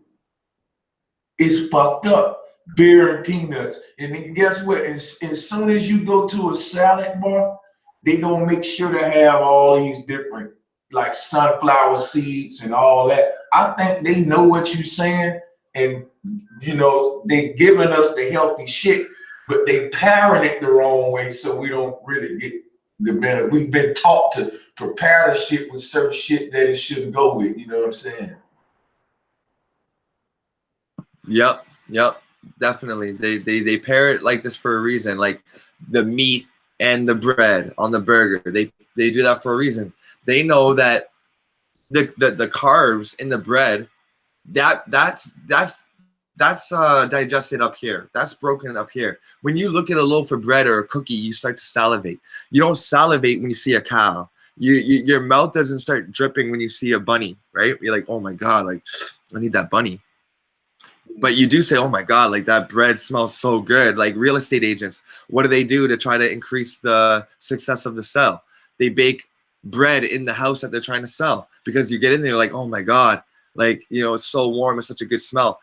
is fucked up. Beer and peanuts. And then guess what? As soon as you go to a salad bar, they gonna make sure to have all these different like sunflower seeds and all that. I think they know what you're saying, and they giving us the healthy shit, but they pairing it the wrong way, so we don't really get the benefit. We've been taught to prepare the shit with certain shit that it shouldn't go with. You know what I'm saying? Yep. Definitely. They pair it like this for a reason. Like the meat and the bread on the burger. They do that for a reason. They know that the carbs in the bread, that's digested up here. That's broken up here. When you look at a loaf of bread or a cookie, you start to salivate. You don't salivate when you see a cow. Your mouth doesn't start dripping when you see a bunny, right? You're like, oh my God, like I need that bunny. But you do say, oh my God, like that bread smells so good. Like real estate agents, what do they do to try to increase the success of the sale? They bake bread in the house that they're trying to sell, because you get in there like, oh my God, like, it's so warm. It's such a good smell.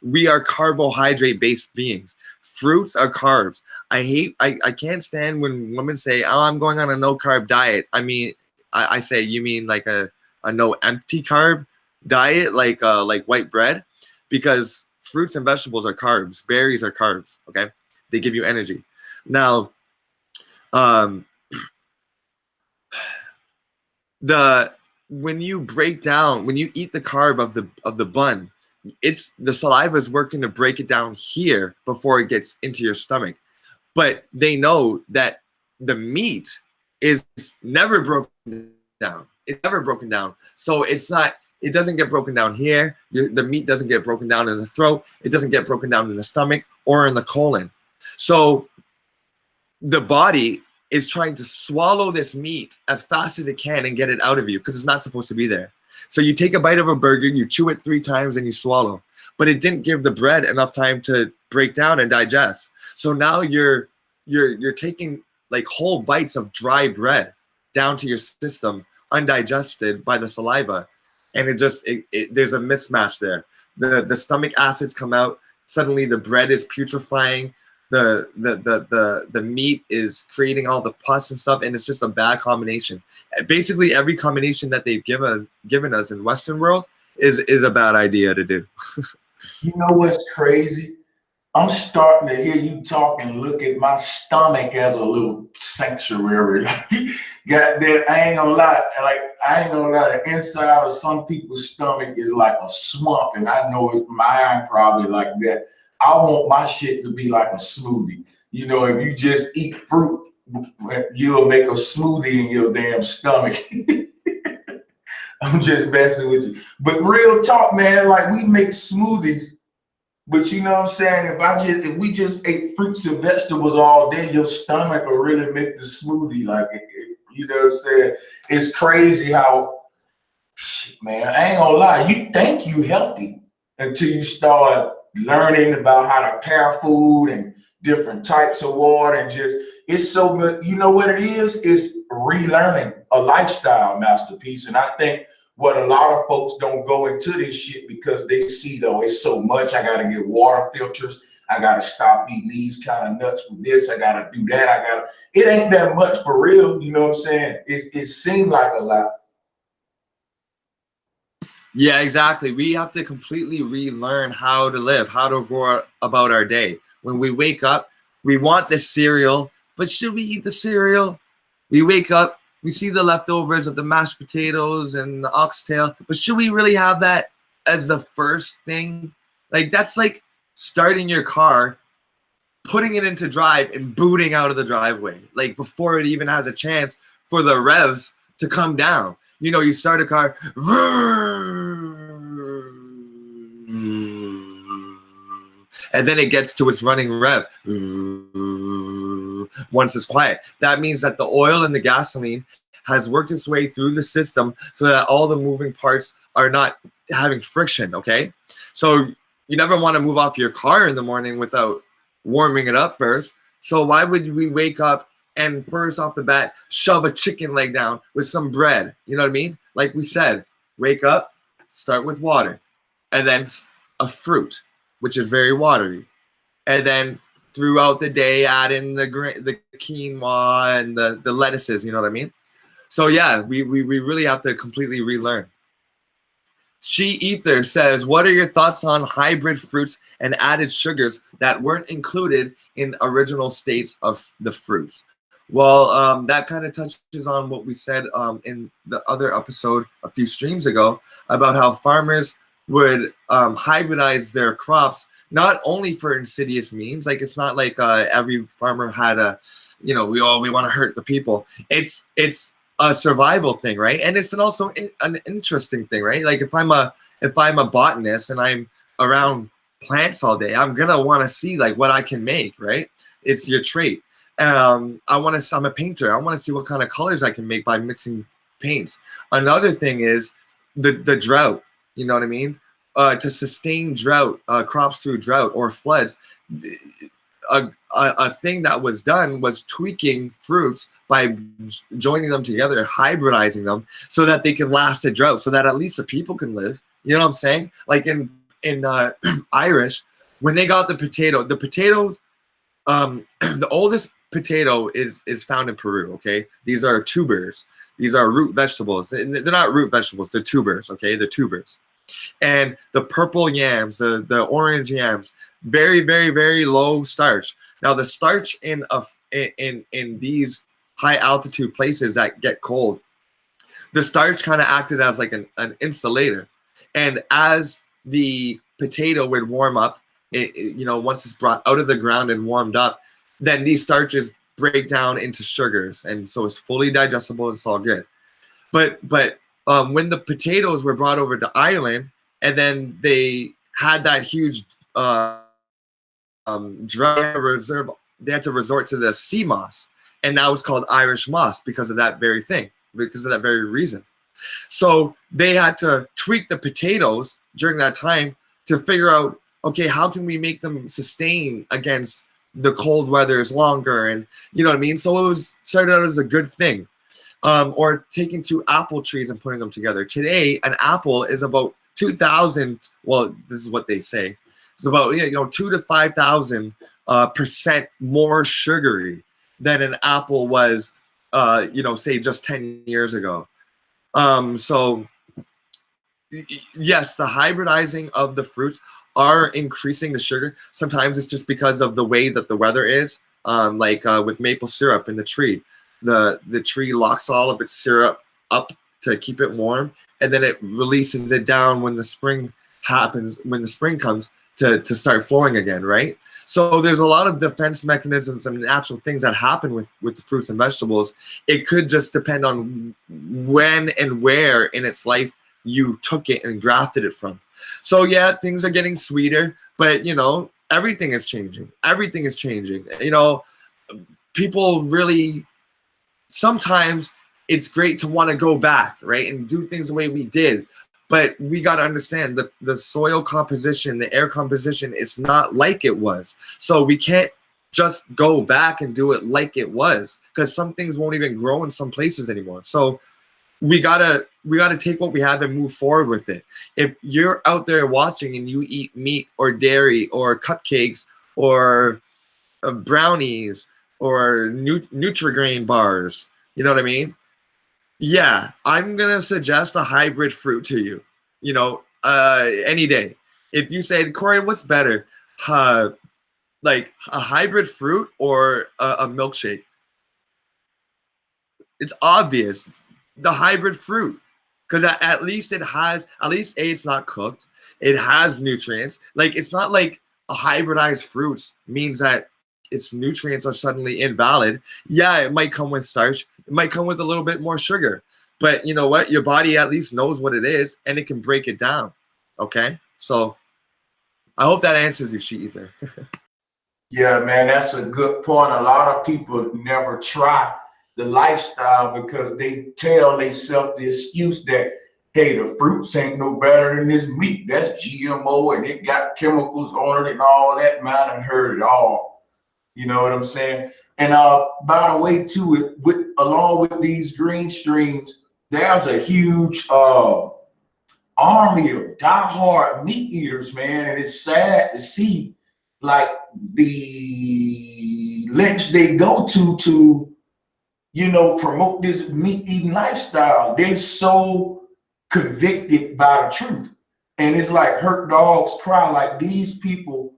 We are carbohydrate based beings. Fruits are carbs. I can't stand when women say, oh, I'm going on a no carb diet. I mean, I say, you mean like a no empty carb diet, like white bread? Because fruits and vegetables are carbs. Berries are carbs, okay? They give you energy. Now, when you eat the carb of the bun, the saliva is working to break it down here before it gets into your stomach. But they know that the meat is never broken down. It's never broken down. So it doesn't get broken down here. The meat doesn't get broken down in the throat. It doesn't get broken down in the stomach or in the colon. So the body is trying to swallow this meat as fast as it can and get it out of you, because it's not supposed to be there. So you take a bite of a burger, you chew it 3 times, and you swallow. But it didn't give the bread enough time to break down and digest. So now you're taking like whole bites of dry bread down to your system, undigested by the saliva, and there's a mismatch there. The stomach acids come out. Suddenly the bread is putrefying. The meat is creating all the pus and stuff, and it's just a bad combination. Basically, every combination that they've given us in Western world is a bad idea to do. You know what's crazy? I'm starting to hear you talk and look at my stomach as a little sanctuary. Got that? I ain't gonna lie. The inside of some people's stomach is like a swamp, and I know mine probably like that. I want my shit to be like a smoothie. You know, if you just eat fruit, you'll make a smoothie in your damn stomach. I'm just messing with you. But real talk, man, like we make smoothies, but you know what I'm saying? If we just ate fruits and vegetables all day, your stomach will really make the smoothie. Like, you know what I'm saying? It's crazy how, shit, man, I ain't gonna lie, you think you healthy until you start learning about how to pair food and different types of water, and just, it's so good. You know what it is? It's relearning a lifestyle, Masterpiece. And I think what a lot of folks don't go into this shit because they see, though, it's so much. I got to get water filters. I got to stop eating these kind of nuts with this. I got to do that. It ain't that much for real. You know what I'm saying? It seemed like a lot. Yeah, exactly. We have to completely relearn how to live, how to go about our day. When we wake up, we want the cereal, but should we eat the cereal? We wake up, we see the leftovers of the mashed potatoes and the oxtail, but should we really have that as the first thing? Like, that's like starting your car, putting it into drive, and booting out of the driveway, like before it even has a chance for the revs to come down. You know, you start a car, and then it gets to its running rev. Once it's quiet, that means that the oil and the gasoline has worked its way through the system so that all the moving parts are not having friction, okay? So you never want to move off your car in the morning without warming it up first. So why would we wake up and first off the bat shove a chicken leg down with some bread? You know what I mean? Like we said, wake up, start with water, and then a fruit, which is very watery, and then throughout the day add in the quinoa and the lettuces. You know what I mean? So yeah, we really have to completely relearn. She Ether says, what are your thoughts on hybrid fruits and added sugars that weren't included in original states of the fruits? Well, that kind of touches on what we said in the other episode a few streams ago about how farmers would hybridize their crops, not only for insidious means. Like, it's not like every farmer had a, you know, we want to hurt the people. It's a survival thing, right? And it's also an interesting thing, right? Like, if I'm a botanist and I'm around plants all day, I'm gonna want to see like what I can make, right? It's your trait. I'm a painter. I want to see what kind of colors I can make by mixing paints. Another thing is the drought. You know what I mean? To sustain drought, crops through drought or floods. A thing that was done was tweaking fruits by joining them together, hybridizing them so that they can last a drought, so that at least the people can live. You know what I'm saying? Like in Irish, when they got the potatoes, the oldest potato is found in Peru. Okay, these are tubers. These are root vegetables. They're not root vegetables. They're tubers. Okay, they're tubers. And the purple yams, the orange yams, very, very, very low starch. Now the starch in these high altitude places that get cold, the starch kind of acted as like an insulator. And as the potato would warm up, you know, once it's brought out of the ground and warmed up, then these starches break down into sugars, and so it's fully digestible. It's all good. But when the potatoes were brought over to Ireland, and then they had that huge dry reserve, they had to resort to the sea moss, and now it's called Irish moss because of that very thing, because of that very reason. So they had to tweak the potatoes during that time to figure out, okay, how can we make them sustain against the cold weathers longer? And you know what I mean? So it was started out as a good thing. Or taking two apple trees and putting them together. Today, an apple is about 2,000. Well, this is what they say. It's about 2 to 5,000 percent more sugary than an apple was, say just 10 years ago. So yes, the hybridizing of the fruits are increasing the sugar. Sometimes it's just because of the way that the weather is, with maple syrup in the tree. The tree locks all of its syrup up to keep it warm, and then it releases it down when the spring happens, when the spring comes to start flowing again, right? So there's a lot of defense mechanisms and natural things that happen with the fruits and vegetables. It could just depend on when and where in its life you took it and grafted it from. So yeah, things are getting sweeter, but everything is changing. Everything is changing. People really, sometimes it's great to want to go back, right, and do things the way we did. But we got to understand the soil composition, the air composition, it's not like it was. So we can't just go back and do it like it was, because some things won't even grow in some places anymore. So we gotta take what we have and move forward with it. If you're out there watching and you eat meat or dairy or cupcakes or brownies or Nutri-Grain bars, you know what I mean? Yeah, I'm gonna suggest a hybrid fruit to you. Any day. If you said, Corey, what's better, like a hybrid fruit or a milkshake? It's obvious, the hybrid fruit, because at least it's not cooked. It has nutrients. Like, it's not like a hybridized fruits means that its nutrients are suddenly invalid. Yeah, it might come with starch. It might come with a little bit more sugar. But you know what? Your body at least knows what it is, and it can break it down. Okay? So I hope that answers you, Sheet Ether. Yeah, man, that's a good point. A lot of people never try the lifestyle because they tell themselves the excuse that, hey, the fruits ain't no better than this meat. That's GMO and it got chemicals on it and all that. Man, I done heard it all. You know what I'm saying? And by the way, too, along with these green streams, there's a huge army of diehard meat eaters, man. And it's sad to see like the lengths they go to promote this meat eating lifestyle. They're so convicted by the truth. And it's like hurt dogs cry. Like, these people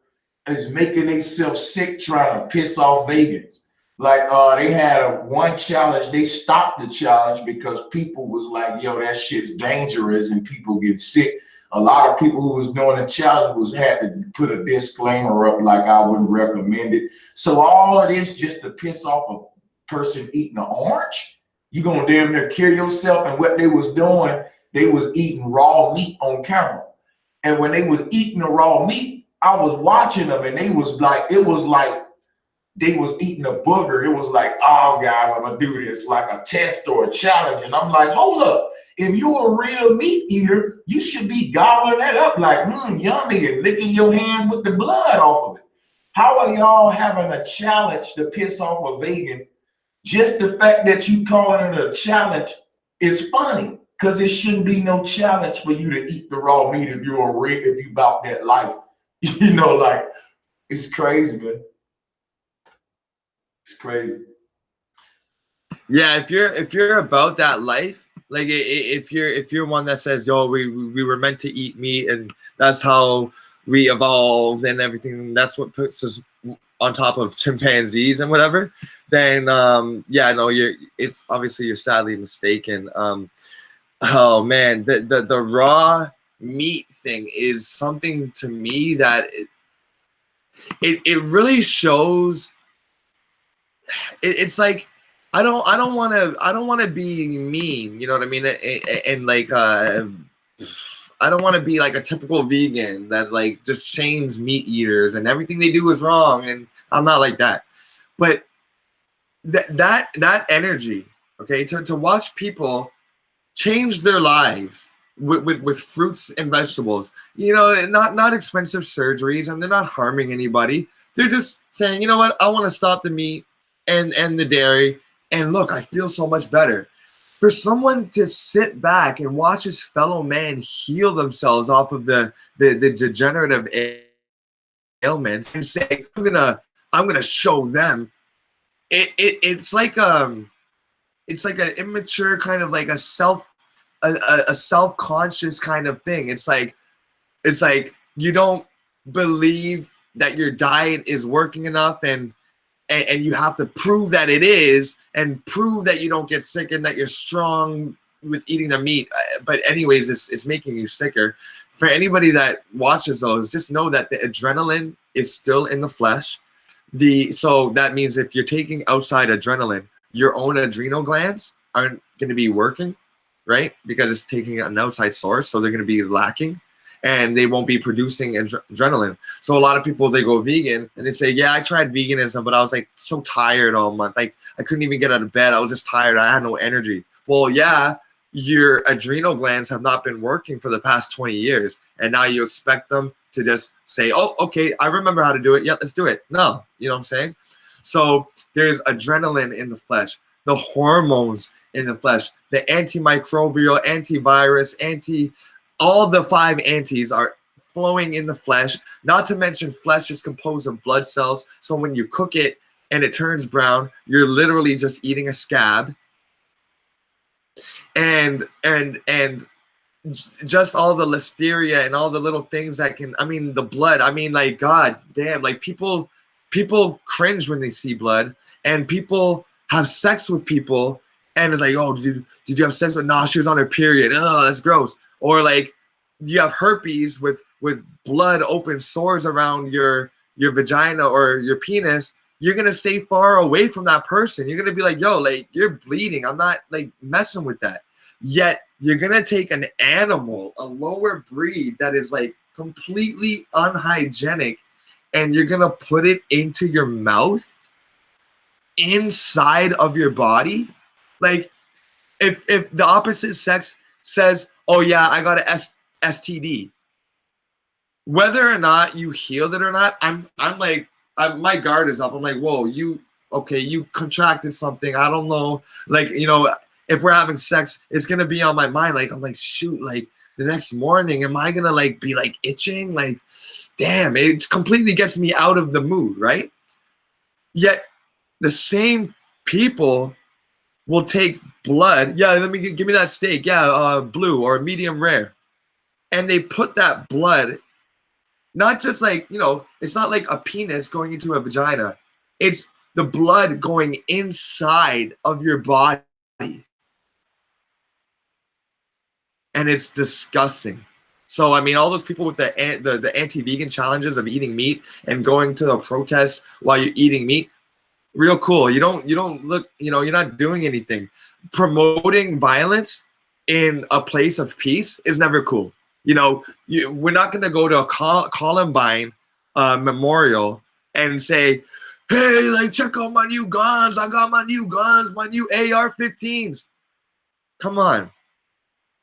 is making themselves sick trying to piss off vegans. Like they had one challenge, they stopped the challenge because people was like, yo, that shit's dangerous and people get sick. A lot of people who was doing the challenge had to put a disclaimer up like I wouldn't recommend it. So all of this just to piss off a person eating an orange. You're gonna damn near kill yourself. And what they was doing, they was eating raw meat on camera. And when they was eating the raw meat, I was watching them and it was like they was eating a booger. It was like, oh guys, I'm gonna do this like a test or a challenge. And I'm like, hold up. If you're a real meat eater, you should be gobbling that up like, yummy, and licking your hands with the blood off of it. How are y'all having a challenge to piss off a vegan? Just the fact that you calling it a challenge is funny, because it shouldn't be no challenge for you to eat the raw meat if you about that life. Like, it's crazy, man. It's crazy. Yeah, if you're about that life, like if you're one that says, yo, we were meant to eat meat and that's how we evolved and everything, that's what puts us on top of chimpanzees and whatever, then yeah, no, it's obviously you're sadly mistaken. Oh man, the raw meat thing is something to me that it really shows. It's like I don't want to be mean, you know what I mean? And like I don't want to be like a typical vegan that like just shames meat eaters and everything they do is wrong, and I'm not like that. But that energy, okay, to watch people change their lives with fruits and vegetables. You know, not expensive surgeries, and they're not harming anybody. They're just saying, you know what, I want to stop the meat and the dairy, and look, I feel so much better. For someone to sit back and watch his fellow man heal themselves off of the degenerative ailments and say, I'm gonna show them. It's like an immature kind of like a self-conscious kind of thing. It's like you don't believe that your diet is working enough, and you have to prove that it is, and prove that you don't get sick and that you're strong with eating the meat. But anyways, it's making you sicker. For anybody that watches those, just know that the adrenaline is still in the flesh. So that means if you're taking outside adrenaline, your own adrenal glands aren't going to be working, right? Because it's taking an outside source, so they're going to be lacking, and they won't be producing adrenaline. So a lot of people, they go vegan and they say, yeah, I tried veganism, but I was like so tired all month. Like I couldn't even get out of bed. I was just tired. I had no energy. Well, yeah, your adrenal glands have not been working for the past 20 years. And now you expect them to just say, oh, okay, I remember how to do it. Yeah, let's do it. No, you know what I'm saying? So there's adrenaline in the flesh, the hormones in the flesh, the antimicrobial, antivirus, all the 5 antis are flowing in the flesh. Not to mention, flesh is composed of blood cells. So when you cook it and it turns brown, you're literally just eating a scab. And just all the listeria and all the little things that can, I mean, the blood, I mean, like, god damn, like people cringe when they see blood, and people have sex with people and it's like, oh, did you have sex with, nah, she was on her period, oh, that's gross. Or like you have herpes with blood, open sores around your vagina or your penis. You're gonna stay far away from that person. You're gonna be like, yo, like, you're bleeding, I'm not like messing with that. Yet you're gonna take an animal, a lower breed that is like completely unhygienic, and you're gonna put it into your mouth, inside of your body. Like if the opposite sex says, oh yeah, I got a STD, whether or not you healed it or not, I'm like, my guard is up. I'm like, whoa, you contracted something, I don't know, like, you know, if we're having sex, it's gonna be on my mind. Like, I'm like, shoot, like the next morning, am I gonna like be like itching? Like, damn, it completely gets me out of the mood, right? Yet the same people will take blood. Yeah, let me give me that steak. Yeah, blue or medium rare, and they put that blood, not just like, you know, it's not like a penis going into a vagina. It's the blood going inside of your body. And it's disgusting. So I mean, all those people with the anti-vegan challenges of eating meat and going to the protests while you're eating meat, real cool. You don't look, you know, you're not doing anything. Promoting violence in a place of peace is never cool. You know, we're not gonna go to a Columbine memorial and say, hey, like, check out my new guns. I got my new guns, my new AR-15s. Come on.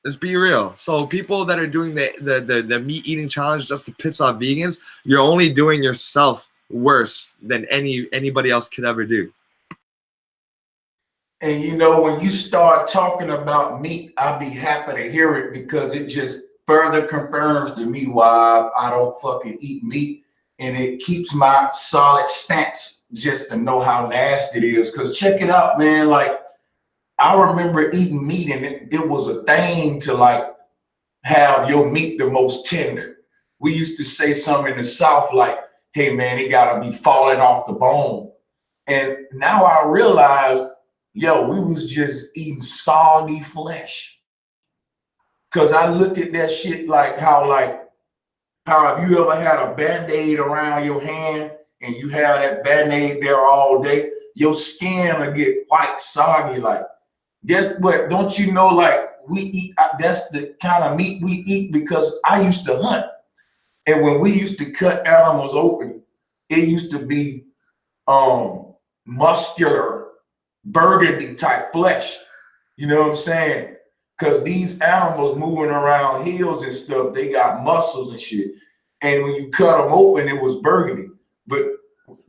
Let's be real. So people that are doing the meat eating challenge just to piss off vegans, you're only doing yourself worse than anybody else could ever do. And you know, when you start talking about meat, I'll be happy to hear it, because it just further confirms to me why I don't fucking eat meat. And it keeps my solid stance just to know how nasty it is. Because check it out, man. Like, I remember eating meat, and it was a thing to like have your meat the most tender. We used to say something in the South like, hey man, it gotta be falling off the bone. And now I realize, yo, we was just eating soggy flesh. Cause I look at that shit like how have you ever had a Band-Aid around your hand and you have that Band-Aid there all day? Your skin will get white, soggy. Like, guess what? Don't you know, like, we eat, that's the kind of meat we eat, because I used to hunt. And when we used to cut animals open, it used to be muscular, burgundy type flesh. You know what I'm saying? because these animals moving around hills and stuff, they got muscles and shit. And when you cut them open, it was burgundy. But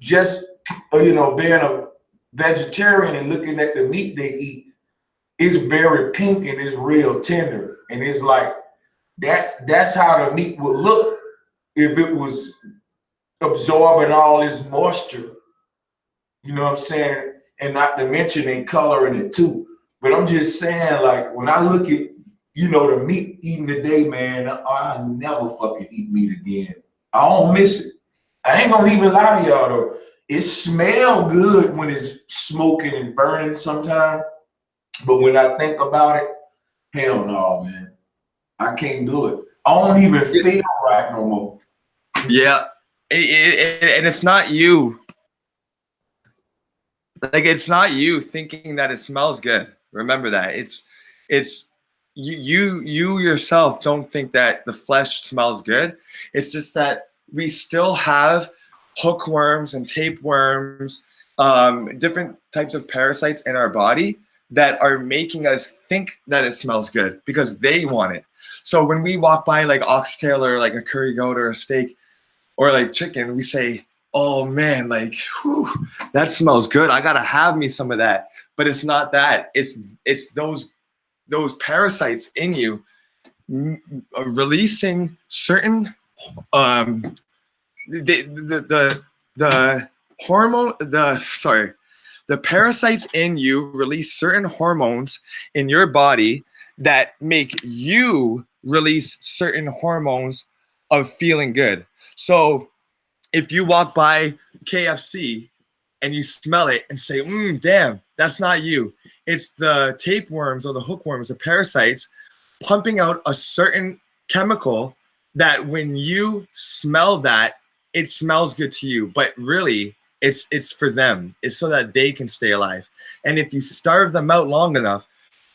just, you know, being a vegetarian and looking at the meat they eat, it's very pink and it's real tender. And it's like, that's how the meat would look if it was absorbing all this moisture. You know what I'm saying? And not to mention in coloring it too. But I'm just saying, like, when I look at, you know, the meat eating today, man, I never fucking eat meat again. I don't miss it. I ain't gonna even lie to y'all though. It smell good when it's smoking and burning sometimes. But when I think about it, hell no, man. I can't do it. I don't even feel right no more. Yeah. And it's not you. Like, it's not you thinking that it smells good. Remember that. It's you yourself don't think that the flesh smells good. It's just that we still have hookworms and tapeworms, different types of parasites in our body that are making us think that it smells good because they want it. So when we walk by like oxtail or like a curry goat or a steak or like chicken, we say, oh man, like, whew, that smells good. I gotta have me some of that. But it's not that. It's those parasites in you releasing certain the parasites in you release certain hormones in your body that make you release certain hormones of feeling good. So if you walk by KFC and you smell it and say, damn, that's not you. It's the tapeworms or the hookworms, the parasites, pumping out a certain chemical that when you smell that, it smells good to you. But really, it's for them. It's so that they can stay alive. And if you starve them out long enough,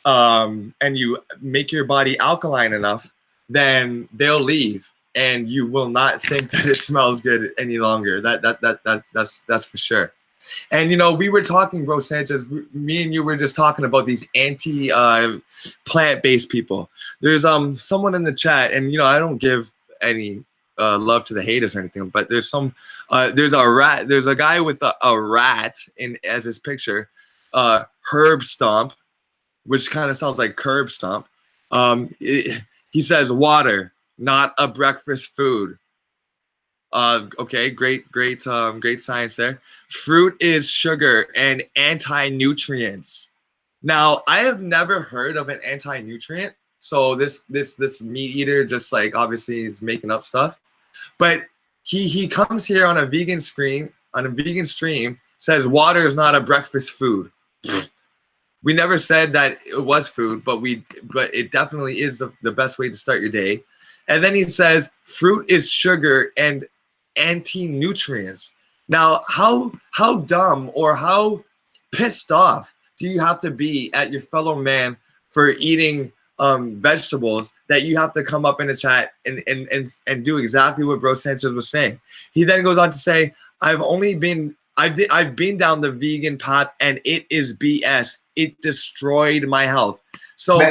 and you make your body alkaline enough, then they'll leave. And you will not think that it smells good any longer. That's for sure. And you know, we were talking, bro, Sanchez. Me and you were just talking about these plant-based people. There's someone in the chat, and you know, I don't give any love to the haters or anything, but there's a rat. There's a guy with a rat in as his picture, Herb Stomp, which kind of sounds like curb stomp. He says water, not a breakfast food. Okay, great science there. Fruit is sugar and anti-nutrients. Now, I have never heard of an anti-nutrient. So this meat eater just like obviously is making up stuff. But he comes here on a vegan stream, says water is not a breakfast food. We never said that it was food, but it definitely is the best way to start your day. And then he says fruit is sugar and anti-nutrients. Now, how dumb or how pissed off do you have to be at your fellow man for eating vegetables that you have to come up in the chat and do exactly what Bro Sanchez was saying? He then goes on to say, I've been down the vegan path and it is BS. It destroyed my health. So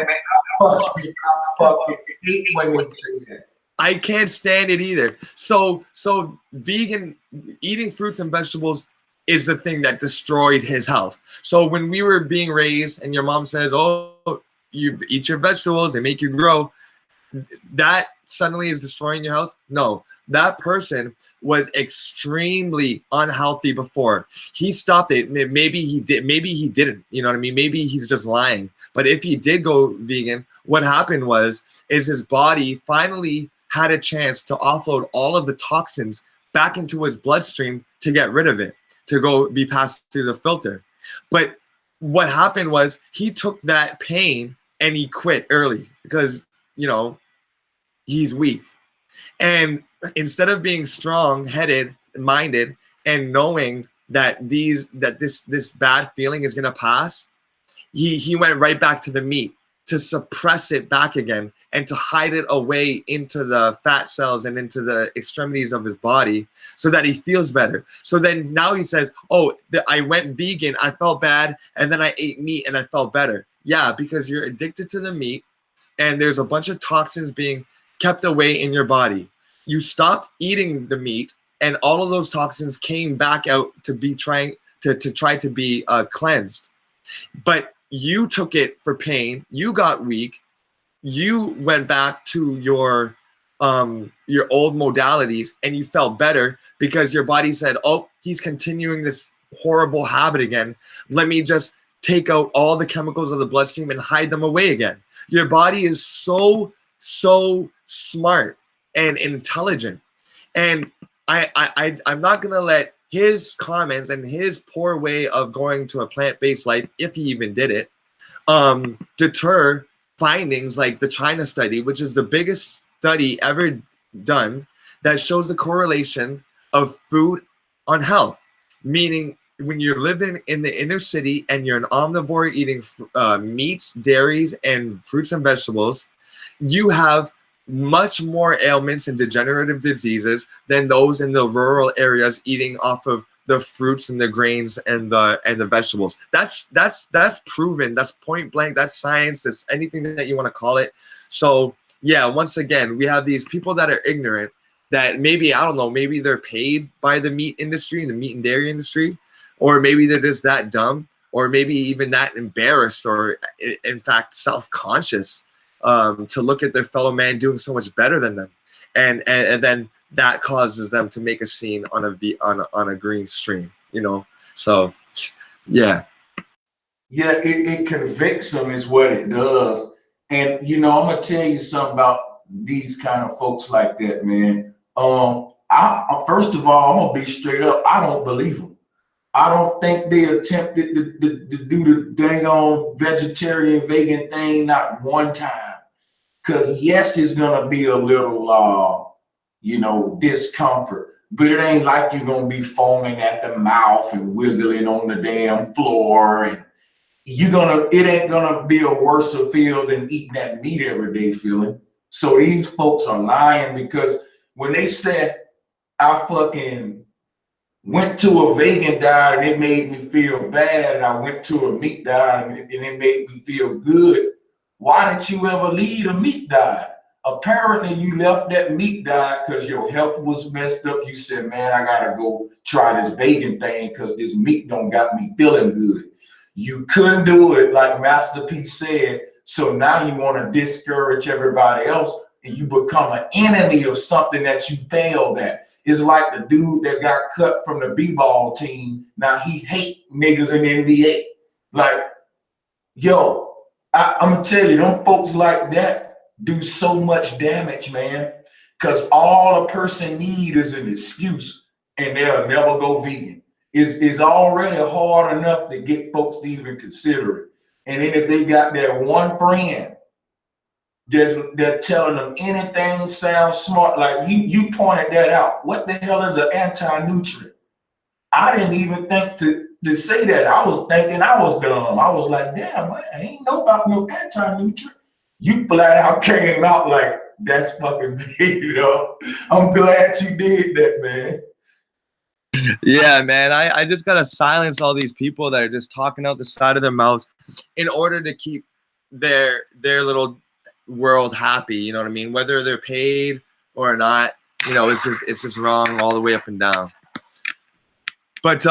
I can't stand it either. So vegan eating fruits and vegetables is the thing that destroyed his health. So when we were being raised and your mom says, oh, you eat your vegetables, they make you grow, that suddenly is destroying your health? No, that person was extremely unhealthy before. He stopped it. Maybe he did, maybe he didn't, you know what I mean? Maybe he's just lying. But if he did go vegan, what happened is his body finally had a chance to offload all of the toxins back into his bloodstream to get rid of it, to go be passed through the filter. But what happened was he took that pain and he quit early because, you know, he's weak. And instead of being strong-headed, minded, and knowing that this bad feeling is gonna pass, he went right back to the meat to suppress it back again and to hide it away into the fat cells and into the extremities of his body so that he feels better. So then now he says, oh, I went vegan, I felt bad, and then I ate meat and I felt better. Yeah, because you're addicted to the meat and there's a bunch of toxins being kept away in your body. You stopped eating the meat, and all of those toxins came back out to be trying to try to be cleansed. But you took it for pain. You got weak. You went back to your old modalities, and you felt better because your body said, "Oh, he's continuing this horrible habit again. Let me just take out all the chemicals of the bloodstream and hide them away again." Your body is so smart and intelligent, and I'm not gonna let his comments and his poor way of going to a plant-based life, if he even did it, deter findings like the China study, which is the biggest study ever done that shows the correlation of food on health. Meaning, when you're living in the inner city and you're an omnivore eating meats, dairies, and fruits and vegetables, you have much more ailments and degenerative diseases than those in the rural areas eating off of the fruits and the grains and the vegetables. That's proven. That's point blank. That's science. That's anything that you want to call it. So yeah, once again, we have these people that are ignorant, that maybe, I don't know, maybe they're paid by the meat industry, the meat and dairy industry, or maybe they're just that dumb, or maybe even that embarrassed, or in fact self-conscious, to look at their fellow man doing so much better than them, and then that causes them to make a scene on a green stream, you know. So yeah, it convicts them is what it does. And I'm gonna tell you something about these kind of folks like that, man. I first of all, I'm gonna be straight up, I don't believe them. I don't think they attempted to do the dang on vegetarian vegan thing not one time. Because yes, it's gonna be a little discomfort, but it ain't like you're gonna be foaming at the mouth and wiggling on the damn floor, and it ain't gonna be a worse feel than eating that meat every day feeling. So these folks are lying, because when they said I fucking went to a vegan diet and it made me feel bad, and I went to a meat diet and it made me feel good, why did you ever leave a meat diet? Apparently you left that meat diet because your health was messed up. You said, man, I gotta go try this vegan thing because this meat don't got me feeling good. You couldn't do it, like Master P said, so now you want to discourage everybody else, and you become an enemy of something that you failed at. It's like the dude that got cut from the b-ball team. Now he hate niggas in the NBA. Like, yo, I'm gonna tell you, them folks like that do so much damage, man. Because all a person need is an excuse, and they'll never go vegan. It's already hard enough to get folks to even consider it. And then if they got that one friend they're telling them anything sounds smart, like you pointed that out. What the hell is an anti-nutrient? I didn't even think to say that. I was thinking I was dumb. I was like, damn, I ain't know about no anti-nutrient. You flat out came out like, that's fucking me, I'm glad you did that, man. Yeah, man. I just gotta silence all these people that are just talking out the side of their mouths in order to keep their little world happy. You know what I mean? Whether they're paid or not, it's just wrong all the way up and down. But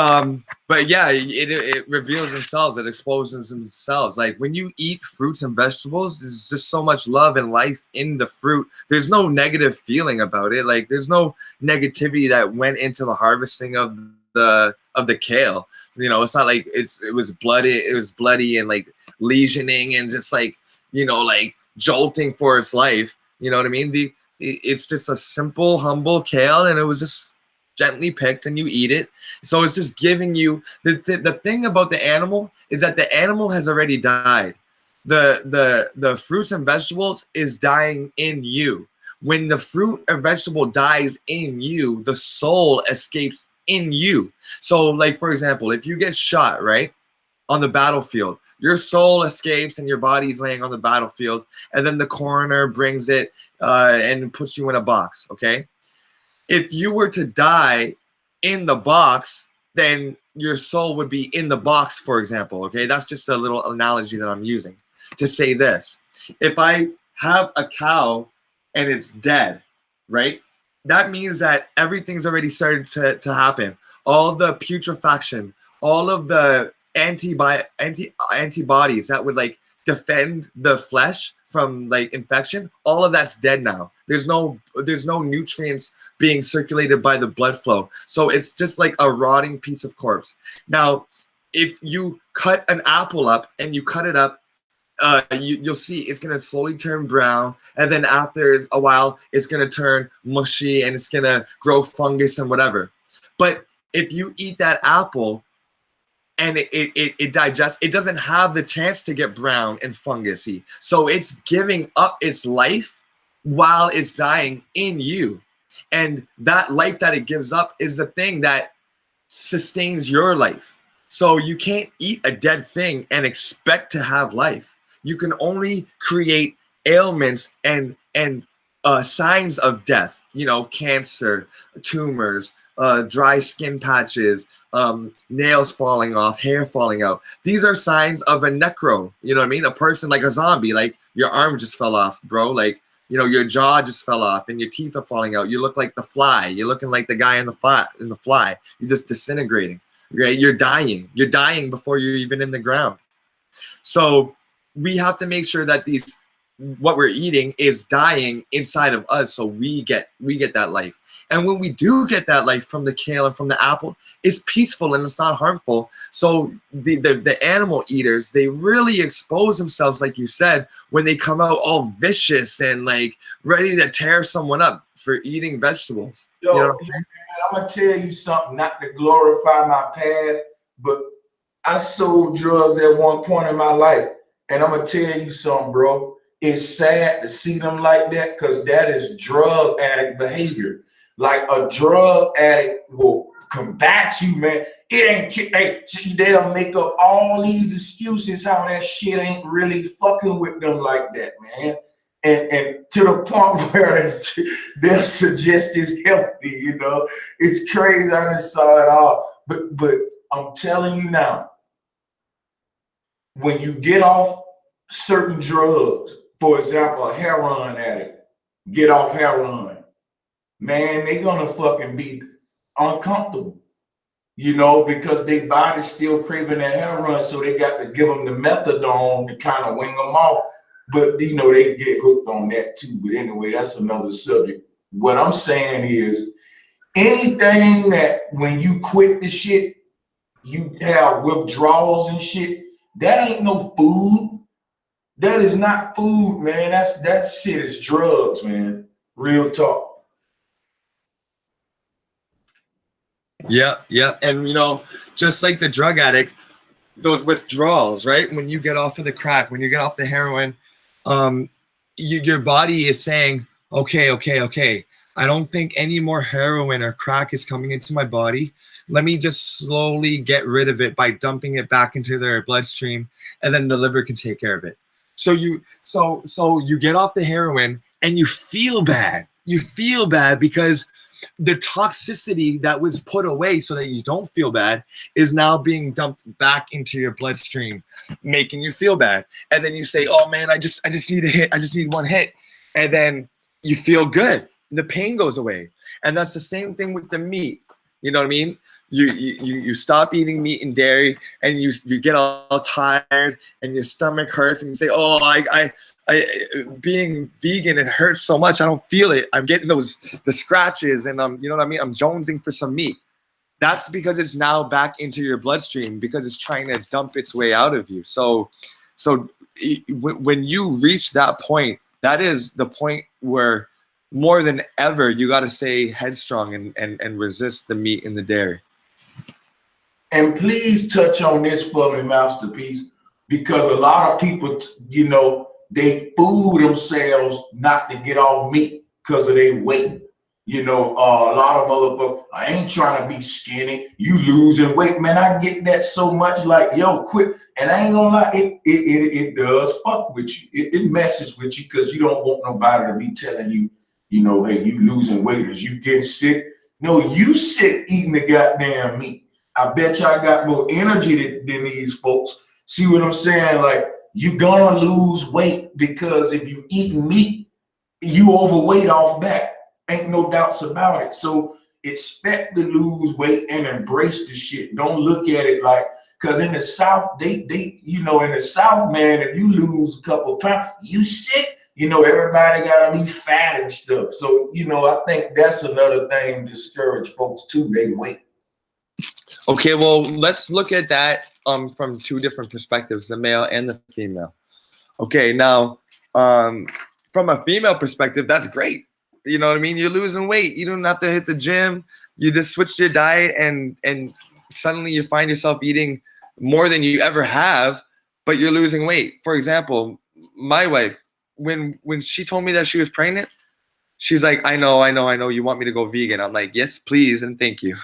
yeah, it reveals themselves. It exposes themselves. Like when you eat fruits and vegetables, there's just so much love and life in the fruit. There's no negative feeling about it. Like there's no negativity that went into the harvesting of the kale. It's not like it was bloody. It was bloody and like lesioning and just like like jolting for its life. You know what I mean? It's just a simple, humble kale, and it was just gently picked, and you eat it. So it's just giving you the thing about the animal is that the animal has already died. The fruits and vegetables is dying in you. When the fruit or vegetable dies in you, the soul escapes in you. So like, for example, if you get shot, right, on the battlefield, your soul escapes and your body's laying on the battlefield, and then the coroner brings it and puts you in a box, okay? If you were to die in the box, then your soul would be in the box, for example, okay? That's just a little analogy that I'm using to say this. If I have a cow and it's dead, right? That means that everything's already started to happen. All the putrefaction, all of the antibodies that would like defend the flesh from like infection, all of that's dead now. There's no nutrients being circulated by the blood flow. So it's just like a rotting piece of corpse. Now, if you cut an apple up and you cut it up, you'll see it's going to slowly turn brown, and then after a while it's going to turn mushy and it's going to grow fungus and whatever. But if you eat that apple and it digests, it doesn't have the chance to get brown and fungusy. So it's giving up its life while it's dying in you. And that life that it gives up is the thing that sustains your life. So you can't eat a dead thing and expect to have life. You can only create ailments and signs of death, you know, cancer, tumors, dry skin patches, nails falling off, hair falling out. These are signs of a necro, you know what I mean? A person like a zombie, like your arm just fell off, bro. Like, you know, your jaw just fell off and your teeth are falling out. You look like the Fly. You're looking like the guy in the Fly. You're just disintegrating, right? You're dying. You're dying before you're even in the ground. So we have to make sure that what we're eating is dying inside of us, so we get that life. And when we do get that life from the kale and from the apple, it's peaceful and it's not harmful. So the animal eaters, they really expose themselves, like you said, when they come out all vicious and like ready to tear someone up for eating vegetables. Yo, you know? I'm gonna tell you something, not to glorify my past, but I sold drugs at one point in my life, and I'm gonna tell you something, bro. It's sad to see them like that, because that is drug addict behavior. Like a drug addict will combat you, man. They'll make up all these excuses how that shit ain't really fucking with them like that, man. And to the point where they'll suggest it's healthy, you know. It's crazy. I just saw it all. But I'm telling you now, when you get off certain drugs, for example, a heroin addict, get off heroin, man, they're gonna fucking be uncomfortable, you know, because their body's still craving that heroin, so they got to give them the methadone to kind of wing them off. But, you know, they get hooked on that too. But anyway, that's another subject. What I'm saying is, anything that when you quit the shit, you have withdrawals and shit, that ain't no food. That is not food, man. That shit is drugs, man. Real talk. Yeah. And, you know, just like the drug addict, those withdrawals, right? When you get off of the crack, when you get off the heroin, your body is saying, okay, I don't think any more heroin or crack is coming into my body. Let me just slowly get rid of it by dumping it back into their bloodstream, and then the liver can take care of it. So you get off the heroin and you feel bad. You feel bad because the toxicity that was put away so that you don't feel bad is now being dumped back into your bloodstream, making you feel bad. And then you say, oh man, I just need a hit. I just need one hit. And then you feel good. The pain goes away. And that's the same thing with the meat. You know what I mean? You stop eating meat and dairy, and you get all tired, and your stomach hurts, and you say, "Oh, I being vegan, it hurts so much. I don't feel it. I'm getting the scratches, and you know what I mean? I'm jonesing for some meat." That's because it's now back into your bloodstream because it's trying to dump its way out of you. So when you reach that point, that is the point where more than ever, you got to stay headstrong and resist the meat and the dairy. And please touch on this for me, Masterpiece, because a lot of people, you know, they fool themselves not to get off meat because of their weight. You know, a lot of motherfuckers, I ain't trying to be skinny. You losing weight, man. I get that so much. Like, yo, quit. And I ain't gonna lie, it does fuck with you. It messes with you because you don't want nobody to be telling you, you know, hey, you losing weight, is you getting sick? No, you sick eating the goddamn meat. I bet y'all got more energy than these folks. See what I'm saying? Like, you're gonna lose weight, because if you eat meat, you overweight off that. Ain't no doubts about it. So expect to lose weight and embrace the shit. Don't look at it like, because in the South, they you know, in the South, man, if you lose a couple pounds, you sick. You know, everybody gotta be fat and stuff. So, you know, I think that's another thing to discourage folks too. They weight. Okay, well, let's look at that from two different perspectives, the male and the female. Okay, now from a female perspective, that's great. You know what I mean? You're losing weight. You don't have to hit the gym. You just switched your diet, and suddenly you find yourself eating more than you ever have, but you're losing weight. For example, my wife, when she told me that she was pregnant, she's like, I know, you want me to go vegan. I'm like, yes, please, and thank you.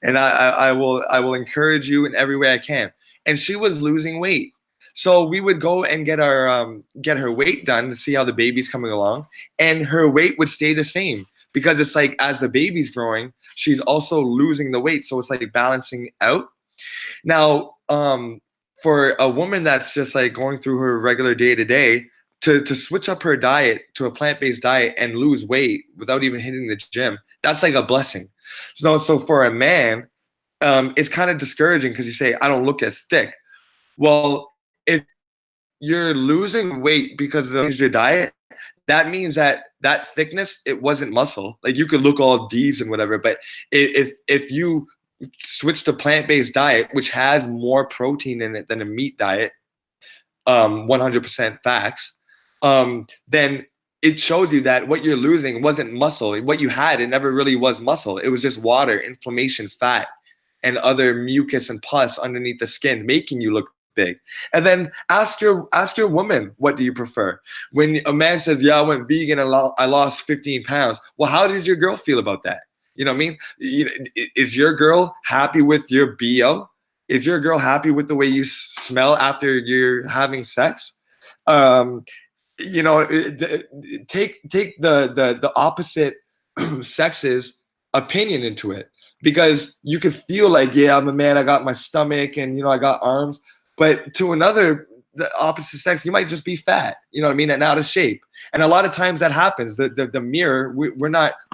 And I will encourage you in every way I can. And she was losing weight. So we would go and get her weight done to see how the baby's coming along, and her weight would stay the same, because it's like as the baby's growing, she's also losing the weight. So it's like balancing out. Now, for a woman that's just like going through her regular day to day, to switch up her diet to a plant-based diet and lose weight without even hitting the gym, that's like a blessing. So for a man, it's kind of discouraging, because you say, I don't look as thick. Well, if you're losing weight because of your diet, that means that thickness, it wasn't muscle. Like, you could look all D's and whatever, but if you switch to plant-based diet, which has more protein in it than a meat diet, 100% facts, then it shows you that what you're losing wasn't muscle. What you had, it never really was muscle. It was just water, inflammation, fat, and other mucus and pus underneath the skin, making you look big. And then ask your woman, what do you prefer? When a man says, yeah, I went vegan and I lost 15 pounds. Well, how does your girl feel about that? You know what I mean? Is your girl happy with your BO? Is your girl happy with the way you smell after you're having sex? You know, take the opposite sex's opinion into it, because you could feel like, yeah, I'm a man, I got my stomach, and, you know, I got arms. But to the opposite sex, you might just be fat, you know what I mean, and out of shape. And a lot of times that happens. The mirror, we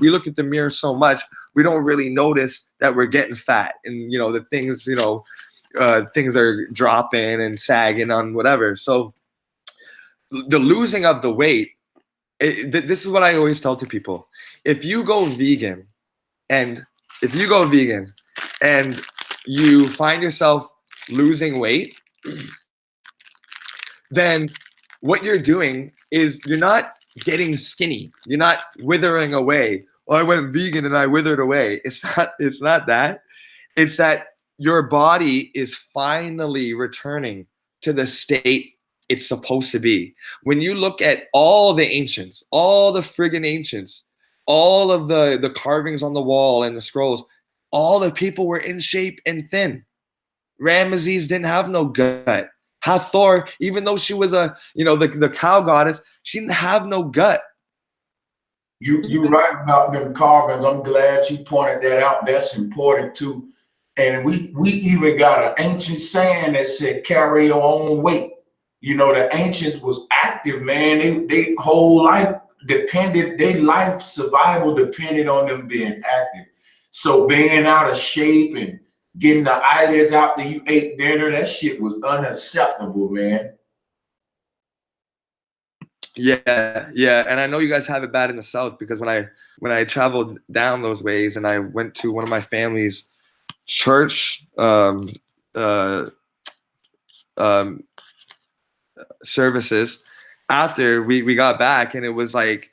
look at the mirror so much, we don't really notice that we're getting fat, and, you know, the things, you know, things are dropping and sagging on whatever. So the losing of the weight, this is what I always tell to people. If you go vegan and you find yourself losing weight, then what you're doing is you're not getting skinny. You're not withering away. Oh, I went vegan and I withered away. It's not that. It's that your body is finally returning to the state it's supposed to be. When you look at all the ancients, all the friggin' ancients, all of the carvings on the wall and the scrolls, all the people were in shape and thin. Ramesses didn't have no gut. Hathor, even though she was the cow goddess, she didn't have no gut. You right about them carvings. I'm glad you pointed that out. That's important too. And we even got an ancient saying that said, carry your own weight. You know, the ancients was active, man. They whole life depended, their life survival depended on them being active. So being out of shape and getting the itis after you ate dinner, that shit was unacceptable, man. Yeah. And I know you guys have it bad in the South, because when I traveled down those ways and I went to one of my family's church services, after we got back, and it was like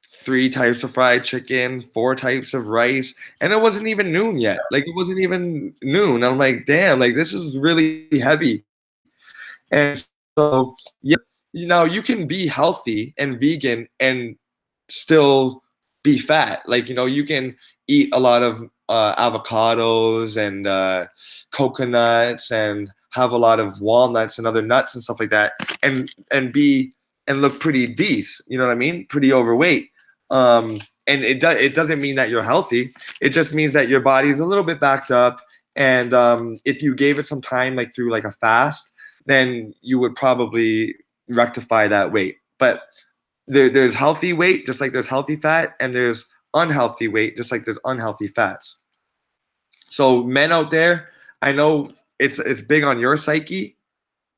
3 types of fried chicken, 4 types of rice, and it wasn't even noon yet. Like, it wasn't even noon. I'm like, damn, like, this is really heavy. And so, yeah, you know, you can be healthy and vegan and still be fat. Like, you know, you can eat a lot of avocados and coconuts, and have a lot of walnuts and other nuts and stuff like that, and look pretty decent. You know what I mean? Pretty overweight. And it doesn't mean that you're healthy. It just means that your body is a little bit backed up. And if you gave it some time, like through like a fast, then you would probably rectify that weight. But there's healthy weight, just like there's healthy fat, and there's unhealthy weight, just like there's unhealthy fats. So men out there, I know it's big on your psyche,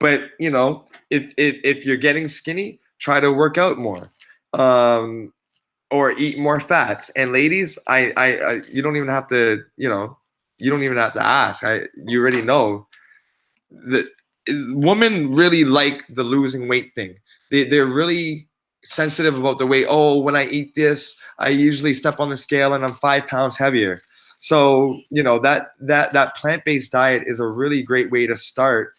but you know, if you're getting skinny, try to work out more, or eat more fats. And ladies, I you don't even have to, you know, you don't even have to ask. You already know that women really like the losing weight thing. They're really sensitive about the weight. Oh, when I eat this, I usually step on the scale and I'm 5 pounds heavier. So, you know, that plant-based diet is a really great way to start.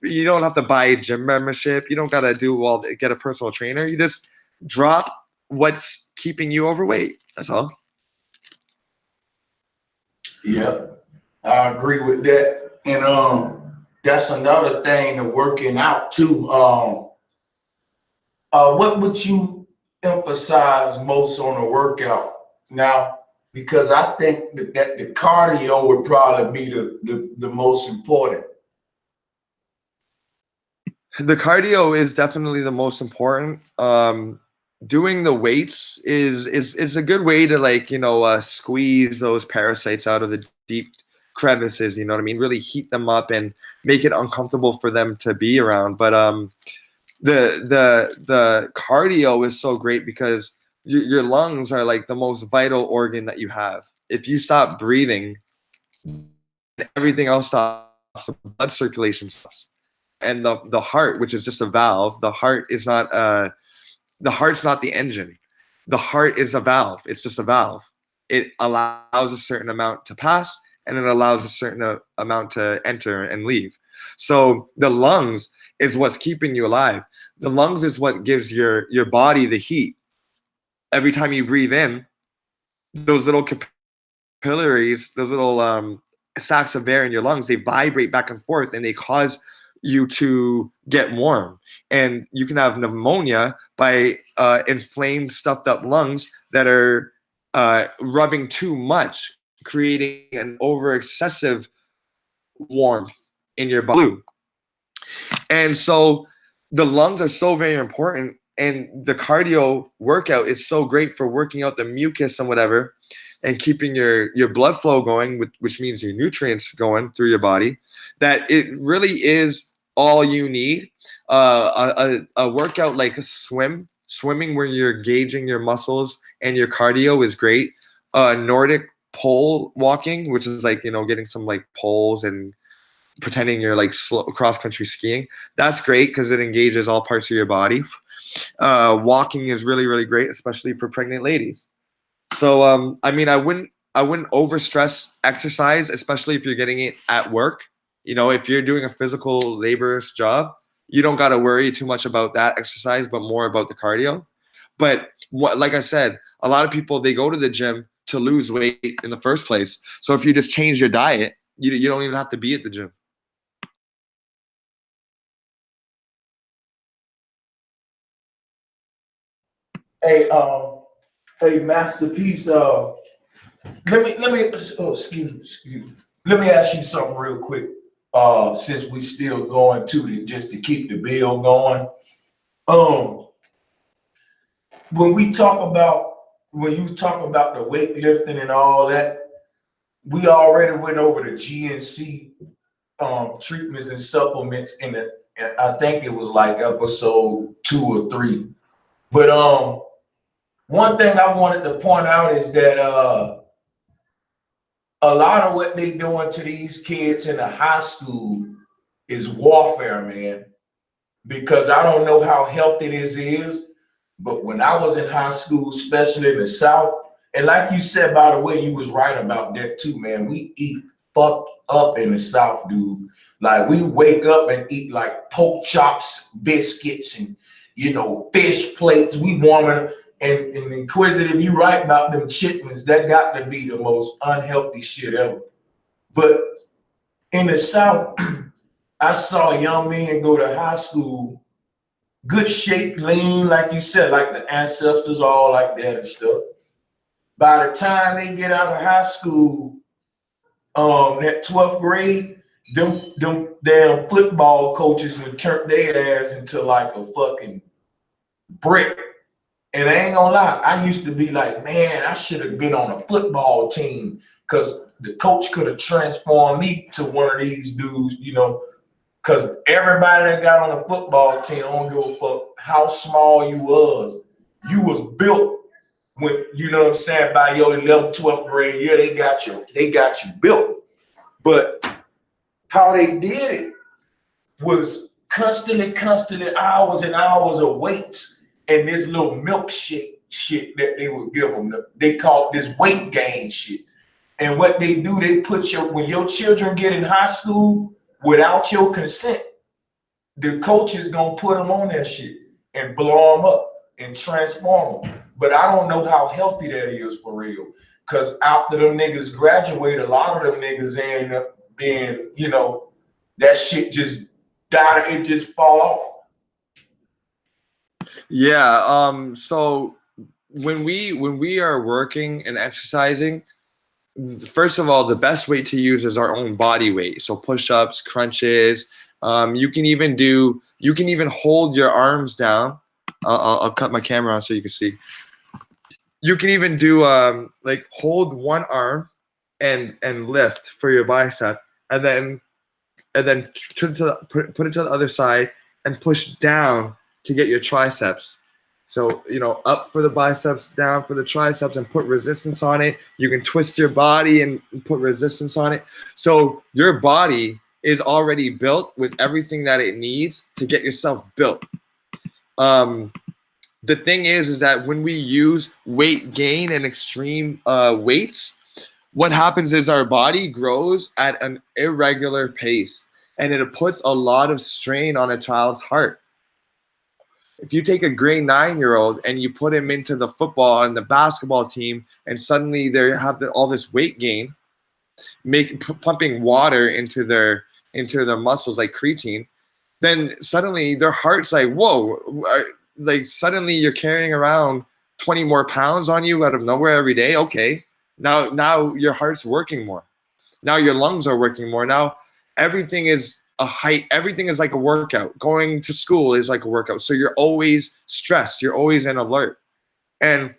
You don't have to buy a gym membership. You don't got to get a personal trainer. You just drop what's keeping you overweight. That's all. Yeah, I agree with that. And that's another thing to working out too. What would you emphasize most on a workout now? Because I think that the cardio would probably be the most important. The cardio is definitely the most important. Doing the weights is a good way to, like, you know, squeeze those parasites out of the deep crevices. You know what I mean? Really heat them up and make it uncomfortable for them to be around. But the cardio is so great because your lungs are like the most vital organ that you have. If you stop breathing, everything else stops. The blood circulation stops. And the heart, which is just a valve, the heart's not the engine. The heart is a valve. It's just a valve. It allows a certain amount to pass, and it allows a certain amount to enter and leave. So the lungs is what's keeping you alive. The lungs is what gives your body the heat. Every time you breathe in, those little capillaries, those little sacs of air in your lungs, they vibrate back and forth, and they cause you to get warm. And you can have pneumonia by inflamed, stuffed up lungs that are rubbing too much, creating an over excessive warmth in your body. And so the lungs are so very important, and the cardio workout is so great for working out the mucus and whatever, and keeping your blood flow going, which means your nutrients going through your body, that it really is all you need. A workout like swimming where you're gauging your muscles and your cardio is great. Nordic pole walking, which is like, you know, getting some like poles and pretending you're like slow cross country skiing. That's great because it engages all parts of your body. Walking is really, really great, especially for pregnant ladies. So I mean, I wouldn't overstress exercise, especially if you're getting it at work. You know, if you're doing a physical laborious job, you don't got to worry too much about that exercise, but more about the cardio. But like I said, a lot of people, they go to the gym to lose weight in the first place. So if you just change your diet, you don't even have to be at the gym. Hey, hey, masterpiece. Let me. Oh, excuse me. Let me ask you something real quick. Since we still going just to keep the bill going. When you talk about the weightlifting and all that, we already went over the GNC treatments and supplements and I think it was like episode 2 or 3. But one thing I wanted to point out is that a lot of what they doing to these kids in the high school is warfare, man. Because I don't know how healthy this is, but when I was in high school, especially in the South, and like you said, by the way, you was right about that too, man. We eat fucked up in the South, dude. Like we wake up and eat like pork chops, biscuits, and fish plates. We warming and inquisitive. You right about them chitlins. That got to be the most unhealthy shit ever. But in the South, I saw young men go to high school, good shape, lean, like you said, like the ancestors, all like that and stuff. By the time they get out of high school, that 12th grade, them damn football coaches would turn their ass into like a fucking brick. And I ain't gonna lie, I used to be like, man, I should have been on a football team because the coach could have transformed me to one of these dudes, you know, because everybody that got on a football team, I don't give a fuck how small you was built when, you know what I'm saying, by your 11th, 12th grade year, they got you built. But how they did it was constantly hours and hours of weights and this little milkshake shit that they would give them. They called this weight gain shit. And what they do, they put when your children get in high school without your consent, the coach is gonna put them on that shit and blow them up and transform them. But I don't know how healthy that is for real. Cause after them niggas graduate, a lot of them niggas end up being, you know, that shit just died, it just fall off. Yeah. So when we are working and exercising, first of all, the best weight to use is our own body weight. So push-ups, crunches. You can even hold your arms down. I'll cut my camera on so you can see. You can even do like hold one arm and lift for your bicep, and then put it to the other side and push down to get your triceps. So, you know, up for the biceps, down for the triceps, and put resistance on it. You can twist your body and put resistance on it. So your body is already built with everything that it needs to get yourself built. The thing is that when we use weight gain and extreme weights, what happens is our body grows at an irregular pace, and it puts a lot of strain on a child's heart. If you take a grade 9-year-old and you put him into the football and the basketball team, and suddenly they have all this weight gain, pumping water into their muscles like creatine, then suddenly their heart's like, whoa, like suddenly you're carrying around 20 more pounds on you out of nowhere every day. Okay, now your heart's working more. Now your lungs are working more. Now everything is everything is like a workout. Going to school is like a workout. So you're always stressed. You're always in alert. And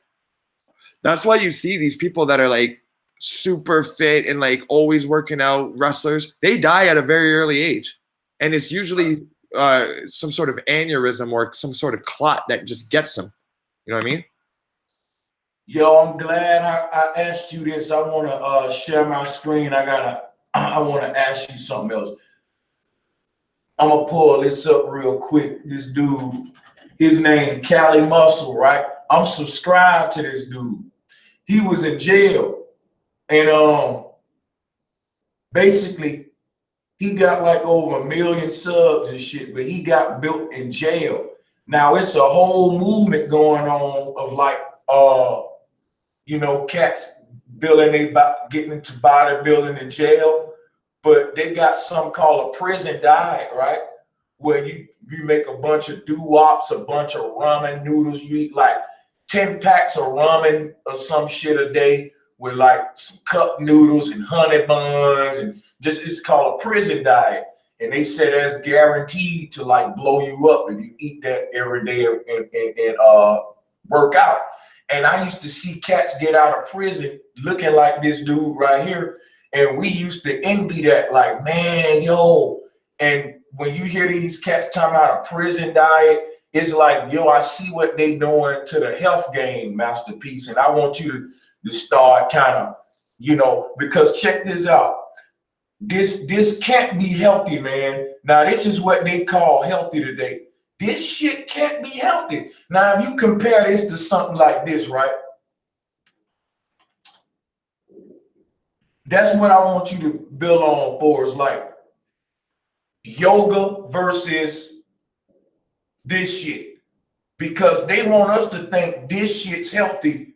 that's why you see these people that are like super fit and like always working out, wrestlers, they die at a very early age. And it's usually some sort of aneurysm or some sort of clot that just gets them. You know what I mean? Yo, I'm glad I asked you this. I want to share my screen. I want to ask you something else. I'm gonna pull this up real quick. This dude, his name Cali Muscle, right? I'm subscribed to this dude. He was in jail, and basically he got like over 1 million subs and shit, but he got built in jail. Now it's a whole movement going on of like you know, cats getting into bodybuilding in jail. But they got something called a prison diet, right? Where you make a bunch of doo-wops, a bunch of ramen noodles. You eat like 10 packs of ramen or some shit a day with like some cup noodles and honey buns, and just, it's called a prison diet. And they say that's guaranteed to like blow you up if you eat that every day and work out. And I used to see cats get out of prison looking like this dude right here. And we used to envy that, like, man, yo. And when you hear these cats talking about a prison diet, it's like, yo, I see what they doing to the health game, Masterpiece. And I want you to start kind of, you know, because check this out. This can't be healthy, man. Now, this is what they call healthy today. This shit can't be healthy. Now, if you compare this to something like this, right? That's what I want you to build on for, is like yoga versus this shit. Because they want us to think this shit's healthy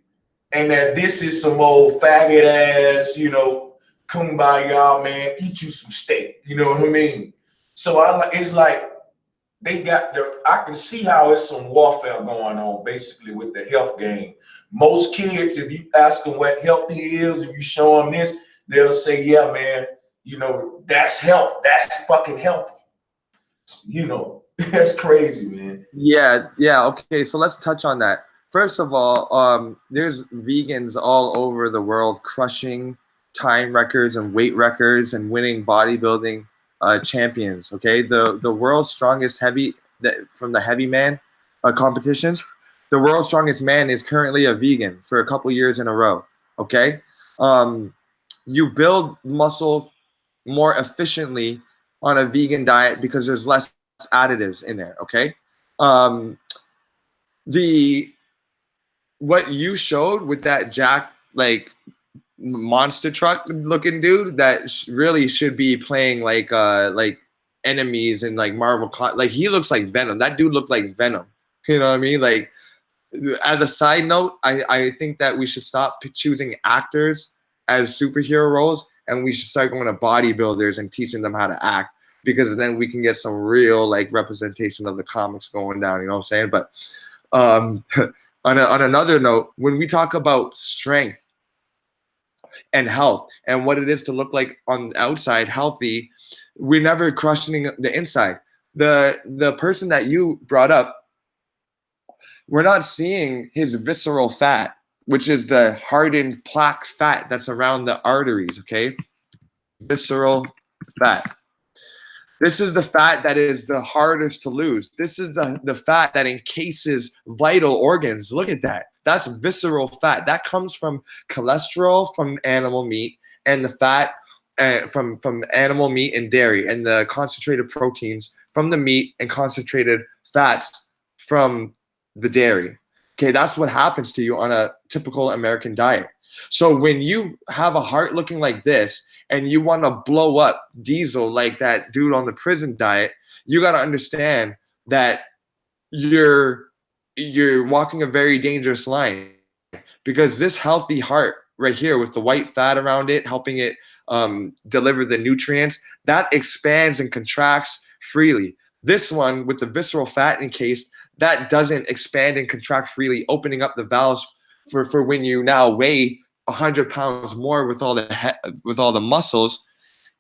and that this is some old faggot ass, you know, kumbaya, man, eat you some steak. You know what I mean? So it's like they got I can see how it's some warfare going on basically with the health game. Most kids, if you ask them what healthy is, if you show them this, they'll say, yeah, man, You know, that's health. That's fucking healthy. You know, that's crazy, man. Yeah, yeah. Okay, so let's touch on that. First of all, there's vegans all over the world crushing time records and weight records and winning bodybuilding champions. Okay, the world's strongest from the heavy man competitions. The world's strongest man is currently a vegan for a couple years in a row. Okay, you build muscle more efficiently on a vegan diet because there's less additives in there. Okay, um, the what you showed with that Jack like monster truck looking dude that really should be playing like enemies and like like he looks like Venom. That dude looked like Venom. You know what I mean? Like, as a side note, I think that we should stop choosing actors as superhero roles, and we should start going to bodybuilders and teaching them how to act, because then we can get some real like representation of the comics going down. You know what I'm saying? But on another note, when we talk about strength and health and what it is to look like on the outside healthy, we're never questioning the inside. The person that you brought up, we're not seeing his visceral fat, which is the hardened plaque fat that's around the arteries. Okay, visceral fat. This is the fat that is the hardest to lose. This is the fat that encases vital organs. Look at that. That's visceral fat. That comes from cholesterol from animal meat and the fat from animal meat and dairy, and the concentrated proteins from the meat and concentrated fats from the dairy. Okay, that's what happens to you on a typical American diet. So when you have a heart looking like this and you want to blow up diesel like that dude on the prison diet, you got to understand that you're walking a very dangerous line, because this healthy heart right here with the white fat around it, helping it deliver the nutrients, that expands and contracts freely. This one with the visceral fat encased, that doesn't expand and contract freely, opening up the valves for when you now weigh 100 pounds more with all the muscles.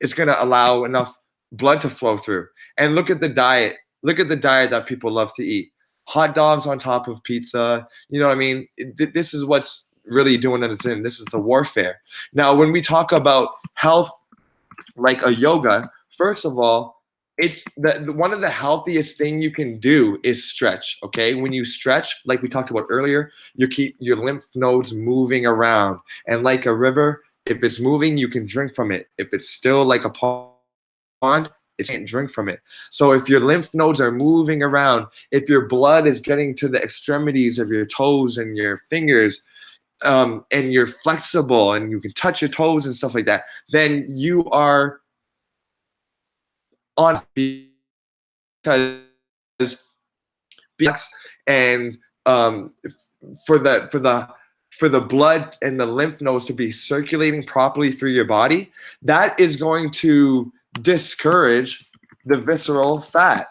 It's going to allow enough blood to flow through. And look at the diet. Look at the diet that people love to eat. Hot dogs on top of pizza. You know what I mean? This is what's really doing it in. This is the warfare. Now, when we talk about health, like a yoga, first of all, it's one of the healthiest thing you can do is stretch. Okay, when you stretch, like we talked about earlier, you keep your lymph nodes moving around, and like a river, if it's moving, you can drink from it. If it's still like a pond, you can't drink from it. So if your lymph nodes are moving around, if your blood is getting to the extremities of your toes and your fingers, and you're flexible and you can touch your toes and stuff like that, then you are on, because and for the blood and the lymph nodes to be circulating properly through your body, that is going to discourage the visceral fat.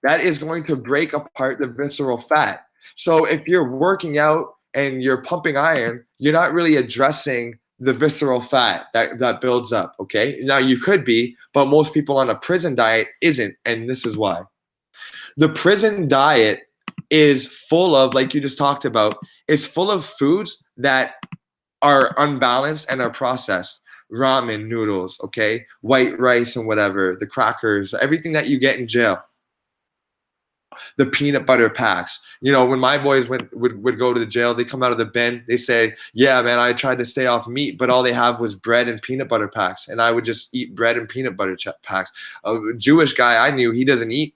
That is going to break apart the visceral fat. So if you're working out and you're pumping iron, you're not really addressing the visceral fat that builds up. Okay, now you could be, but most people on a prison diet isn't, and this is why. The prison diet is full of, like you just talked about, is full of foods that are unbalanced and are processed. Ramen noodles, okay, white rice and whatever, the crackers, everything that you get in jail. The peanut butter packs. You know, when my boys would go to the jail, they come out of the bin, they say, yeah, man, I tried to stay off meat, but all they have was bread and peanut butter packs. And I would just eat bread and peanut butter packs. A Jewish guy I knew, he doesn't eat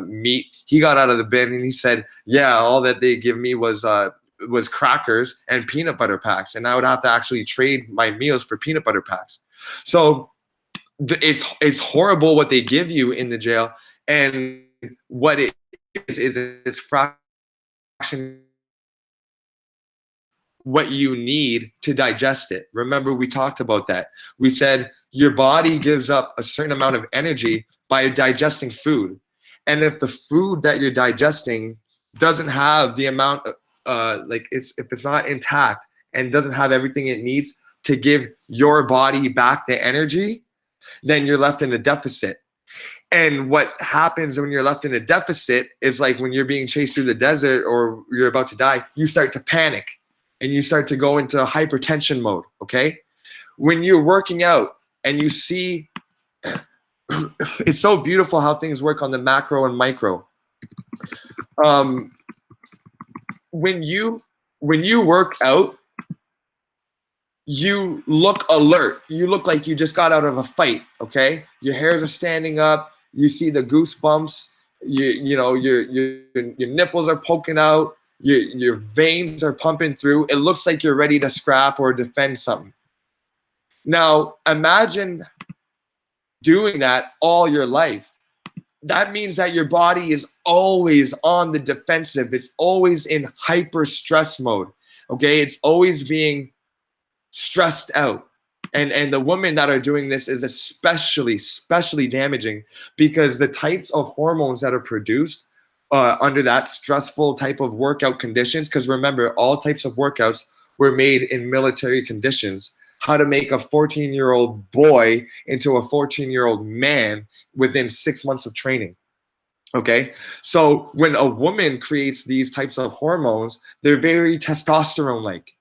meat. He got out of the bin and he said, yeah, all that they give me was crackers and peanut butter packs. And I would have to actually trade my meals for peanut butter packs. So it's horrible what they give you in the jail. And what it is it's fraction what you need to digest it. Remember, we talked about that. We said your body gives up a certain amount of energy by digesting food. And if the food that you're digesting doesn't have the amount of, if it's not intact and doesn't have everything it needs to give your body back the energy, then you're left in a deficit. And what happens when you're left in a deficit is like when you're being chased through the desert or you're about to die, you start to panic and you start to go into hypertension mode, okay? When you're working out and you see, it's so beautiful how things work on the macro and micro. When you work out, you look alert. You look like you just got out of a fight, okay? Your hairs are standing up. You see the goosebumps. You know, your nipples are poking out. Your veins are pumping through. It looks like you're ready to scrap or defend something. Now, imagine doing that all your life. That means that your body is always on the defensive. It's always in hyper stress mode, okay? It's always being stressed out. And the women that are doing this is especially damaging because the types of hormones that are produced under that stressful type of workout conditions, because remember, all types of workouts were made in military conditions. How to make a 14-year-old boy into a 14-year-old man within 6 months of training. Okay, so when a woman creates these types of hormones, they're very testosterone-like.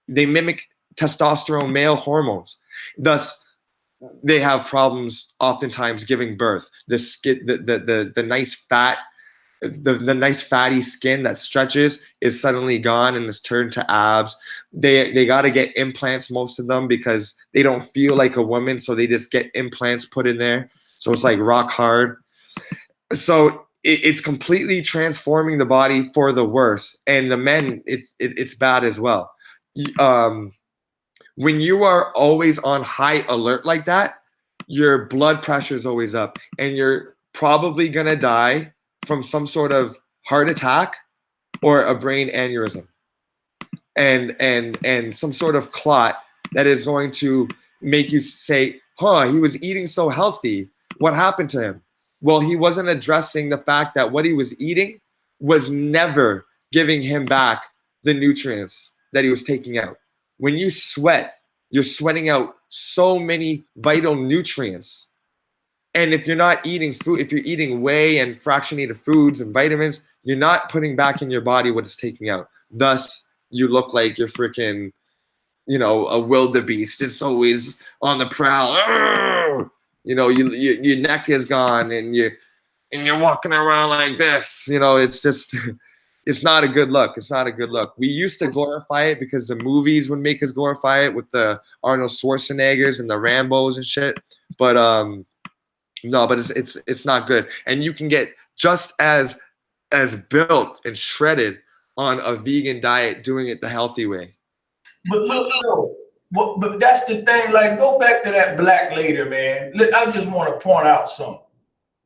They mimic testosterone male hormones. Thus, they have problems oftentimes giving birth. The skin, the nice fat, the nice fatty skin that stretches is suddenly gone and is turned to abs. They got to get implants, most of them, because they don't feel like a woman, so they just get implants put in there. So it's like rock hard. So it's completely transforming the body for the worse, and the men, it's bad as well. When you are always on high alert like that, your blood pressure is always up, and you're probably gonna die from some sort of heart attack or a brain aneurysm, and some sort of clot that is going to make you say, "Huh, he was eating so healthy. What happened to him?" Well, he wasn't addressing the fact that what he was eating was never giving him back the nutrients that he was taking out. When you sweat, you're sweating out so many vital nutrients. And if you're not eating food, if you're eating whey and fractionated foods and vitamins, you're not putting back in your body what it's taking out. Thus, you look like you're freaking, you know, a wildebeest. It's always on the prowl. Arrgh! You know, your neck is gone and you're walking around like this. You know, it's just, it's not a good look. It's not a good look. We used to glorify it because the movies would make us glorify it with the Arnold Schwarzeneggers and the Rambos and shit. But no, but it's not good. And you can get just as built and shredded on a vegan diet doing it the healthy way. But look, though. But that's the thing. Like, go back to that black lady, man. Look, I just want to point out something.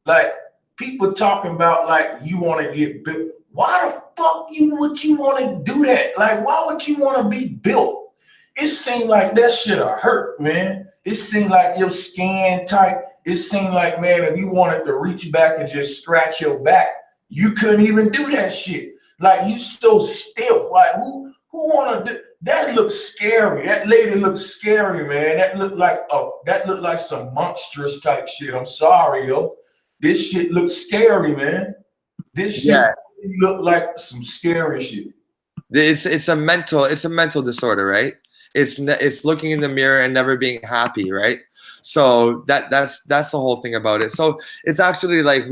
Like, people talking about like you want to get built. Why the fuck would you want to do that? Like, why would you want to be built? It seemed like that shit'll hurt, man. It seemed like your skin tight. It seemed like, man, if you wanted to reach back and just scratch your back, you couldn't even do that shit. Like, you so stiff. Like, who want to do that? Looks scary. That lady looks scary, man. That looked like some monstrous type shit. I'm sorry, yo. This shit looks scary, man. This shit look like some scary shit. It's a mental disorder, right? It's looking in the mirror and never being happy, right? So that's the whole thing about it. So it's actually like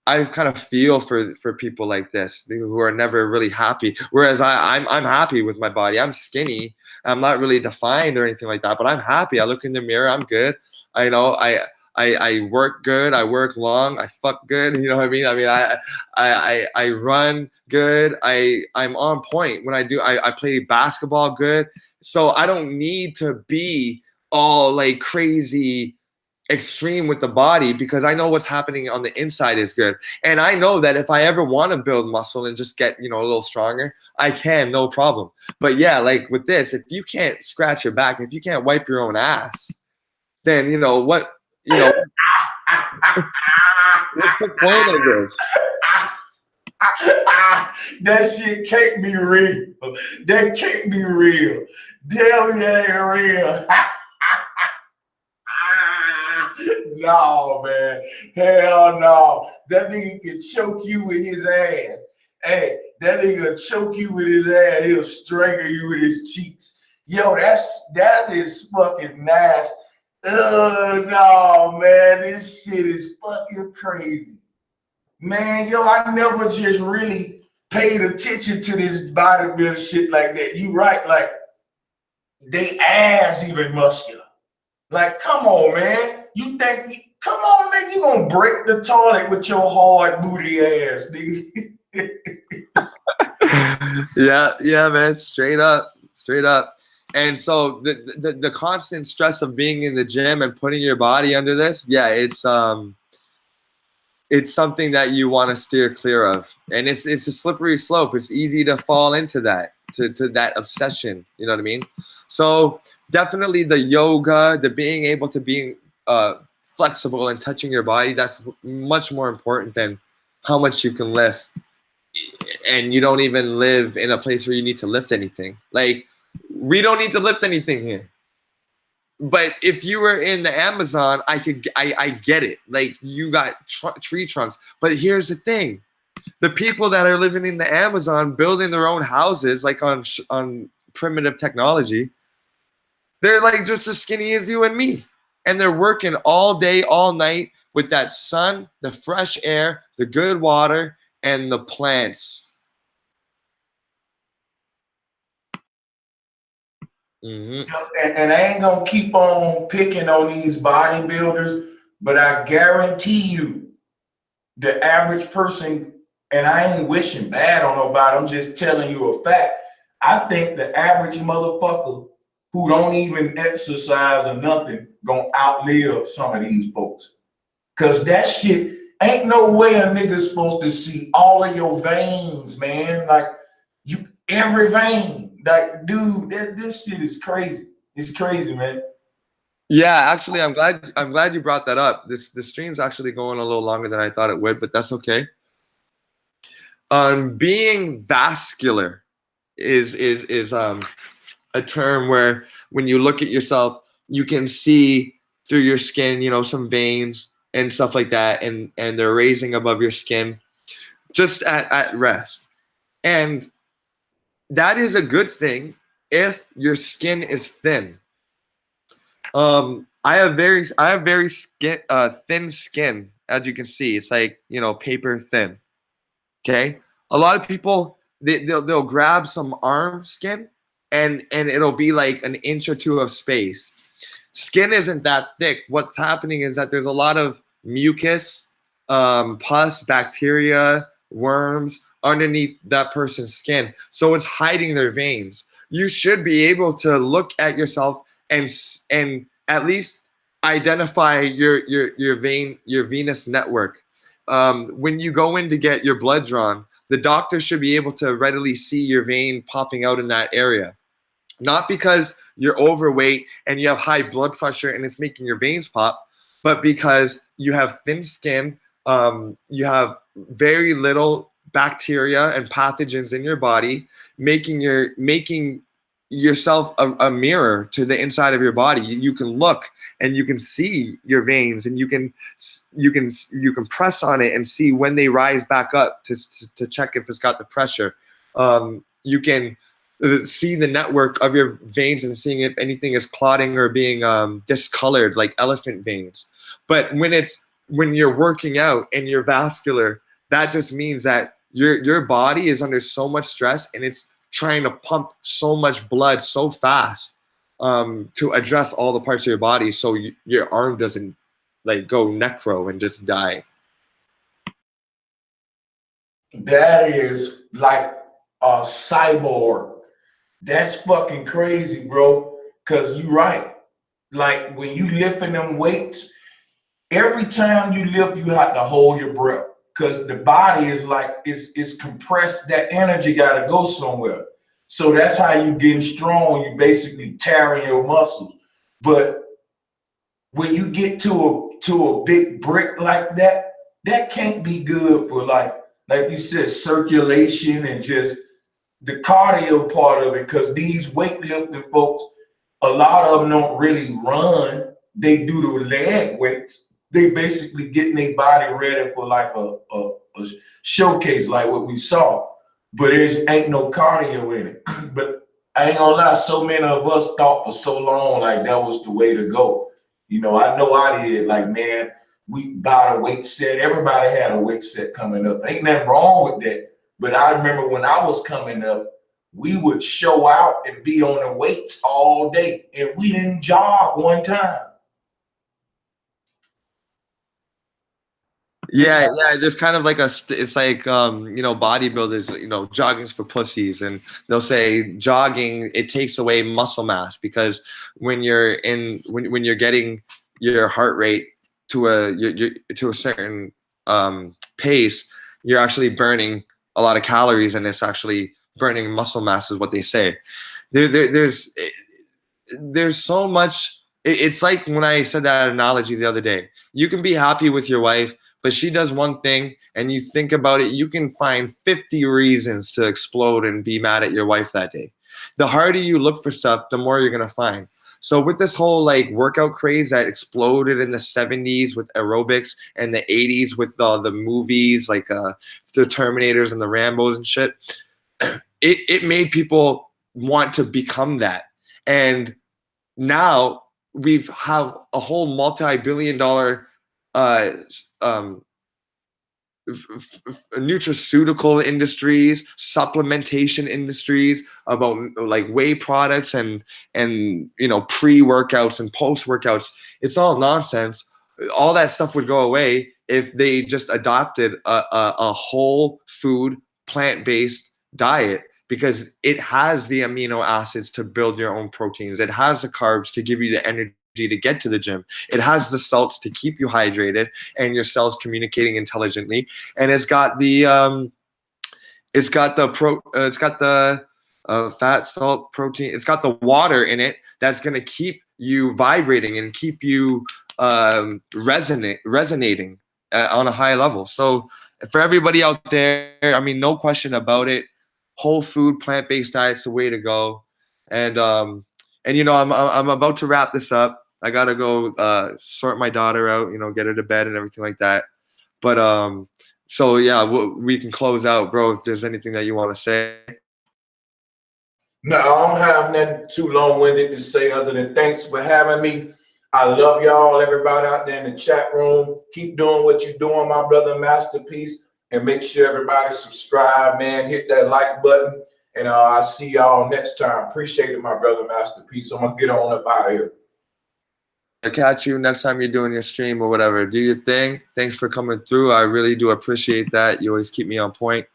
I kind of feel for people like this who are never really happy. Whereas I'm happy with my body. I'm skinny. I'm not really defined or anything like that, but I'm happy. I look in the mirror. I'm good. I know I work good. I work long. I fuck good. You know what I mean? I run good. I'm on point when I do. I play basketball good. So I don't need to be all like crazy extreme with the body because I know what's happening on the inside is good. And I know that if I ever want to build muscle and just get, a little stronger, I can, no problem. But yeah, like with this, if you can't scratch your back, if you can't wipe your own ass, then what's the point of this? That shit can't be real. That can't be real. Tell me that ain't real. no, man. Hell no. That nigga can choke you with his ass. Hey, that nigga choke you with his ass. He'll strangle you with his cheeks. Yo, that is fucking nasty. No, man. This shit is fucking crazy. Man, yo, I never just really paid attention to this bodybuilder shit like that. You right, like they ass even muscular. Like, come on, man. You think, come on, man, you gonna break the toilet with your hard booty ass, nigga. Yeah, man, straight up. And so the constant stress of being in the gym and putting your body under this, yeah, it's something that you want to steer clear of. And it's a slippery slope. It's easy to fall into that, to that obsession. You know what I mean? So definitely the yoga, the being able to be flexible and touching your body, that's much more important than how much you can lift. And you don't even live in a place where you need to lift anything. Like, we don't need to lift anything here. But if you were in the Amazon, I get it. Like, you got tree trunks. But here's the thing: the people that are living in the Amazon, building their own houses, like on primitive technology, they're like just as skinny as you and me, and they're working all day, all night with that sun, the fresh air, the good water, and the plants. Mm-hmm. And I ain't gonna keep on picking on these bodybuilders, but I guarantee you, the average person, and I ain't wishing bad on nobody, I'm just telling you a fact. I think the average motherfucker who don't even exercise or nothing gonna outlive some of these folks. Cause that shit, ain't no way a nigga's supposed to see all of your veins, man. Like, you, every vein. Like, dude, this shit is crazy. It's crazy, man. Yeah, actually, I'm glad you brought that up. The stream's actually going a little longer than I thought it would, but that's okay. Being vascular is a term where when you look at yourself, you can see through your skin, you know, some veins and stuff like that, and they're raising above your skin just at rest. And that is a good thing if your skin is thin. I have very thin skin, as you can see. It's like, you know, paper thin. Okay, a lot of people they'll grab some arm skin and it'll be like an inch or two of space. Skin isn't that thick. What's happening is that there's a lot of mucus, pus, bacteria, worms underneath that person's skin, so it's hiding their veins. You should be able to look at yourself and at least identify your venous network. When you go in to get your blood drawn, the doctor should be able to readily see your vein popping out in that area. Not because you're overweight and you have high blood pressure and it's making your veins pop, but because you have thin skin, you have very little bacteria and pathogens in your body, making yourself a mirror to the inside of your body. You can look and you can see your veins, and you can press on it and see when they rise back up to check if it's got the pressure. You can see the network of your veins and seeing if anything is clotting or being discolored, like elephant veins. But when you're working out and you're vascular, that just means that your body is under so much stress and it's trying to pump so much blood so fast to address all the parts of your body, so your arm doesn't like go necro and just die. That is like a cyborg. That's fucking crazy, bro. Cause you're right. Like, when you lifting them weights, every time you lift, you have to hold your breath. Because the body is like, it's compressed. That energy got to go somewhere. So that's how you getting strong. You basically tearing your muscles. But when you get to a big brick like that, that can't be good for, like you said, circulation and just the cardio part of it. Because these weightlifting folks, a lot of them don't really run. They do the leg weights. they basically getting their body ready for like a showcase, like what we saw. But there's ain't no cardio in it. But I ain't gonna lie, so many of us thought for so long like that was the way to go. You know, I know I did. Like, man, we bought a weight set. Everybody had a weight set coming up. Ain't nothing wrong with that. But I remember when I was coming up, we would show out and be on the weights all day, and we didn't jog one time. Yeah, yeah. There's kind of like it's like you know, bodybuilders, you know, jogging's for pussies, and they'll say jogging, it takes away muscle mass, because when you're when you're getting your heart rate to to a certain pace, you're actually burning a lot of calories, and it's actually burning muscle mass, is what they say. There's so much. It's like when I said that analogy the other day. You can be happy with your wife, but she does one thing and you think about it, you can find 50 reasons to explode and be mad at your wife that day. The harder you look for stuff, the more you're going to find. So with this whole like workout craze that exploded in the 70s with aerobics, and the 80s with the movies like the Terminators and the Rambos and shit, it made people want to become that. And now we have a whole multi-billion-dollar nutraceutical industries, supplementation industries about like whey products and you know, pre-workouts and post-workouts. It's all nonsense. All that stuff would go away if they just adopted a whole food, plant-based diet, because it has the amino acids to build your own proteins. It has the carbs to give you the energy to get to the gym. It has the salts to keep you hydrated and your cells communicating intelligently. And it's got the fat, salt, protein. It's got the water in it that's going to keep you vibrating and keep you resonating on a high level. So for everybody out there, I mean, no question about it, whole food, plant-based diet's the way to go. And you know, I'm about to wrap this up. I gotta go sort my daughter out, you know, get her to bed and everything like that. But so yeah, we can close out, bro, if there's anything that you want to say. No, I don't have nothing too long-winded to say other than thanks for having me. I love y'all, everybody out there in the chat room. Keep doing what you're doing, my brother Masterpiece. And make sure everybody subscribe, man. Hit that like button. And I'll see y'all next time. Appreciate it, my brother Masterpiece. I'm going to get on up out of here. I'll catch you next time you're doing your stream or whatever. Do your thing. Thanks for coming through. I really do appreciate that. You always keep me on point.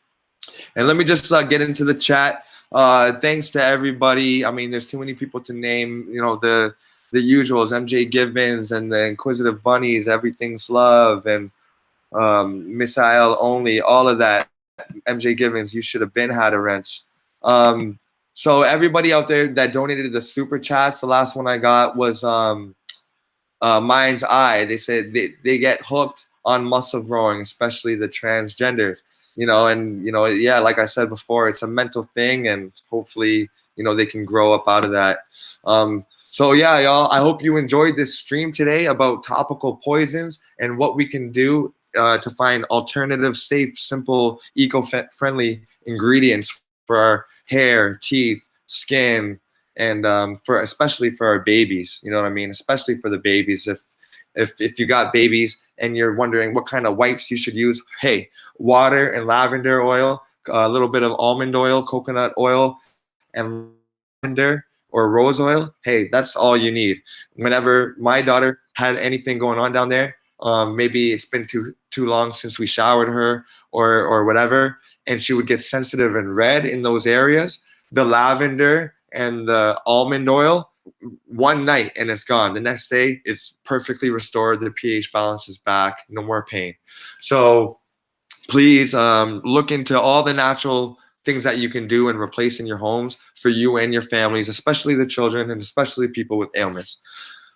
And let me just get into the chat. Thanks to everybody. I mean, there's too many people to name. You know, the usuals, MJ Givens and the Inquisitive Bunnies, Everything's Love, and Missile Only, all of that. MJ Givens, you should have been had a wrench. So everybody out there that donated the super chats, the last one I got was Mind's Eye. They said they get hooked on muscle growing, especially the transgenders. You know, and you know, yeah, like I said before, it's a mental thing, and hopefully, you know, they can grow up out of that. So yeah, y'all, I hope you enjoyed this stream today about topical poisons and what we can do to find alternative, safe, simple, eco-friendly ingredients for our hair, teeth, skin, and especially for our babies. You know what I mean? Especially for the babies. If you got babies and you're wondering what kind of wipes you should use, hey, water and lavender oil, a little bit of almond oil, coconut oil, and lavender or rose oil, hey, that's all you need. Whenever my daughter had anything going on down there, maybe it's been too long since we showered her or whatever, and she would get sensitive and red in those areas, the lavender and the almond oil, one night and it's gone. The next day it's perfectly restored. The pH balance is back. No more pain. So please look into all the natural things that you can do and replace in your homes for you and your families, especially the children and especially people with ailments.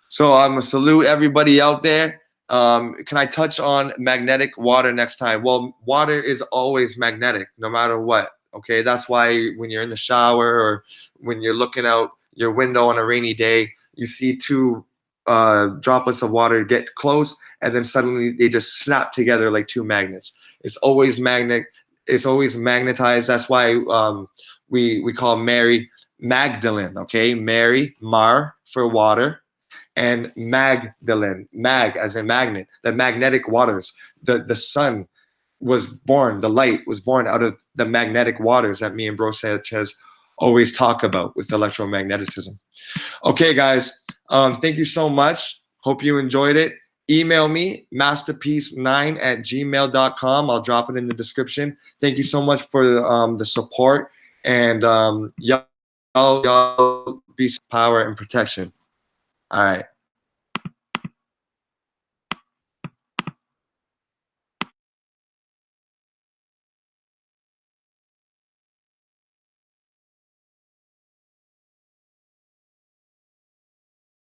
So I'm gonna salute everybody out there. Can I touch on magnetic water next time? Well, water is always magnetic no matter what. Okay, that's why when you're in the shower or when you're looking out your window on a rainy day, you see two droplets of water get close and then suddenly they just snap together like two magnets. It's always magnetized. That's why we call Mary Magdalene. Okay, Mary, Mar for water, and Magdalene, mag as in magnet, the magnetic waters. The sun was born, the light was born out of the magnetic waters that me and Bro Sanchez always talk about with electromagnetism. Okay, guys, thank you so much. Hope you enjoyed it. Email me, masterpiece9@gmail.com. I'll drop it in the description. Thank you so much for the support, and y'all be power and protection. All right.